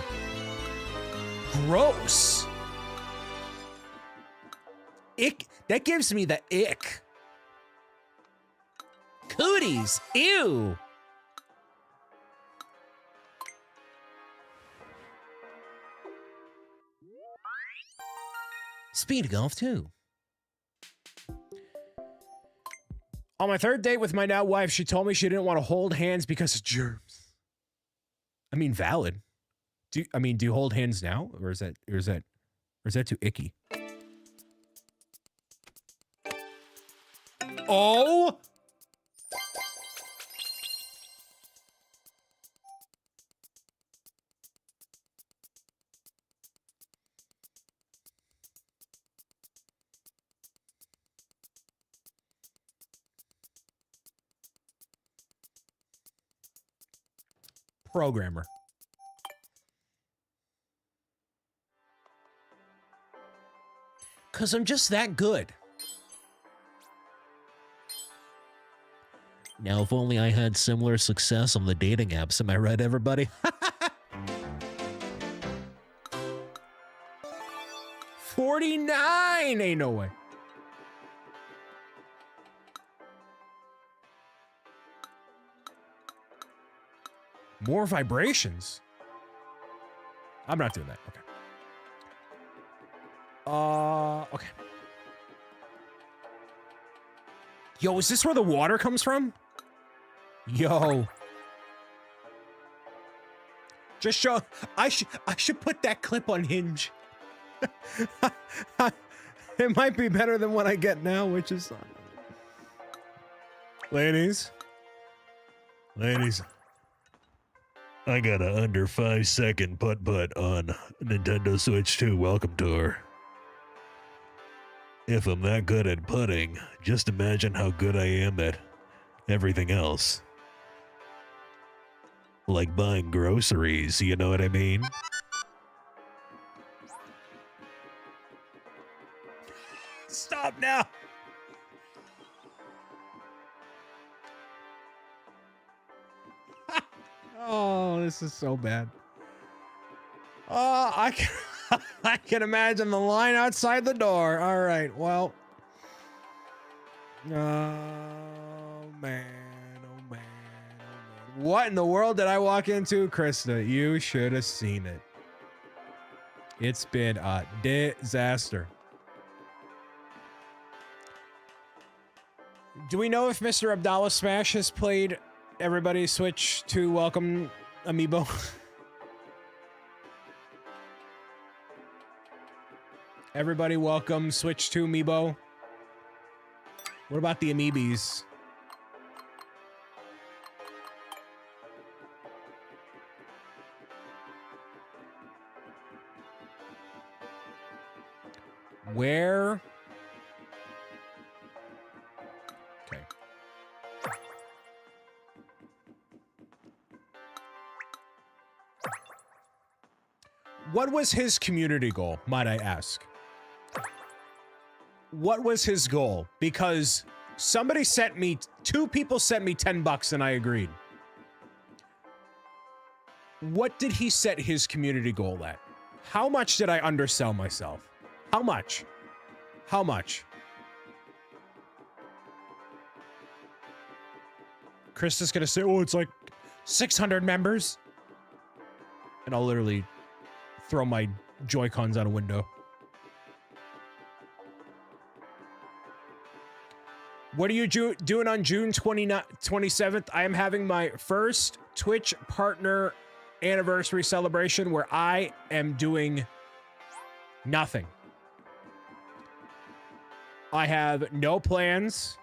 Gross. Ick. That gives me the ick. Cooties. Ew. Speed golf too. On my third date with my now wife, she told me she didn't want to hold hands because of germs. I mean, valid. Do you hold hands now, or is that too icky? Oh. Programmer. Cause I'm just that good. Now, if only I had similar success on the dating apps. Am I right, everybody? 49. Ain't no way. More vibrations. I'm not doing that. Okay. Okay. Yo, is this where the water comes from? Yo. Just show. I should put that clip on Hinge. It might be better than what I get now, which is. Ladies. I got a under 5-second putt-putt on Nintendo Switch 2 Welcome Tour. If I'm that good at putting, just imagine how good I am at everything else. Like buying groceries, you know what I mean? Stop now. Oh, this is so bad. Oh, I can imagine the line outside the door. All right, well. Oh, man. Oh, man. What in the world did I walk into, Krista? You should have seen it. It's been a disaster. Do we know if Mr. Abdallah Smash has played everybody Switch to Welcome Amiibo? Everybody welcome Switch 2 Amiibo. What about the Amiibis? Where? Okay. What was his community goal, might I ask? What was his goal? Because somebody sent me, 2 people sent me $10 and I agreed. What did he set his community goal at? How much did I undersell myself? How much? How much? Krista's gonna say, oh, it's like 600 members. And I'll literally throw my Joy-Cons out a window. What are you doing on June 27th? I am having my first Twitch partner anniversary celebration where I am doing nothing. I have no plans.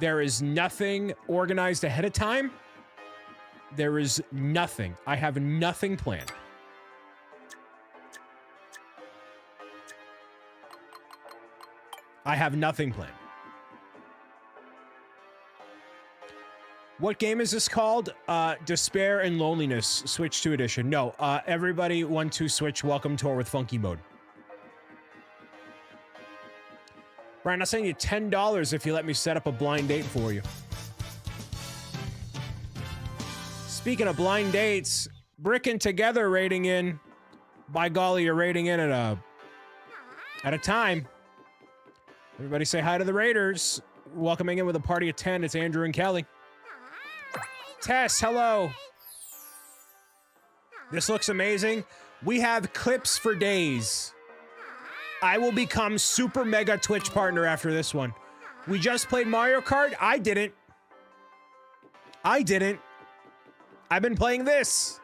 There is nothing organized ahead of time. There is nothing. I have nothing planned. I have nothing planned. What game is this called? Despair and Loneliness, Switch 2 edition. No, everybody 1-2 Switch Welcome Tour with Funky Mode. Brian, I'll send you $10 if you let me set up a blind date for you. Speaking of blind dates, Brickin' Together rating in. By golly, you're rating in at a time. Everybody say hi to the Raiders. Welcoming in with a party of 10, it's Andrew and Kelly. Tess, hello. This looks amazing. We have clips for days. I will become super mega Twitch partner after this one. We just played Mario Kart. I didn't. I've been playing this.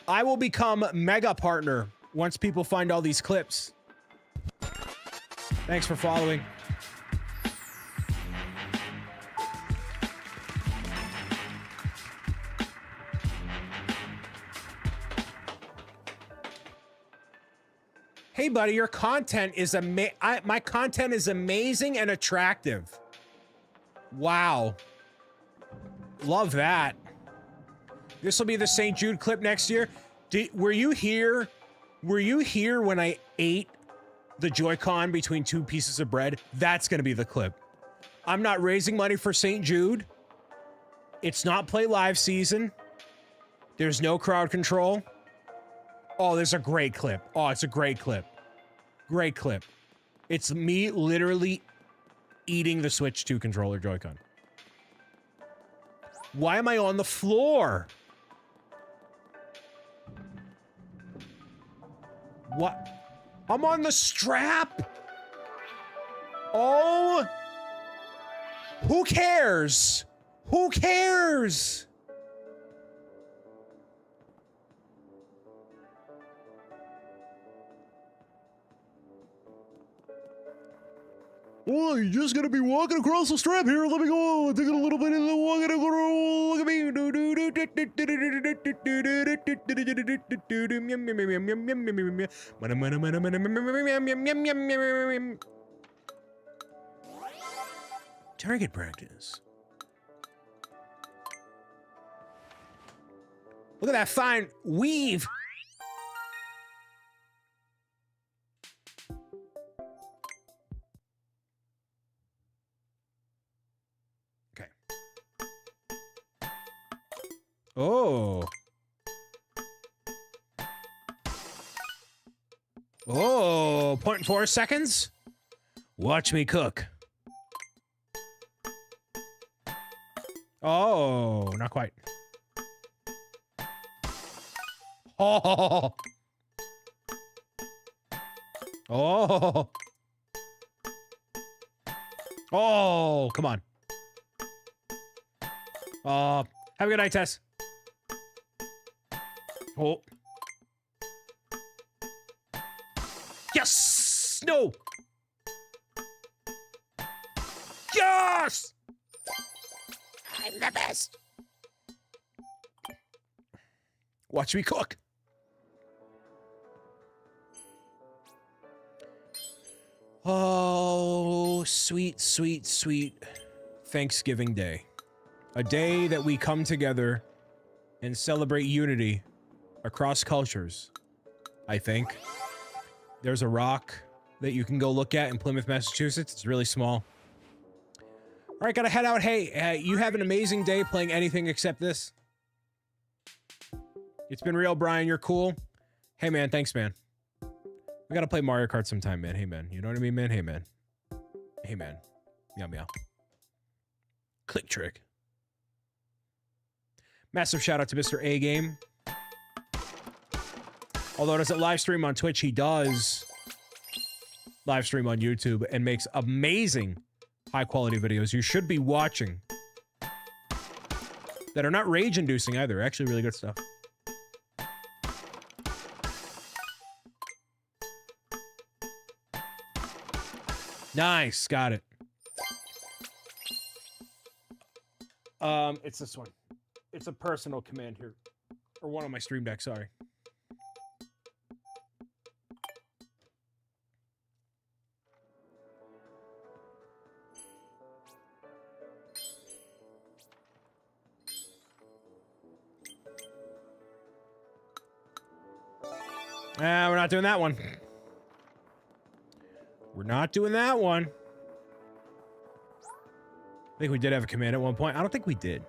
I will become mega partner once people find all these clips. Thanks for following. Hey, buddy, your content is my content is amazing and attractive. Wow. Love that. This will be the St. Jude clip next year. Were you here? Were you here when I ate the Joy-Con between two pieces of bread? That's going to be the clip. I'm not raising money for St. Jude. It's not Play Live season. There's no crowd control. Oh, there's a great clip. Oh, it's a great clip. Great clip. It's me literally eating the Switch 2 controller Joy-Con. Why am I on the floor? What? I'm on the strap? Oh! Who cares? Who cares? Oh, you're just gonna be walking across the strap here. Let me go. Take it a little bit in the walk. Look at me. Target practice. Look at that fine weave. Oh. Oh, 0.4 seconds? Watch me cook. Oh, not quite. Oh. Oh. Oh, come on. Have a good night, Tess. Oh. Yes! No! Yes! I'm the best. Watch me cook. Oh, sweet, sweet, sweet Thanksgiving Day. A day that we come together and celebrate unity across cultures, I think. There's a rock that you can go look at in Plymouth, Massachusetts. It's really small. All right, gotta head out. Hey, you have an amazing day playing anything except this. It's been real, Brian. You're cool. Hey, man. Thanks, man. We gotta play Mario Kart sometime, man. Hey, man. You know what I mean, man? Hey, man. Hey, man. Meow, meow. Click trick. Massive shout out to Mr. A Game. Although it doesn't live stream on Twitch, he does live stream on YouTube and makes amazing high quality videos you should be watching that are not rage inducing either. Actually really good stuff. Nice, got it. It's this one. It's a personal command here. Or one on my stream deck, sorry. We're not doing that one. We're not doing that one. I think we did have a command at one point. I don't think we did.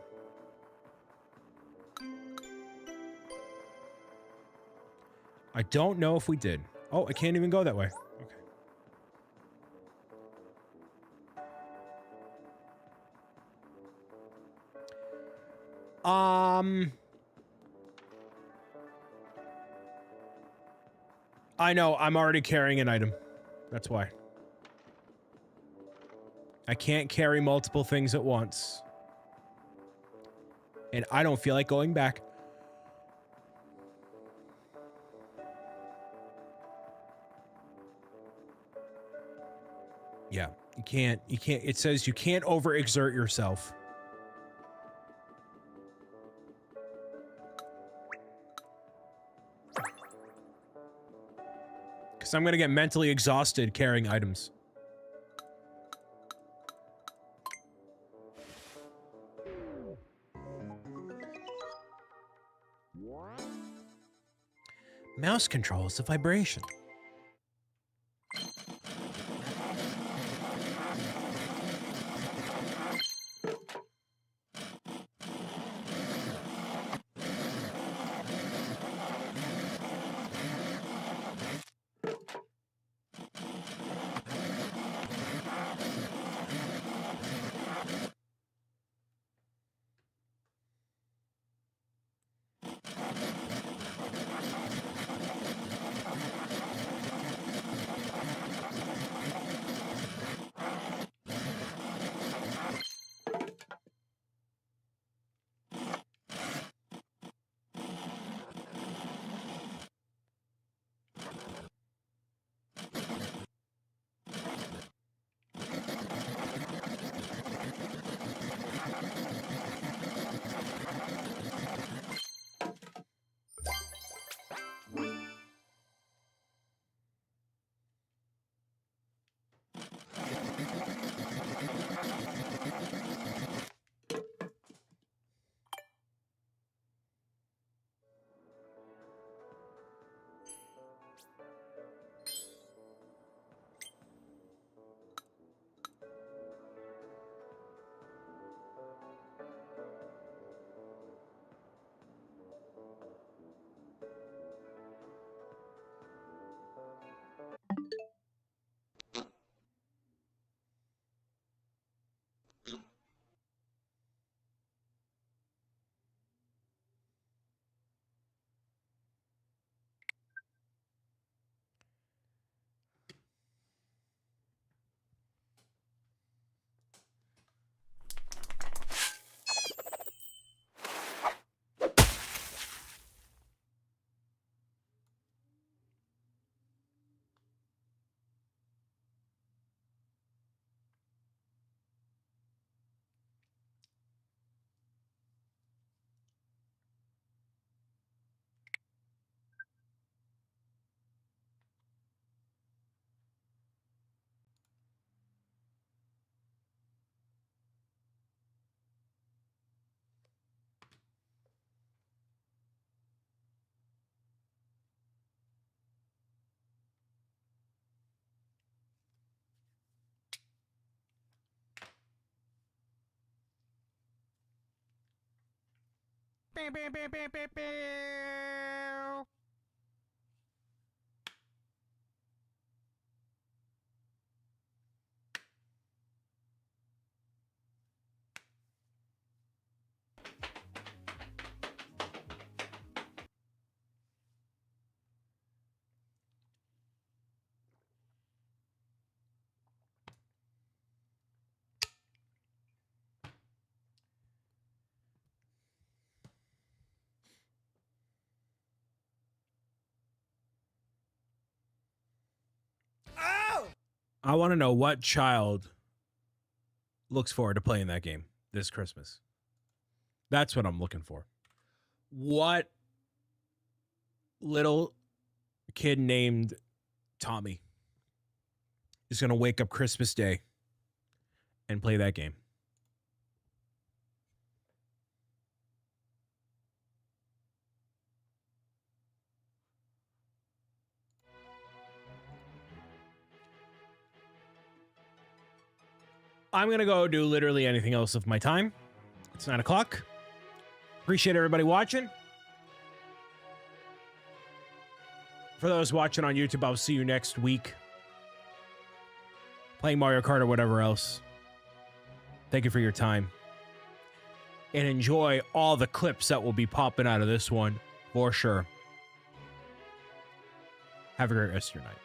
I don't know if we did. Oh, I can't even go that way. Okay. I know, I'm already carrying an item. That's why. I can't carry multiple things at once. And I don't feel like going back. Yeah, you can't, it says you can't overexert yourself. Because I'm going to get mentally exhausted carrying items. Mouse controls the vibration. I want to know what child looks forward to playing that game this Christmas. That's what I'm looking for. What little kid named Tommy is going to wake up Christmas Day and play that game? I'm going to go do literally anything else of my time. It's 9 o'clock. Appreciate everybody watching. For those watching on YouTube, I'll see you next week. Playing Mario Kart or whatever else. Thank you for your time. And enjoy all the clips that will be popping out of this one, for sure. Have a great rest of your night.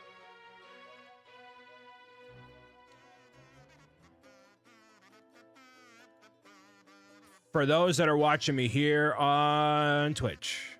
For those that are watching me here on Twitch,